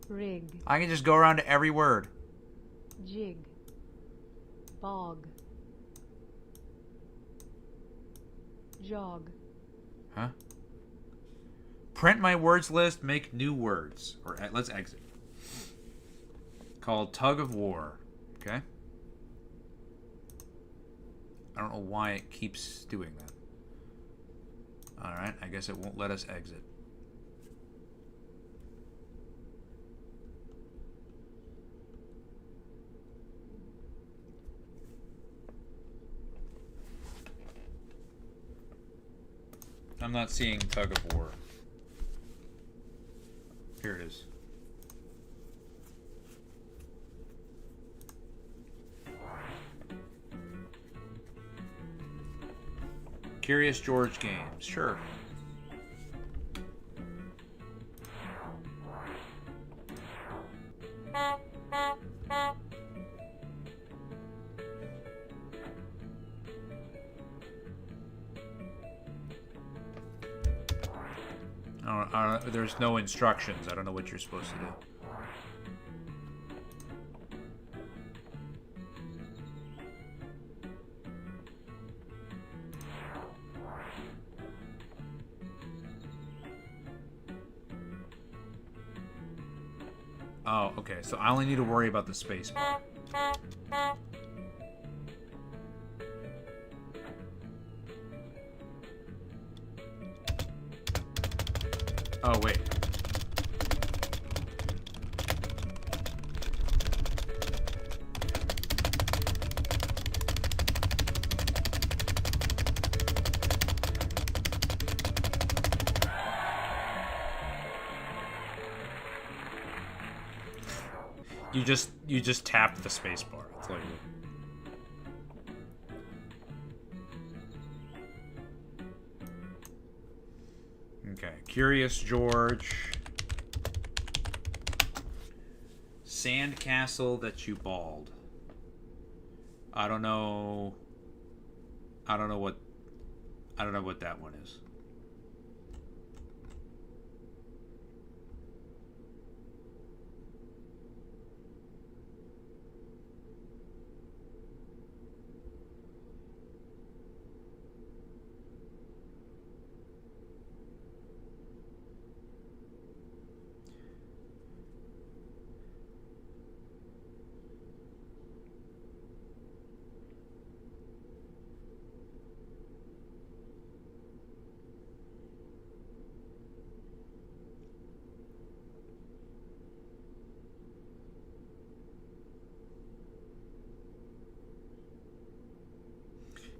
Rig. I can just go around to every word. Jig. Bog. Jog. Huh? Print my words list, make new words. Or let's exit. Called Tug of War. Okay? I don't know why it keeps doing that. Alright, I guess it won't let us exit. I'm not seeing Tug of War. Here it is. Curious George games, sure. There's no instructions. I don't know what you're supposed to do. Oh, okay. So I only need to worry about the space bar. Oh, wait. You just tapped the space bar. That's all you do. Okay, Curious George. Sandcastle that you balled. I don't know what that one is.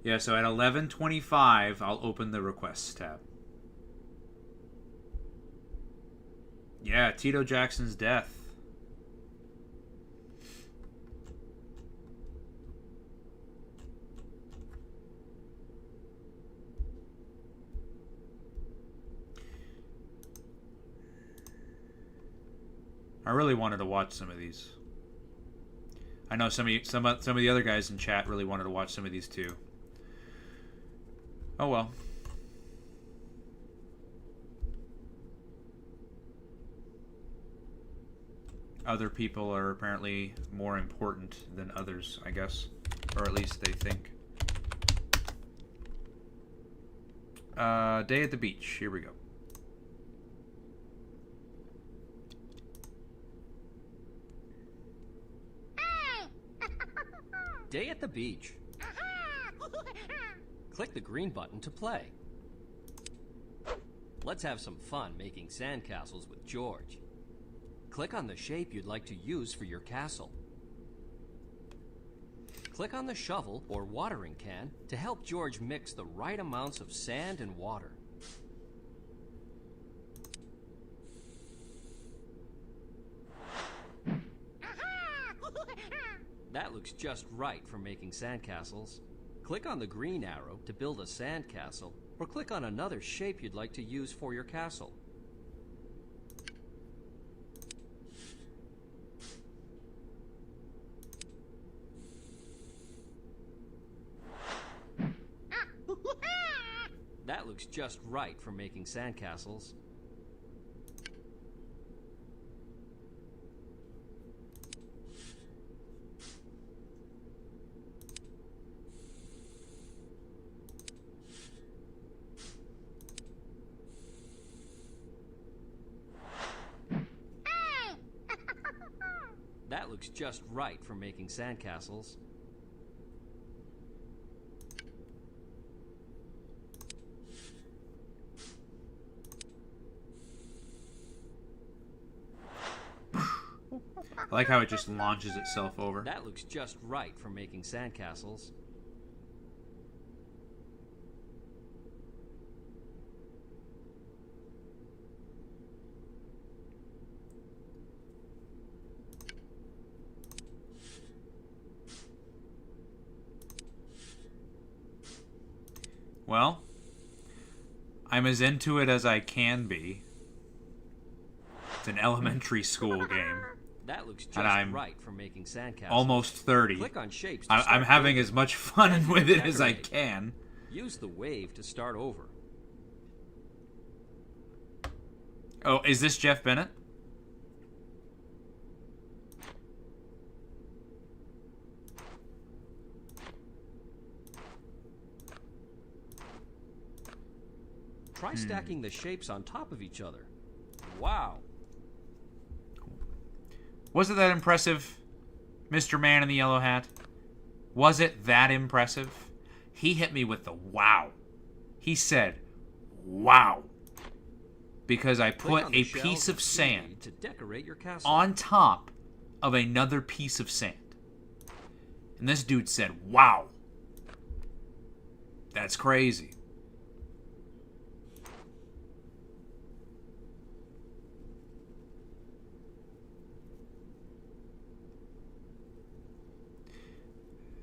Yeah, so at 11:25, I'll open the requests tab. Yeah, Tito Jackson's death. I really wanted to watch some of these. I know some of the other guys in chat really wanted to watch some of these too. Oh well. Other people are apparently more important than others, I guess. Or at least they think. Day at the beach. Here we go. Day at the beach. Click the green button to play. Let's have some fun making sandcastles with George. click on the shape you'd like to use for your castle. Click on the shovel or watering can to help George mix the right amounts of sand and water. That looks just right for making sandcastles. Click on the green arrow to build a sandcastle, or click on another shape you'd like to use for your castle. That looks just right for making sandcastles. That looks just right for making sandcastles. I like how it just launches itself over. That looks just right for making sandcastles. Well, I'm as into it as I can be. It's an elementary school game. That looks just and I'm right for making sandcastles. Almost 30. Click on shapes to I'm start having building. as much fun with it as I Decorate. can. Use the wave to start over. Oh, is this Jeff Bennett? Try stacking the shapes on top of each other. Wow. Was it that impressive, Mr. Man in the Yellow Hat? Was it that impressive? He hit me with the wow. He said, wow. Because I Click put on the a shells piece and of seaweed sand to decorate your castle. on top of another piece of sand. And this dude said, wow. That's crazy.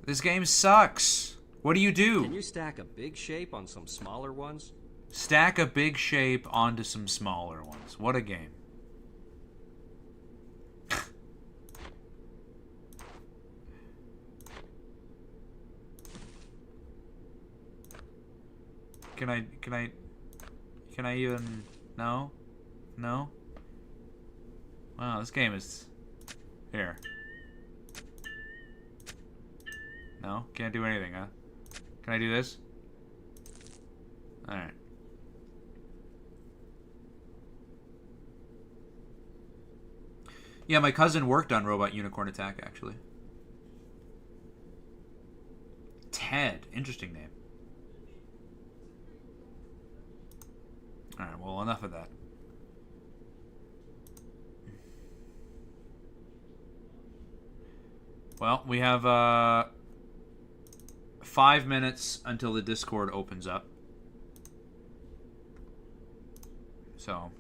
This game sucks. What do you do? Can you stack a big shape on some smaller ones? Stack a big shape onto some smaller ones. What a game. Can I even... No? No? Wow, this game is... Here. No? Can't do anything, huh? Can I do this? Alright. Yeah, my cousin worked on Robot Unicorn Attack, actually. Ted. Interesting name. Alright, well, enough of that. Well, we have 5 minutes until the Discord opens up. So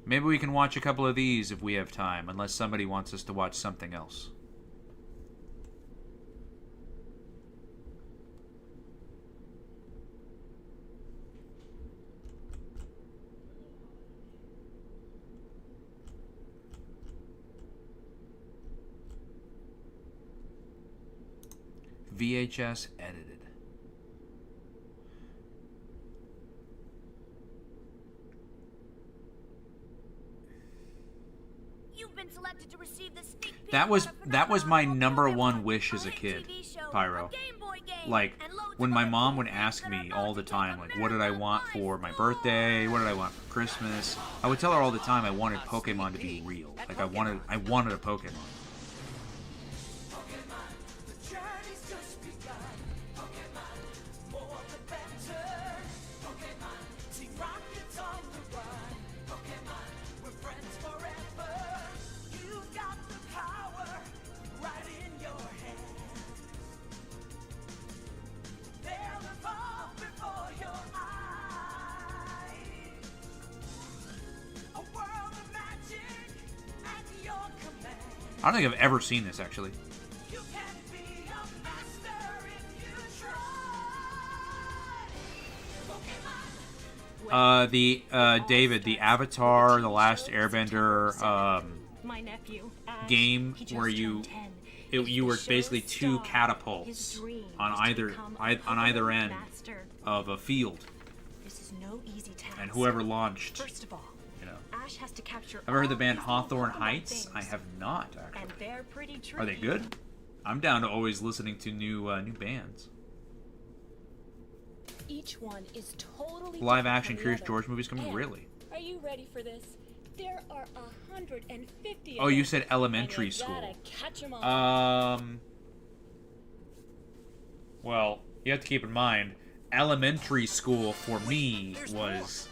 maybe we can watch a couple of these if we have time, unless somebody wants us to watch something else. VHS edited. You've been selected to receive the sneak peek That was of a my phenomenal number Pokemon one wish as a hit kid, TV show, Pyro. a Game Boy game, Like, and loads when of my other mom cool would things ask that me are all about the to time, take like, what did I want for my birthday? What did I want for Christmas? I would tell her all the time I wanted Pokemon to be real. Like, I wanted a Pokemon. The journey's just begun. Pokemon, more the better. Pokemon, see rockets on the I don't think I've ever seen this, actually. David, the Avatar, The Last Airbender My nephew, Ash, game he just where you turned 10. you were basically two catapults on either end of a field, This is no easy task. and whoever launched. First of all, You know. Ash has to capture I've heard the all band these Hawthorne Pokemon Heights. things. I have not actually. And they're pretty tricky. Are they good? I'm down to always listening to new bands. Each one is totally Live different action from the Curious other. George movies coming? And Really? Are you ready for this? There are 150 of Oh, you them, said elementary and you gotta school. catch 'em all. Well, you have to keep in mind, elementary school for me was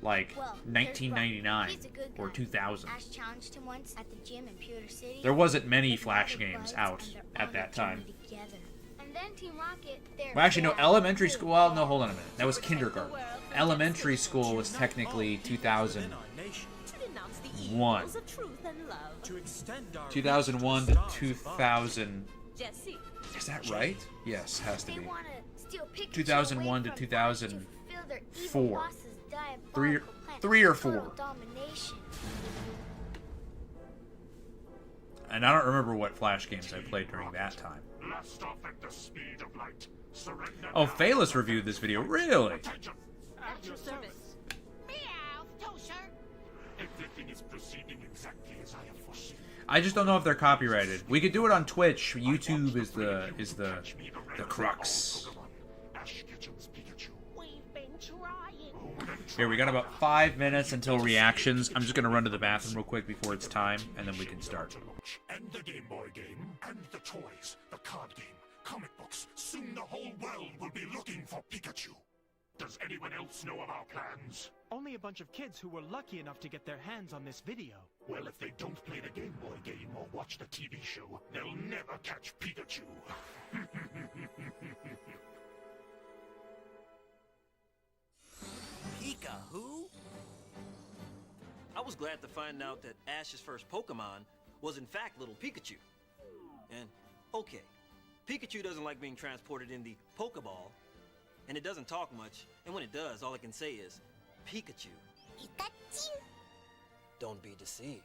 like Well, there's 1999 He's a good or guy. 2000. Ash challenged him once at the gym in Pewter City. There wasn't many But now Flash they're games buds out and they're at on that a journey time. together. And then Team Rocket, they're Well, actually, no, bad. elementary school. Well, no, hold on a minute. That was kindergarten. Elementary school was technically 2001. Of truth and love. To extend our 2001 to 2000. Jesse. Is that right? Yes, has to They be. want to steal Pikachu 2001 away to from 2004. Ash to fulfill their evil boss's Three diabolical plan or of total 4. domination. And I don't remember what Flash games I played during that time. Blast off at the speed of light. Surrender. Oh, Phaelus reviewed this video. Really? At your service. Meow, Toaster. Everything is proceeding exactly as I have foreseen. I just don't know if they're copyrighted. We could do it on Twitch. YouTube is the crux. Ash Ketchum's Pikachu. We've been trying. Here, we got about 5 minutes until reactions. I'm just gonna run to the bathroom real quick before it's time, and then we can start. And the Game Boy game, and the toys, the card game, comic books. Soon the whole world will be looking for Pikachu. Does anyone else know of our plans? Only a bunch of kids who were lucky enough to get their hands on this video. Well, if they don't play the Game Boy game or watch the TV show, they'll never catch Pikachu. Pika who? I was glad to find out that Ash's first Pokemon was in fact little Pikachu. And, okay, Pikachu doesn't like being transported in the Pokeball, and it doesn't talk much, and when it does, all it can say is, Pikachu. Pikachu. Don't be deceived.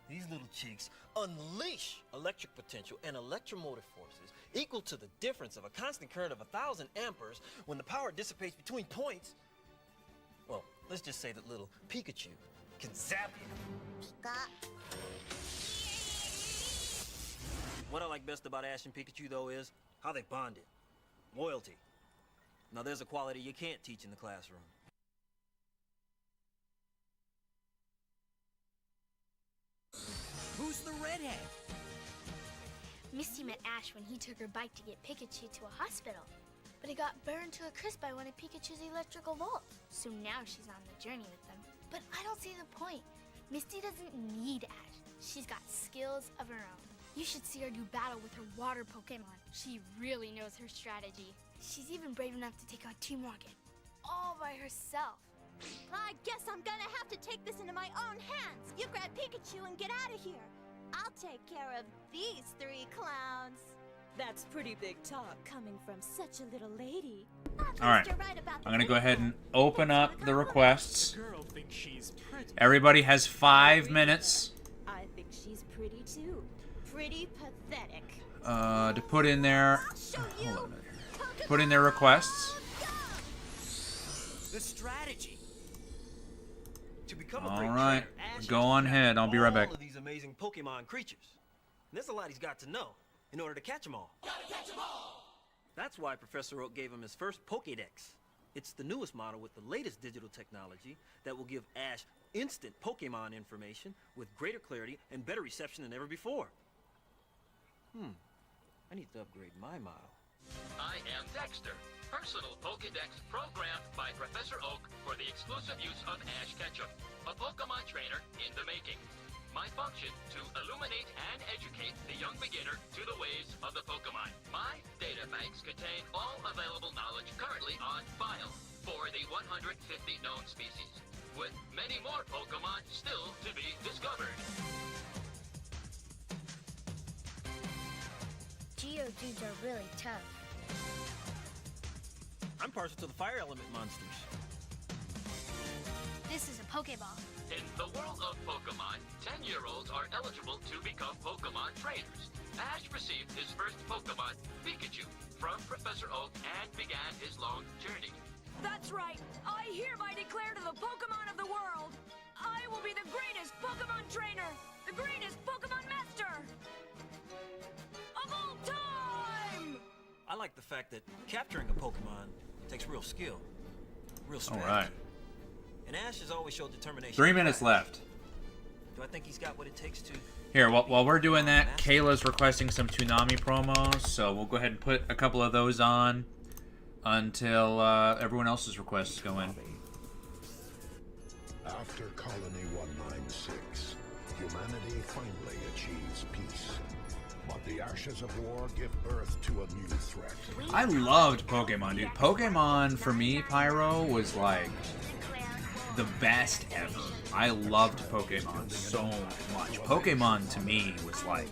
These little cheeks unleash electric potential and electromotive forces equal to the difference of a constant current of 1,000 amperes when the power dissipates between points. Well, let's just say that little Pikachu can zap you. Pika. What I like best about Ash and Pikachu, though, is how they bonded. Loyalty. Now, there's a quality you can't teach in the classroom. Who's the redhead? Misty met Ash when he took her bike to get Pikachu to a hospital. But it got burned to a crisp by one of Pikachu's electrical bolts. So now she's on the journey with them. But I don't see the point. Misty doesn't need Ash. She's got skills of her own. You should see her do battle with her water Pokemon. She really knows her strategy. She's even brave enough to take on Team Rocket. All by herself. I guess I'm gonna have to take this into my own hands. You grab Pikachu and get out of here. I'll take care of these 3 clowns. That's pretty big talk coming from such a little lady. Alright, I'm gonna go ahead and open up the requests. Everybody has 5 minutes I think she's pretty too. Pretty pathetic. to put in their hold on a minute here. Put in their requests. The strategy. To become a All great right, trainer, Ash go has to on master ahead. I'll be right back. all of these amazing Pokemon creatures. And there's a lot he's got to know in order to catch them all. That's why Professor Oak gave him his first Pokédex. It's the newest model with the latest digital technology that will give Ash instant Pokemon information with greater clarity and better reception than ever before. I need to upgrade my model. I am Dexter, personal Pokédex programmed by Professor Oak for the exclusive use of Ash Ketchum, a Pokemon trainer in the making. My function to illuminate and educate the young beginner to the ways of the Pokemon. My data banks contain all available knowledge currently on file for the 150 known species, with many more Pokemon still to be discovered. Geodudes are really tough. I'm partial to the fire element monsters. This is a Pokeball. In the world of Pokemon, 10-year-olds are eligible to become Pokemon trainers. Ash received his first Pokemon, Pikachu, from Professor Oak and began his long journey. That's right. I hereby declare to the Pokemon of the world, I will be the greatest Pokemon trainer, the greatest Pokemon master of all time! I like the fact that capturing a Pokemon takes real skill, real strategy. All right. And Ash has always showed determination. 3 minutes left. Do I think he's got what it takes to... Here, while we're doing that, Kayla's requesting some Toonami promos, so we'll go ahead and put a couple of those on until everyone else's requests go in. After Colony 196, humanity finally achieves peace. But the ashes of war give birth to a new threat. I loved Pokemon, dude. Pokemon, for me, Pyro, was like the best ever. I loved Pokemon so much. Pokemon, to me, was like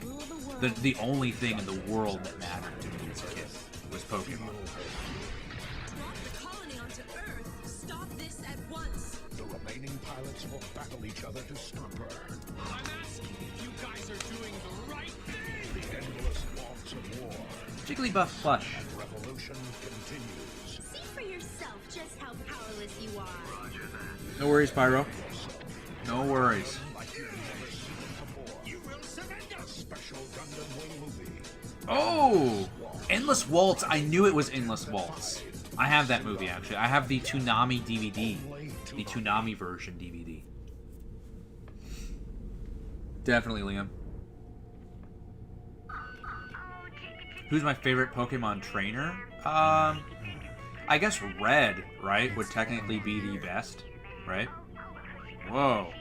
the only thing in the world that mattered to me as a kid was Pokemon. Colony onto Earth, stop this at once! The remaining pilots will battle each other to stop her. I'm asking if you guys are doing the right thing. The endless waltz of war. Jigglypuff plush. And revolution continues. See for yourself just how powerless you are. No worries, Pyro. No worries. Oh! Endless Waltz. I knew it was Endless Waltz. I have that movie, actually. I have the Toonami DVD. The Toonami version DVD. Definitely, Liam. Who's my favorite Pokemon trainer? I guess Red, right, would technically be the best, right? Whoa.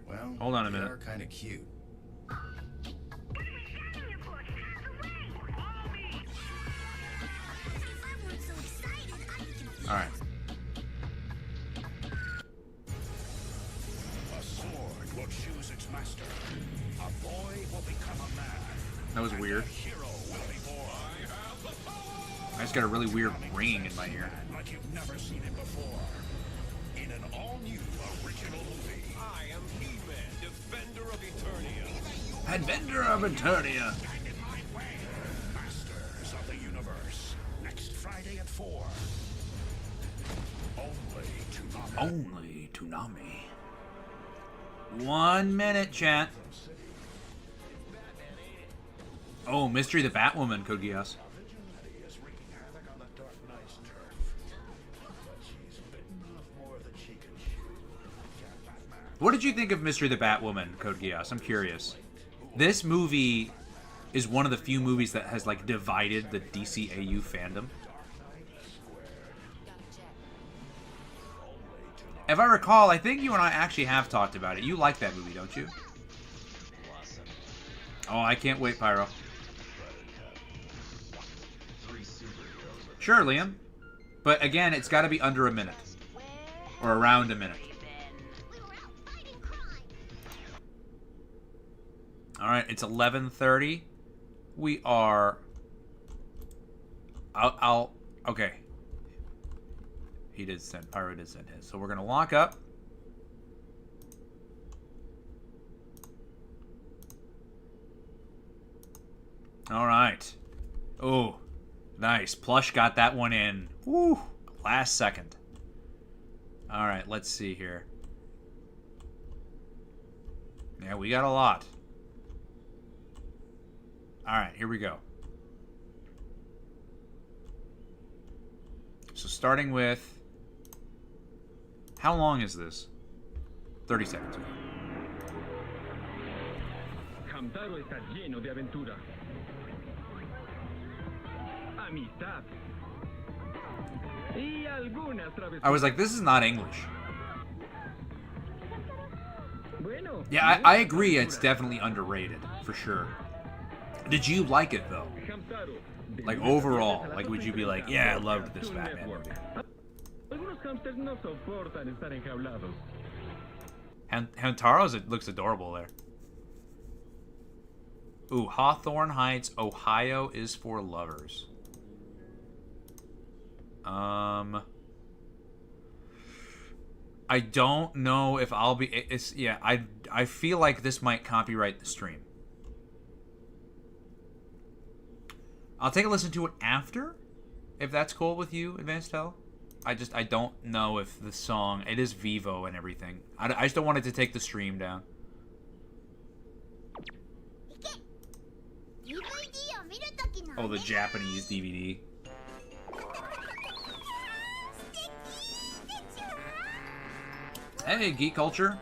Well, hold on a minute. They're kind of cute. All right. A sword will choose its master. A boy will become a man. That was weird. A hero will be born. I just got a really weird ringing in my ear. Like you've never seen it before. In an all-new original movie. I am He-Man, Defender of Eternia. Defender of Eternia. Masters of the Universe. Next Friday at 4. Only Toonami. 1 minute, chat. Oh, Mystery the Batwoman, Code Geass. What did you think of Mystery the Batwoman, Code Geass? I'm curious. This movie is one of the few movies that has like divided the DCAU fandom. If I recall, I think you and I actually have talked about it. You like that movie, don't you? Oh, I can't wait, Pyro. Sure, Liam. But again, it's got to be under a minute. Or around a minute. Alright, it's 11:30. We are... Okay. He did send... Pyro did send his. So we're going to lock up. Alright. Oh, nice. Plush got that one in. Woo! Last second. Alright, let's see here. Yeah, we got a lot. Alright, here we go. So starting with... How long is this? 30 seconds. Hamtaro está lleno de aventura. Amistad. Y algunas travesuras. I was like, this is not English. Yeah, I agree. It's definitely underrated, for sure. Did you like it, though? Like, overall? Like, would you be like, yeah, I loved this Batman movie? Algunos hamsters no soportan estar enjaulados. Hamtaro's, it looks adorable there. Ooh, Hawthorne Heights, Ohio is for lovers. I don't know if I'll be... yeah, I feel like this might copyright the stream. I'll take a listen to it after, if that's cool with you, Advanced Hell. I don't know if the song... It is Vivo and everything. I just don't want it to take the stream down. Oh, the Japanese DVD. Hey, Geek Culture.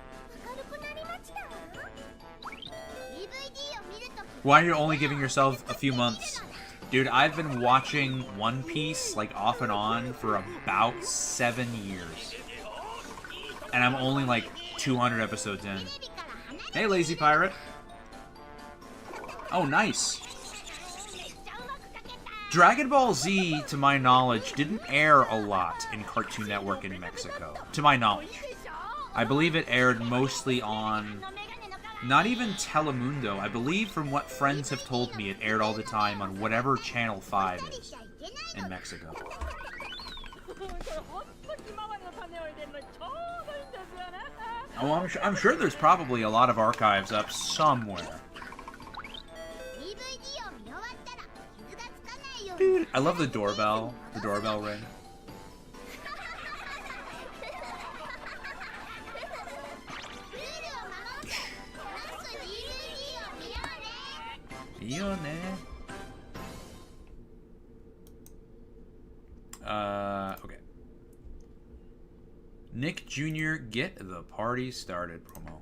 Why are you only giving yourself a few months? Dude, I've been watching One Piece, like, off and on for about 7 years. And I'm only, like, 200 episodes in. Hey, Lazy Pirate. Oh, nice. Dragon Ball Z, to my knowledge, didn't air a lot in Cartoon Network in Mexico. To my knowledge. I believe it aired mostly on... Not even Telemundo. I believe, from what friends have told me, it aired all the time on whatever Channel 5 is in Mexico. Oh, I'm sure there's probably a lot of archives up somewhere. Dude, I love the doorbell ring. Okay. Nick Jr. Get the Party Started promo.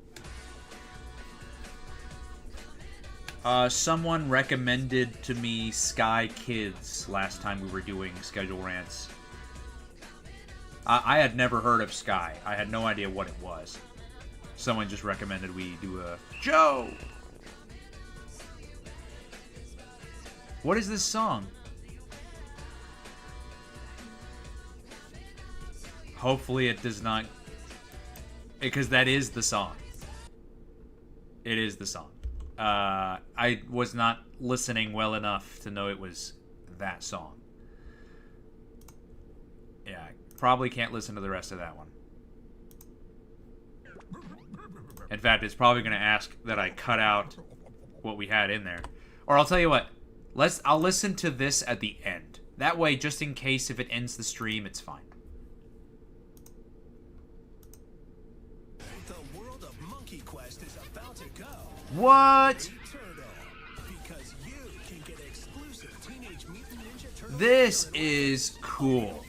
Someone recommended to me Sky Kids last time we were doing schedule rants. I had never heard of Sky. I had no idea what it was. Someone just recommended we do a Joe. What is this song? Hopefully it does not... Because that is the song. It is the song. I was not listening well enough to know it was that song. Yeah, I probably can't listen to the rest of that one. In fact, it's probably going to ask that I cut out what we had in there. Or I'll tell you what. I'll listen to this at the end. That way, just in case if it ends the stream, it's fine. The world of Monkey Quest is about to go. What? Because you can get exclusive Teenage Mutant Ninja Turtle. This is cool.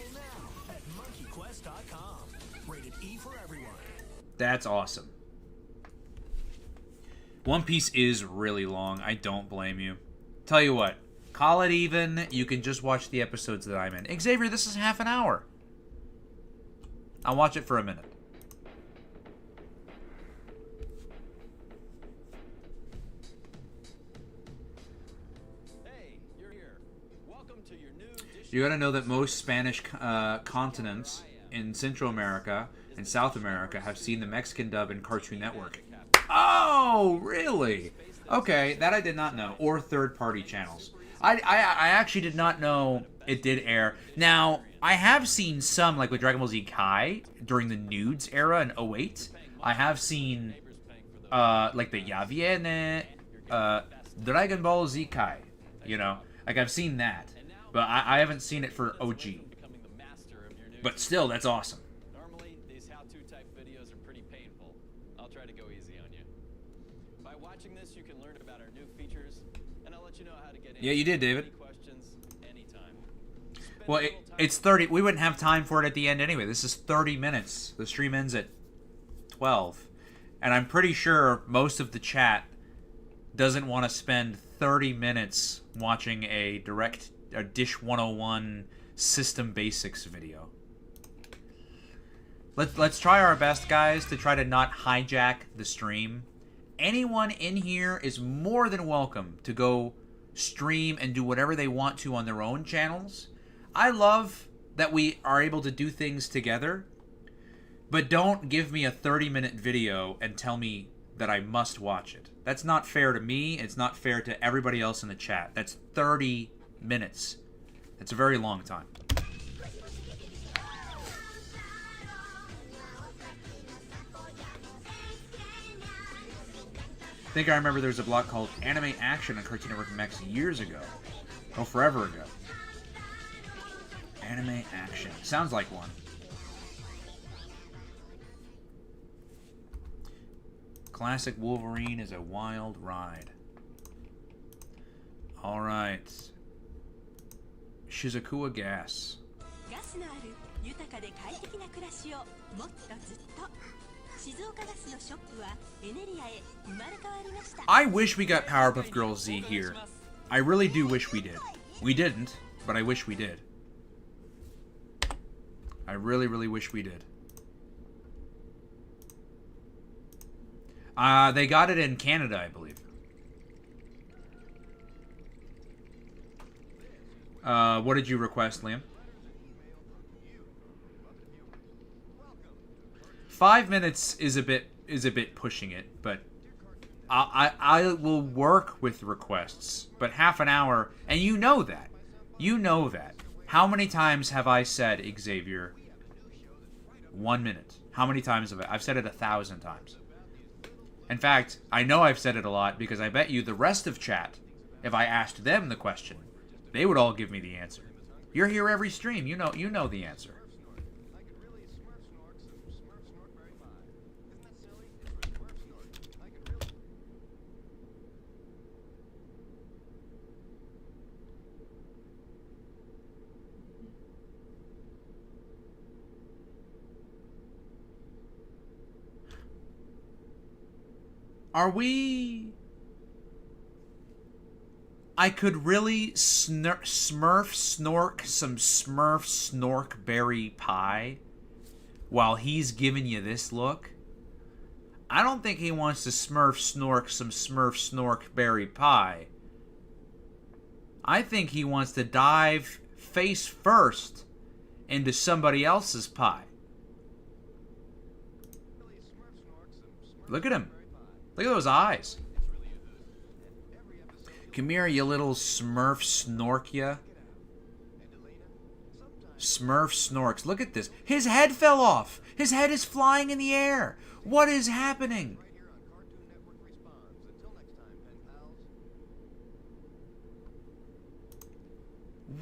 At monkeyquest.com. Rated E for everyone. That's awesome. One Piece is really long. I don't blame you. Tell you what, call it even. You can just watch the episodes that I'm in. Xavier, this is half an hour. I'll watch it for a minute. Hey, you're here. Welcome to your new You gotta know that most Spanish continents in Central America and South America have seen the Mexican dub in Cartoon Network. Oh, really? Okay, that I did not know. Or third-party channels. I actually did not know it did air. Now, I have seen some, like with Dragon Ball Z Kai, during the Nudes era in 08. I have seen, like the Ya Viene, Dragon Ball Z Kai, you know? Like, I've seen that. But I haven't seen it for OG. But still, that's awesome. Normally, these how-to type videos are pretty painful. I'll try to go easy on you. By watching this, you can learn about our new features, and I'll let you know how to get in. Yeah, you did, David. Any questions, anytime. Well, it's 30. We wouldn't have time for it at the end anyway. This is 30 minutes. The stream ends at 12. And I'm pretty sure most of the chat doesn't want to spend 30 minutes watching a Dish 101 System Basics video. Let's try our best, guys, to try to not hijack the stream. Anyone in here is more than welcome to go stream and do whatever they want to on their own channels. I love that we are able to do things together, but don't give me a 30-minute video and tell me that I must watch it. That's not fair to me. It's not fair to everybody else in the chat. That's 30 minutes. It's a very long time. I think I remember there was a blog called Anime Action on Cartoon Network Mex years ago. Oh, forever ago. Anime Action. Sounds like one. Classic Wolverine is a wild ride. Alright. Shizukawa Gas. I wish we got Powerpuff Girls Z here. I really do wish we did. We didn't, but I wish we did. I really, really wish we did. They got it in Canada, I believe. What did you request, Liam? 5 minutes is a bit pushing it, but I will work with requests. But half an hour, and you know that. You know that. How many times have I said, Xavier, 1 minute? How many times have I've said it 1,000 times. In fact, I know I've said it a lot because I bet you the rest of chat, if I asked them the question, they would all give me the answer. You're here every stream. You know the answer. Are we... I could really smurf snork some smurf snork berry pie while he's giving you this look? I don't think he wants to smurf snork some smurf snork berry pie. I think he wants to dive face first into somebody else's pie. Look at him. Look at those eyes. Come here, you little smurf snork ya. Smurf snorks. Look at this. His head fell off. His head is flying in the air. What is happening?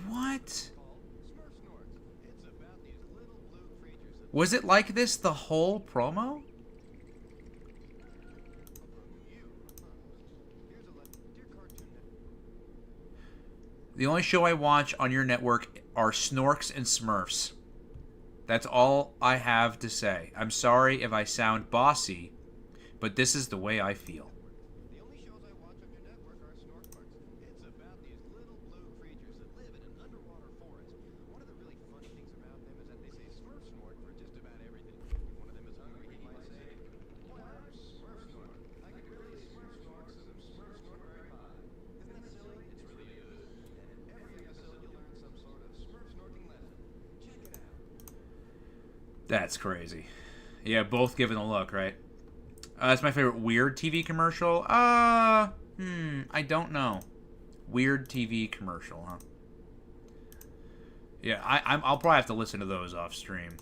What? Was it like this the whole promo? The only show I watch on your network are Snorks and Smurfs. That's all I have to say. I'm sorry if I sound bossy, but this is the way I feel. That's crazy. Yeah, both giving a look, right? That's my favorite weird TV commercial. I don't know. Weird TV commercial, huh? Yeah, I'll probably have to listen to those off stream.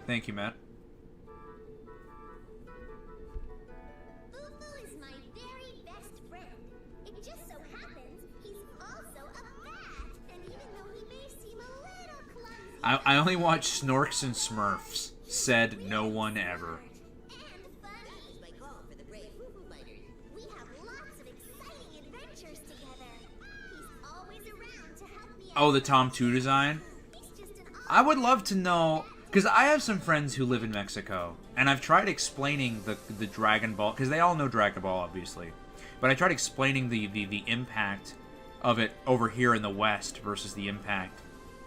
Thank you, Matt. Fufu is my very best friend. It just so happens he's also a bat, and even though he may seem a little clumsy, I only watch Snorks and Smurfs. Said no one ever. we have lots of exciting adventures together. He's always around to help me. Oh, the Tom 2 design? I would love to know... Because I have some friends who live in Mexico, and I've tried explaining the Dragon Ball, because they all know Dragon Ball, obviously. But I tried explaining the impact of it over here in the West versus the impact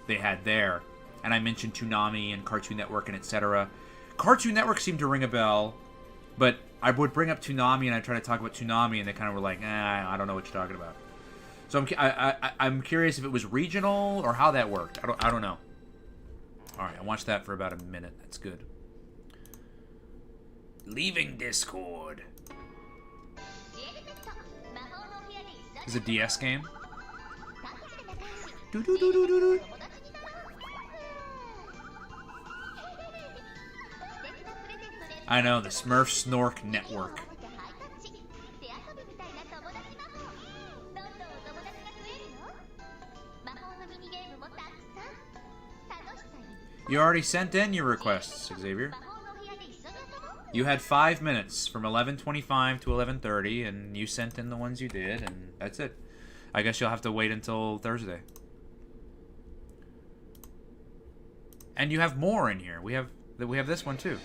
they had there. and I mentioned Toonami and Cartoon Network and etc. Cartoon Network seemed to ring a bell, but I would bring up Toonami and I try to talk about Toonami, and they kind of were like, I don't know what you're talking about. So I'm curious if it was regional or how that worked. I don't know. All right, I watched that for about a minute. That's good. Leaving Discord. Is it a DS game? I know, the Smurf Snork Network. You already sent in your requests, Xavier. You had 5 minutes from 11:25 to 11:30, and you sent in the ones you did, and that's it. I guess you'll have to wait until Thursday. And you have more in here. We have this one too.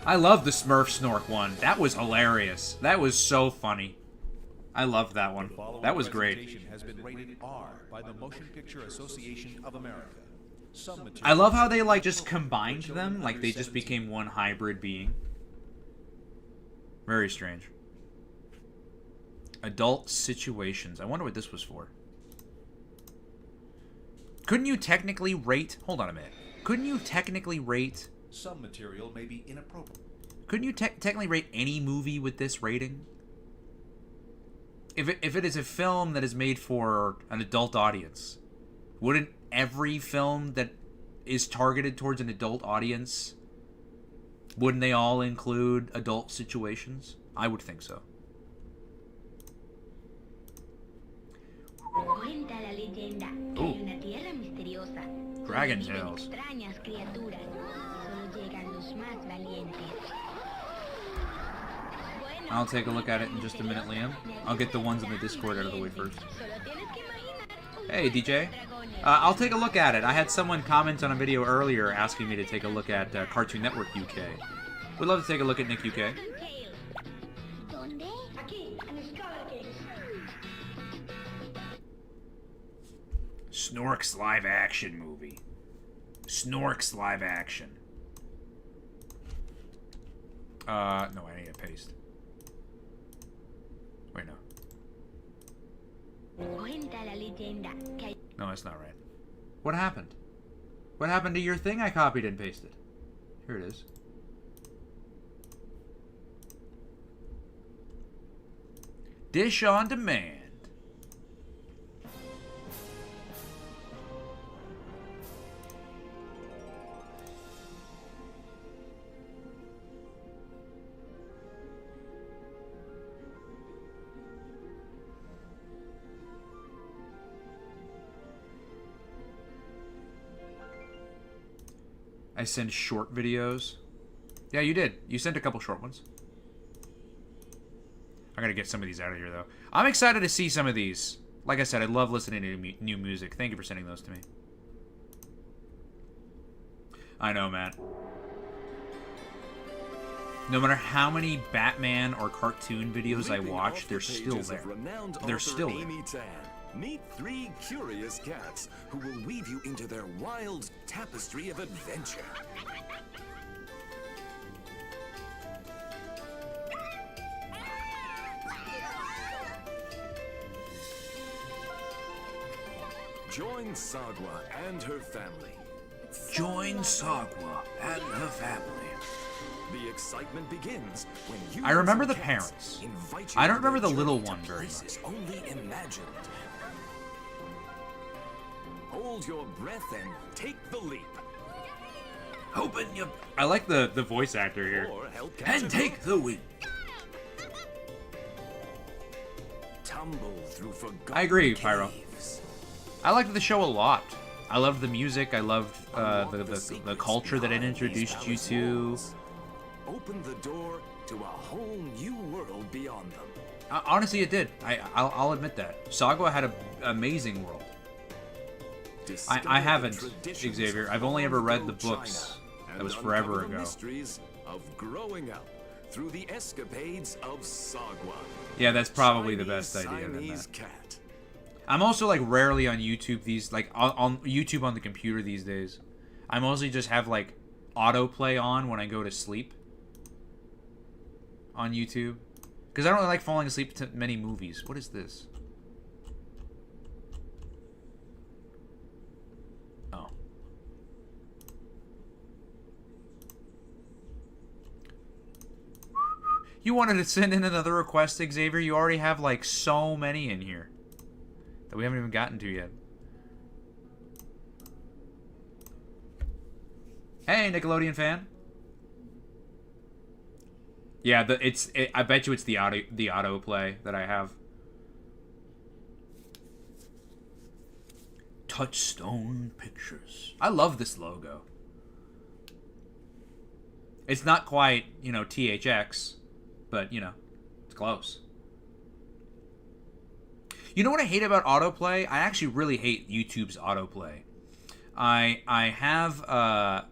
I love the Smurf Snork one. That was hilarious. That was so funny. I loved that one. That was great. Has been rated R by the Motion Picture Association of America. I love how they like just combined them, like they just became one hybrid being. Very strange. Adult situations. I wonder what this was for. Couldn't you technically rate... Hold on a minute. Couldn't you technically rate... Some material may be inappropriate. Couldn't you technically rate any movie with this rating? If it is a film that is made for an adult audience, wouldn't every film that is targeted towards an adult audience, wouldn't they all include adult situations? I would think so. Ooh. Dragon Tales. I'll take a look at it in just a minute, Liam. I'll get the ones in the Discord out of the way first. Hey, DJ. I'll take a look at it. I had someone comment on a video earlier asking me to take a look at Cartoon Network UK. We'd love to take a look at Nick UK. Snork's live action movie. Snork's live action. No, I need to paste. Wait, no. No, that's not right. What happened? What happened to your thing I copied and pasted? Here it is. Dish on demand. I send short videos. Yeah, you did. You sent a couple short ones. I gotta get some of these out of here, though. I'm excited to see some of these. Like I said, I love listening to new music. Thank you for sending those to me. I know, Matt. No matter how many Batman or cartoon videos I watch, they're still there. They're still there. Meet 3 curious cats who will weave you into their wild tapestry of adventure. Join Sagwa and her family. Join Sagwa and her family. The excitement begins when you I remember the parents. I don't remember the little one very much. Only imagined. Hold your breath and take the leap. Open your... I like the voice actor here. And take the win. Tumble through forgotten I agree, Pyro. caves. I liked the show a lot. I loved the music. I loved the culture that it introduced you to. Open the door to a whole new world beyond them. Honestly, it did. I'll admit that. Sagwa had an amazing world. I haven't, Xavier. I've only ever read the books. That was forever ago. Mysteries of growing up. through the escapades of Sagwa. Yeah, that's probably the best idea. Siamese cat. I'm also like rarely on YouTube on YouTube on the computer these days. I mostly just have like autoplay on when I go to sleep on YouTube because I don't really like falling asleep to many movies. What is this? Oh. You wanted to send in another request, Xavier? You already have like so many in here that we haven't even gotten to yet. Hey, Nickelodeon fan. Yeah, I bet you it's the autoplay that I have. Touchstone Pictures. I love this logo. It's not quite, you know, THX, but you know, it's close. You know what I hate about autoplay? I actually really hate YouTube's autoplay. I have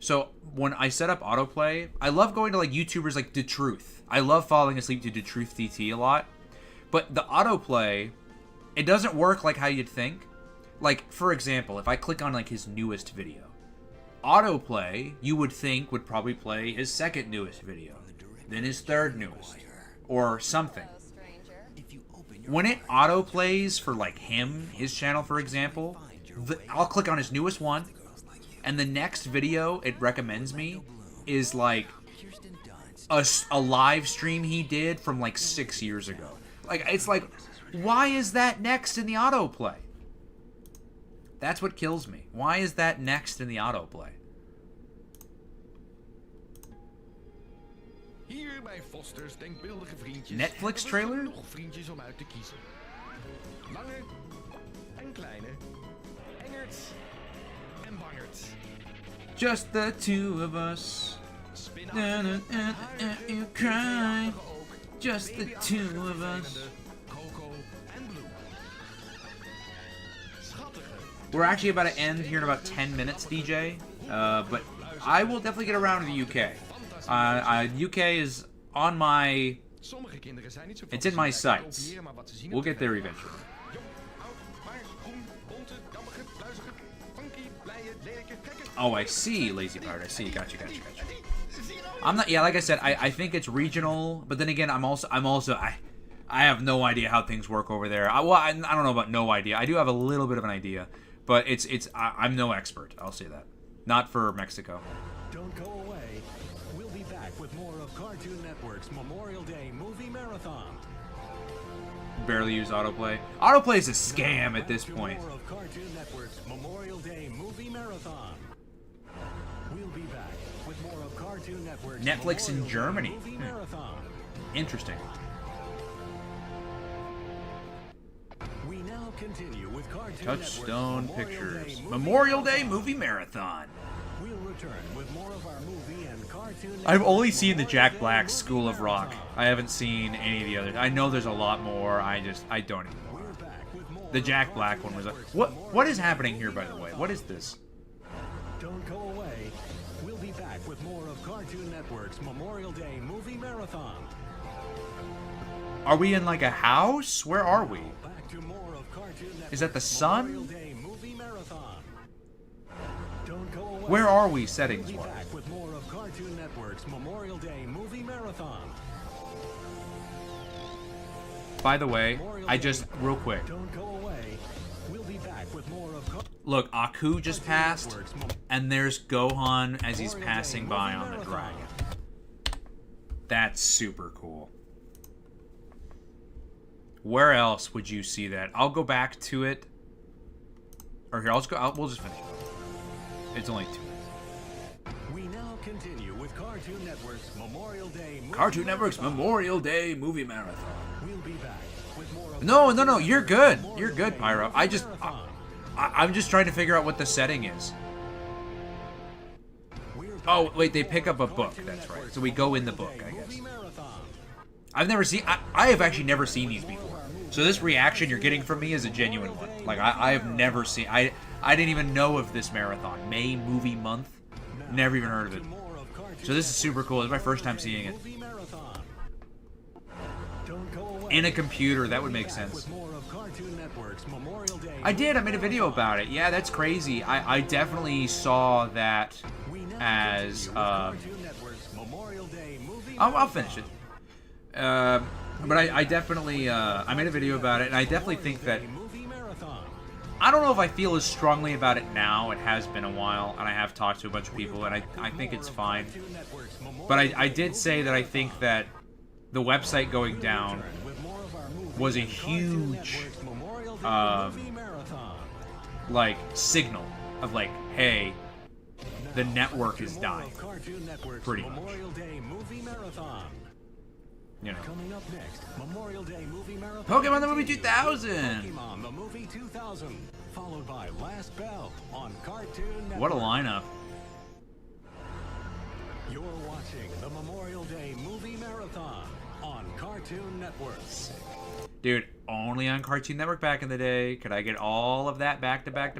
so when I set up autoplay, I love going to like YouTubers like The Truth. I love falling asleep to The Truth DT a lot. But the autoplay, it doesn't work like how you'd think. Like, for example, if I click on like his newest video, autoplay, you would think would probably play his second newest video, then his third newest, or something. When it autoplays for like his channel, for example, I'll click on his newest one, and the next video it recommends me is like a live stream he did from like 6 years ago. Like, it's like, why is that next in the autoplay? That's what kills me. Why is that next in the autoplay? Hier bij Foster's denkbeeldige vriendjes. Netflix trailer? Nog vriendjes om uit te kiezen. Lange en kleine. Engerts en bangerts. Just the two of us. You cry. Just the two of us. We're actually about to end here in about 10 minutes, DJ. But I will definitely get around to the UK. UK is on my... It's in my sights. We'll get there eventually. Oh, I see, Lazy Pirate. I see. Gotcha. I'm not... Yeah, like I said, I think it's regional. But then again, I have no idea how things work over there. I don't know about no idea. I do have a little bit of an idea. But I'm no expert. I'll say that. Not for Mexico. Don't go away. We'll be back with more of Cartoon Network's Memorial Day Movie Marathon. Barely use autoplay. Autoplay is a scam at this point. More of Cartoon Network's Memorial Day Movie Marathon. We'll be back with more of Cartoon Network's Netflix in Germany. Movie Marathon. Interesting. We now continue with Cartoon Touchstone Network's Pictures Memorial Day Movie Marathon. We'll return with more of our movie and cartoon. I've only seen the Jack Black School of Rock. I haven't seen any of the others. I know there's a lot more. I don't even know. The Jack Black one was a... What is happening here, by the way? What is this? Don't go away. We'll be back with more of Cartoon Network's Memorial Day Movie Marathon. Are we in like a house? Where are we? Back to more of Cartoon Is that the Memorial sun? Day Movie Marathon. Don't go away. Where are we settings We'll be wise? back with more of Cartoon Network's Memorial Day Movie Marathon. By the way, I just, real quick. Don't go away. We'll be back with more of Look, Aku just passed, and there's Gohan as he's passing by on the dragon. That's super cool. Where else would you see that? I'll go back to it. Or here, we'll just finish it. It's only 2 minutes. We now continue with Cartoon Network's Memorial Day Movie Cartoon Network's Marathon. Memorial Day Movie Marathon. We'll be back with more of No, you're good. You're good, Pyro. I'm just trying to figure out what the setting is. Oh, wait, they pick up a book. That's right. So we go in the book, I guess. I've never seen... I have actually never seen these before. So this reaction you're getting from me is a genuine one. Like, I have never seen... I didn't even know of this marathon. May Movie Month. Never even heard of it. So this is super cool. This is my first time seeing it. In a computer, that would make sense. I did. I made a video about it. Yeah, that's crazy. I definitely saw that as... I'll finish it. But I definitely... I made a video about it, and I definitely think that... I don't know if I feel as strongly about it now. It has been a while, and I have talked to a bunch of people, and I think it's fine. But I did say that I think that the website going down was a huge, like, signal of, like, hey, the network is dying, pretty much. You know. Coming up next, Memorial Day Movie Marathon. Pokemon the Movie 2000. Pokemon the Movie 2000, followed by Last Bell on Cartoon Network. What a lineup. You're watching the Memorial Day Movie Marathon on Cartoon Network. Dude, only on Cartoon Network back in the day. Could I get all of that back to back?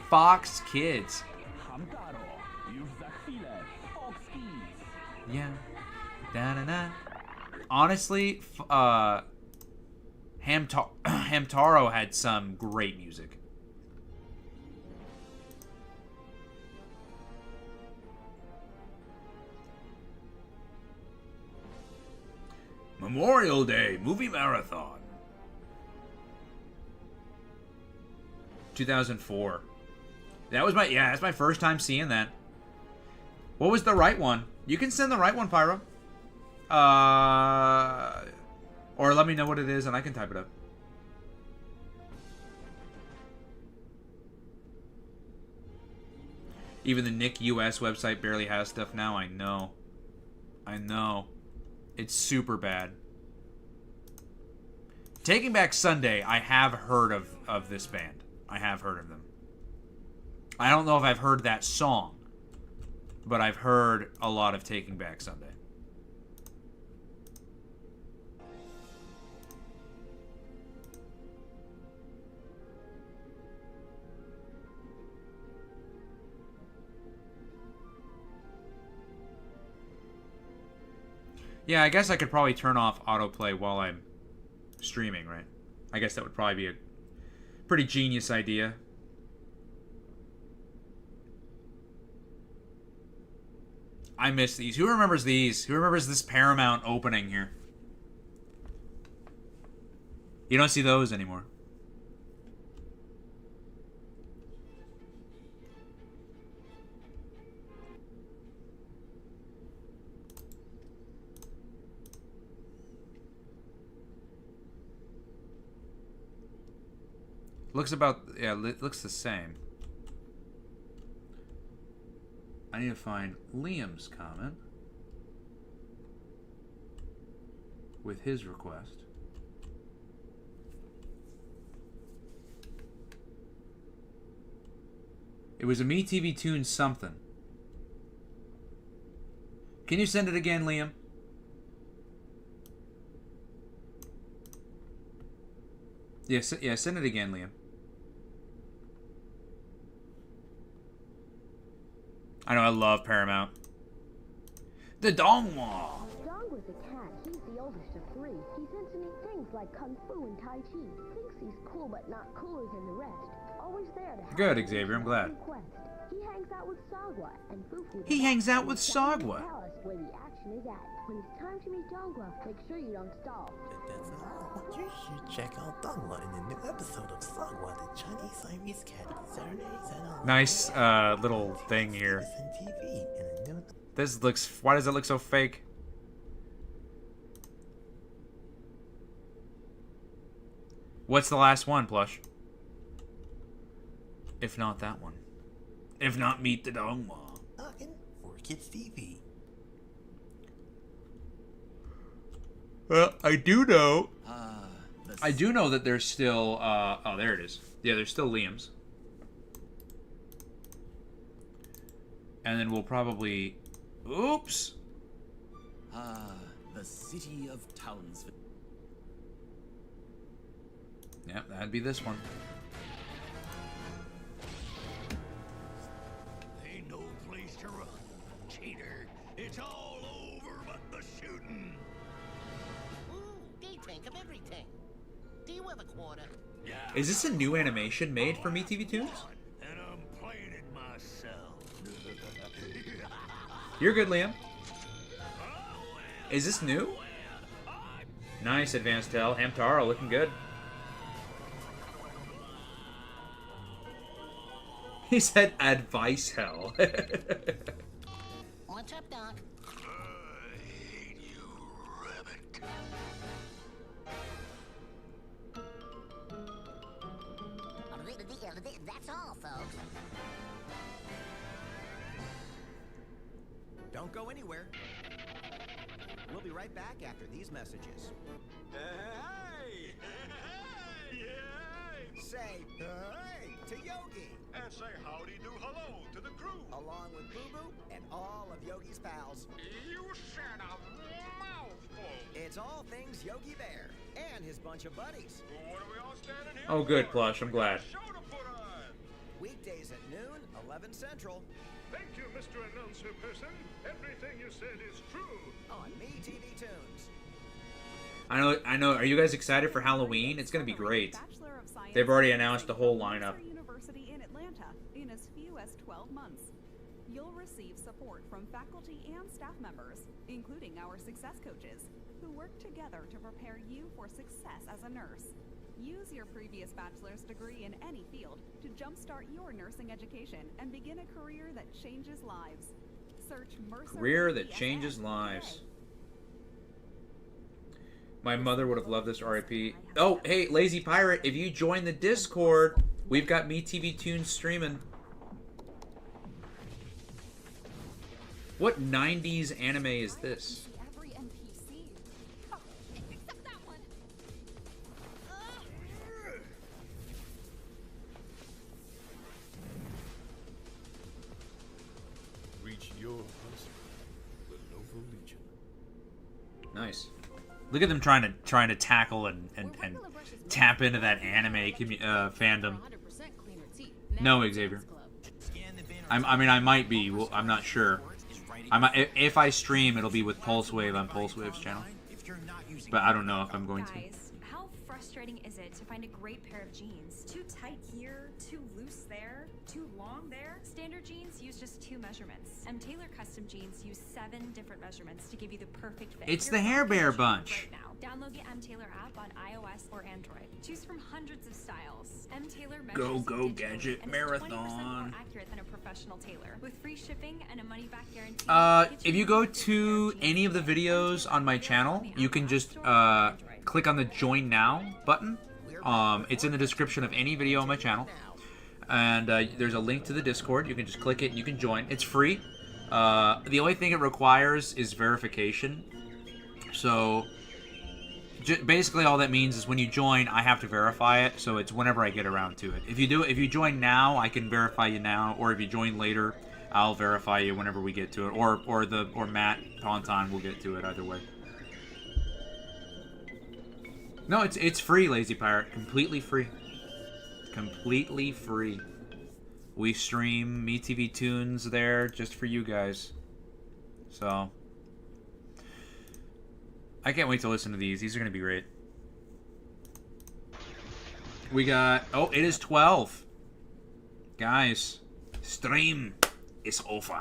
Fox Kids. Yeah. Da-da-da. Honestly, Hamtaro had some great music. Memorial Day Movie Marathon. 2004. That was that's my first time seeing that. What was the right one? You can send the right one, Pyro. Or let me know what it is and I can type it up. Even the Nick US website barely has stuff now. I know. It's super bad. Taking Back Sunday, I have heard of this band. I have heard of them. I don't know if I've heard that song, but I've heard a lot of Taking Back Sunday. Yeah, I guess I could probably turn off autoplay while I'm streaming, right? I guess that would probably be a pretty genius idea. I miss these. Who remembers these? Who remembers this Paramount opening here? You don't see those anymore. Looks about, yeah, looks the same. I need to find Liam's comment with his request. It was a MeTV Tune something. Can you send it again, Liam? Yes, yeah, send it again, Liam. I know, I love Paramount. The Dongwa. Dongwa's a cat. He's the oldest of three. He's into neat things like Kung Fu and Tai Chi. Thinks he's cool, but not cooler than the rest. Always there to help. Good, Xavier, I'm glad. He hangs out with Sagwa and Fufu. He hangs out with Sagwa. Tell us where the action is at. When it's time to meet Dongwa, make sure you don't stall. You should check out Dongwa in the new episode of Sagwa, the Chinese Siamese cat. Serenades and all. Nice little thing here. This looks... Why does it look so fake? What's the last one, Plush? If not that one. If not Meet the Dongwa. For Kids TV. Well, I do know that there's still, oh, there it is. Yeah, there's still Liam's. And then we'll probably, oops. The city of Townsville. Yep, that'd be this one. Ain't no place to run. with a quarter. Is this a new animation made for MeTV Tunes? And I'm playing it myself. You're good, Liam. Is this new? Nice, Advanced Hell. Hamtaro looking good. He said advice hell. What's up, Doc? That's all, folks. Don't go anywhere. We'll be right back after these messages. Hey! Hey! Say hey to Yogi. And say howdy-do hello to the crew. Along with Boo Boo and all of Yogi's pals. You said a mouthful. It's all things Yogi Bear and his bunch of buddies. What are we all standing here Oh, good, for? Plush. I'm glad. Show to put on. Weekdays at noon, 11 Central. Thank you, Mr. Announcer Person. Everything you said is true. On MeTV Tunes. I know. Are you guys excited for Halloween? It's gonna be great. They've already announced the whole lineup. University in Atlanta in as few as 12 months. You'll receive support from faculty and staff members, including our success coaches, who work together to prepare you for success as a nurse. Use your previous bachelor's degree in any field to jumpstart your nursing education and begin a career that changes lives. Search Mercer Career that BSN changes lives. today. My mother would have loved this RIP. Oh, hey, Lazy Pirate, if you join the Discord, we've got MeTV Tunes streaming. What 90s anime is this? Every NPC. Oh, except that one. Reach yours, Lenovo Legion. Nice. Look at them trying to tackle and tap into that anime fandom. No, Xavier. I mean, I might be. Well, I'm not sure. If I stream, it'll be with Pulsewav on Pulsewave's channel. But I don't know if I'm going to. Guys, how frustrating is it to find a great pair of jeans? Too tight here, too loose there, too long there? Standard jeans use just 2 measurements. And Taylor Custom Jeans use 7 different measurements to give you the perfect fit. It's You're the Hair Bear right bunch. now. Download the M Taylor app on iOS or Android. Choose from hundreds of styles. M Taylor measures Go digitally Gadget and is 20% Marathon. more accurate than a professional tailor. With free shipping and a money-back guarantee. If you go to any of the videos on my channel, you can just click on the Join Now button. It's in the description of any video on my channel. And there's a link to the Discord. You can just click it and you can join. It's free. The only thing it requires is verification. So basically all that means is when you join, I have to verify it. So it's whenever I get around to it. If you join now, I can verify you now. Or if you join later, I'll verify you whenever we get to it. Or Matt Tauntaun will get to it either way. No, it's free, Lazy Pirate. Completely free. Completely free. We stream MeTV Tunes there just for you guys. So I can't wait to listen to these. These are going to be great. We got... Oh, it is 12. Guys, stream is over.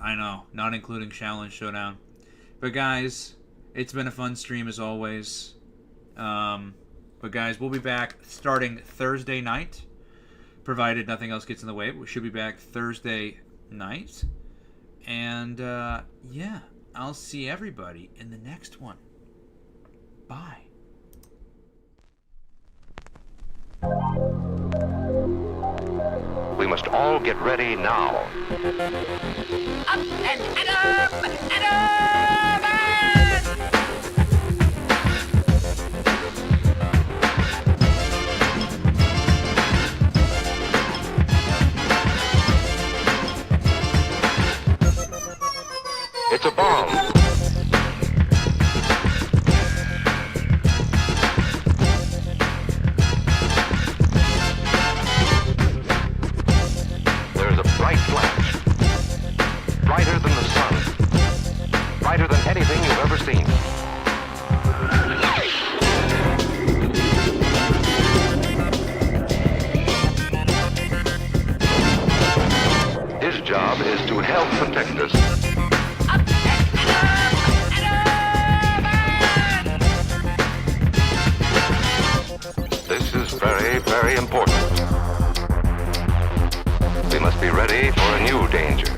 I know, not including Shaolin Showdown. But guys, it's been a fun stream as always. But guys, we'll be back starting Thursday night, provided nothing else gets in the way. We should be back Thursday night. And, yeah, I'll see everybody in the next one. Bye. We must all get ready now. Up and up and up! It's a bomb. There's a bright flash. Brighter than the sun. Brighter than anything to help protect us. This is very, very important. We must be ready for a new danger.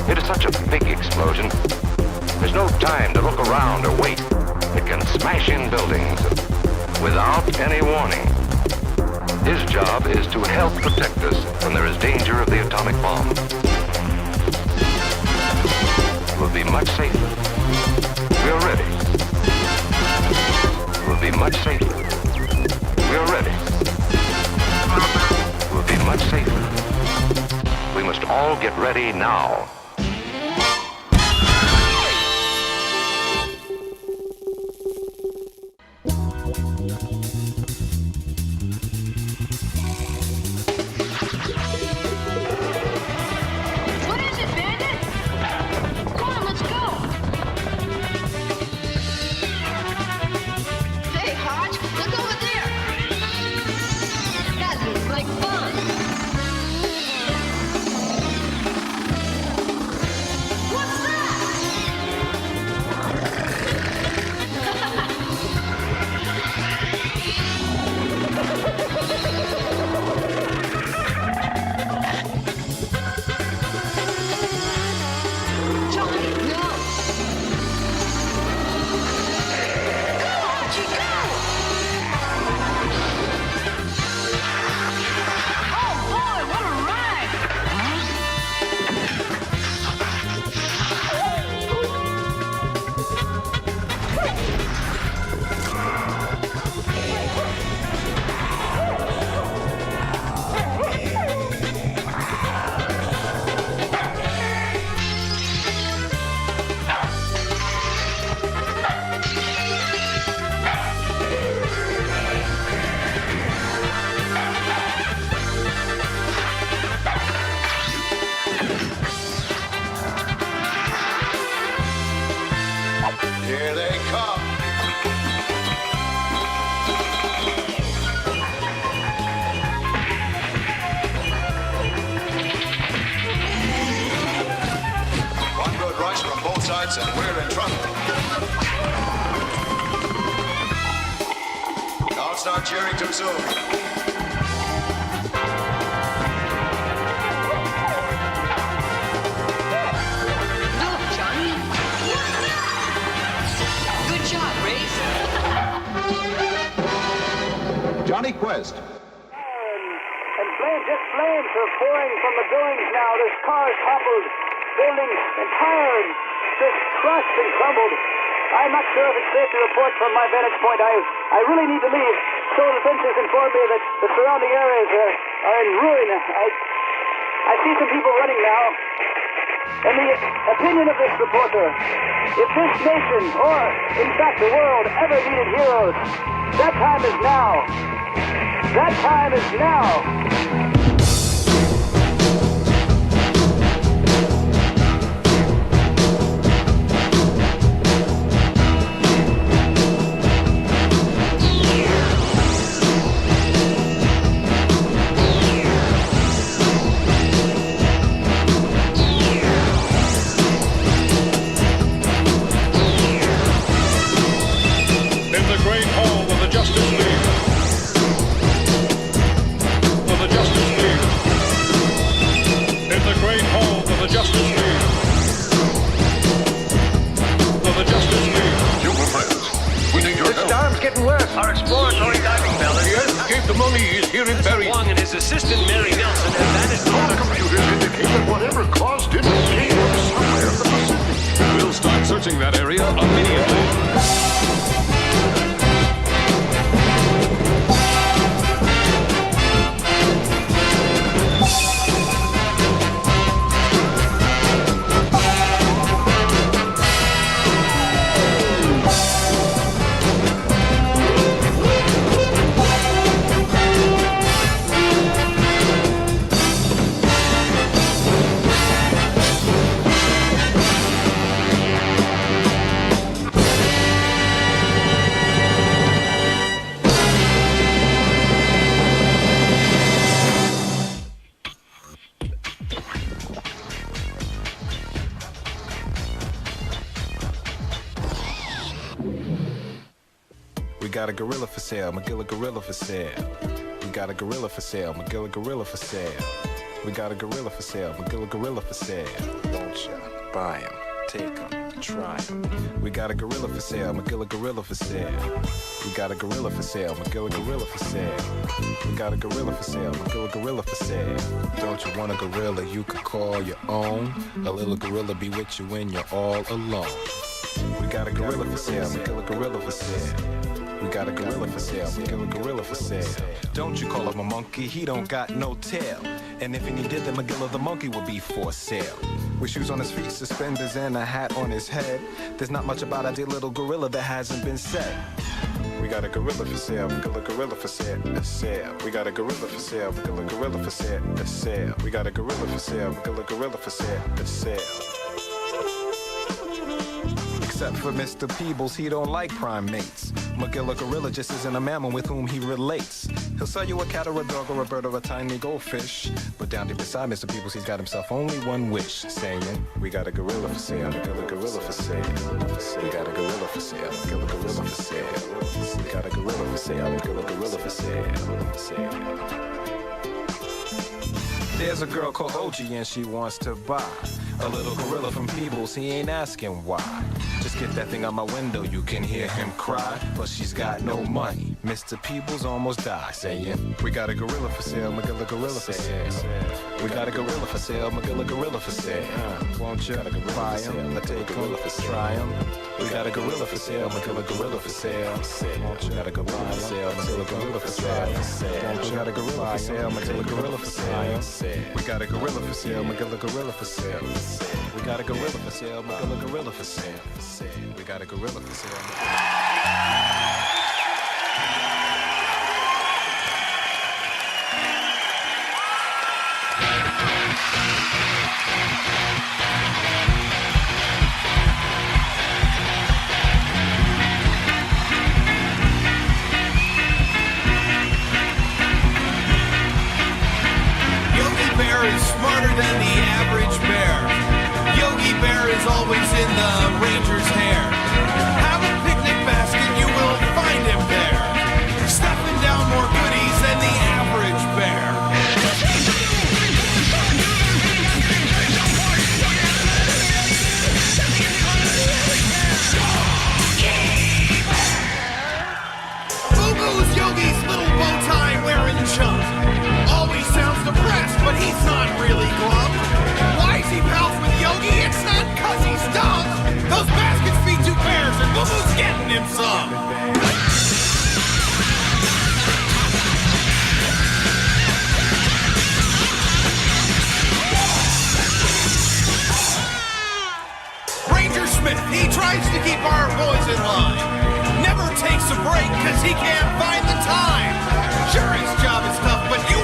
It is such a big explosion. There's no time to look around or wait. It can smash in buildings without any warning. His job is to help protect us when there is danger of the atomic bomb. We'll be much safer. We are ready. We'll be much safer. We are ready. We'll be much safer. We must all get ready now. What is it, Bandit? Come on, let's go. Hey, Hodge, look over there. That looks like fun. What's Johnny, no! Go, Archie, go! Oh boy, what a ride! Here they come. One good rush from both sides and we're in trouble. Don't start cheering too soon. Look, Johnny! Good job, Rafe. Johnny Quest. And flames are pouring from the buildings now. There's cars toppled, buildings entire, just crushed and crumbled. I'm not sure if it's safe to report from my vantage point. I really need to leave. Civil Defense has informed me that the surrounding areas are in ruin. I see some people running now. In the opinion of this reporter, if this nation, or in fact the world, ever needed heroes, that time is now. That time is now. In the great hall of the Justice League. Of the Justice League. In the great hall of the Justice League. Of the Justice League. Human friends, we need your help. The storm's getting worse. Our exploratory diving bell The escape the mummy is here in Barry. Wong and his assistant Mary Nelson have managed Our computers indicate that whatever caused it came from somewhere in the Pacific. We'll start searching that area immediately. got a gorilla for sale, Magilla gorilla for sale. We got a gorilla for sale, Magilla gorilla for sale. We got a gorilla for sale, Magilla gorilla for sale. Don't ya buy him, take him, try him. We got a gorilla for sale, Magilla gorilla for sale. We got a gorilla for sale, Magilla gorilla for sale. We got a gorilla for sale, Magilla gorilla for sale. Don't you want a gorilla you could call your own? A little gorilla be with you when you're all alone. We got a gorilla for sale, Magilla gorilla for sale. We got a gorilla for sale, Magilla gorilla for sale. Don't you call him a monkey, he don't got no tail. And if he did, then Magilla the monkey would be for sale. With shoes on his feet, suspenders, and a hat on his head. There's not much about our dear little gorilla that hasn't been said. We got a gorilla for sale, Magilla gorilla for sale, a sale. We got a gorilla for sale, Magilla gorilla for sale, a sale. We got a gorilla for sale, Magilla gorilla for sale, a sale. Except for Mr. Peebles, he don't like primates. Magilla gorilla just isn't a mammal with whom he relates. He'll sell you a cat or a dog or a bird or a tiny goldfish. But down deep beside Mr. Peebles, he's got himself only one wish, saying, we got a gorilla for sale, Magilla gorilla for sale. We got a gorilla for sale, Magilla gorilla for sale. We got a gorilla for sale, Magilla gorilla for sale. There's a girl called OG and she wants to buy a little gorilla from Peebles, he ain't asking why. Just get that thing out my window, you can hear him cry. But she's got no money, Mr. Peebles almost died, saying, we got a gorilla for sale, Magilla gorilla for sale. We got a gorilla for sale, Magilla gorilla for sale. Won't you buy him, take him, try him? We got a gorilla for sale, Magilla gorilla for sale. Won't you got a gorilla for sale, Magilla gorilla for sale? Won't you got a gorilla for sale, Magilla gorilla for sale? We got a gorilla for sale, Magilla gorilla for sale. We got a gorilla for sale, Magilla gorilla for sale. We got a gorilla for sale. Yogi Bear is smarter than the average bear. Yogi Bear is always in the ranger's hair. Have a picnic basket, you will find him there. Stuffing down more goodies than the average bear. Boo Boo's Yogi's little bow tie wearing chump. Always sounds depressed, but he's not really glum. Why is he pals with Yogi? It's not 'cause he's dumb. Those baskets feed two bears and Boo Boo's getting him some. Ranger Smith, he tries to keep our boys in line. Never takes a break 'cause he can't find the time. Sure, his job is tough, but you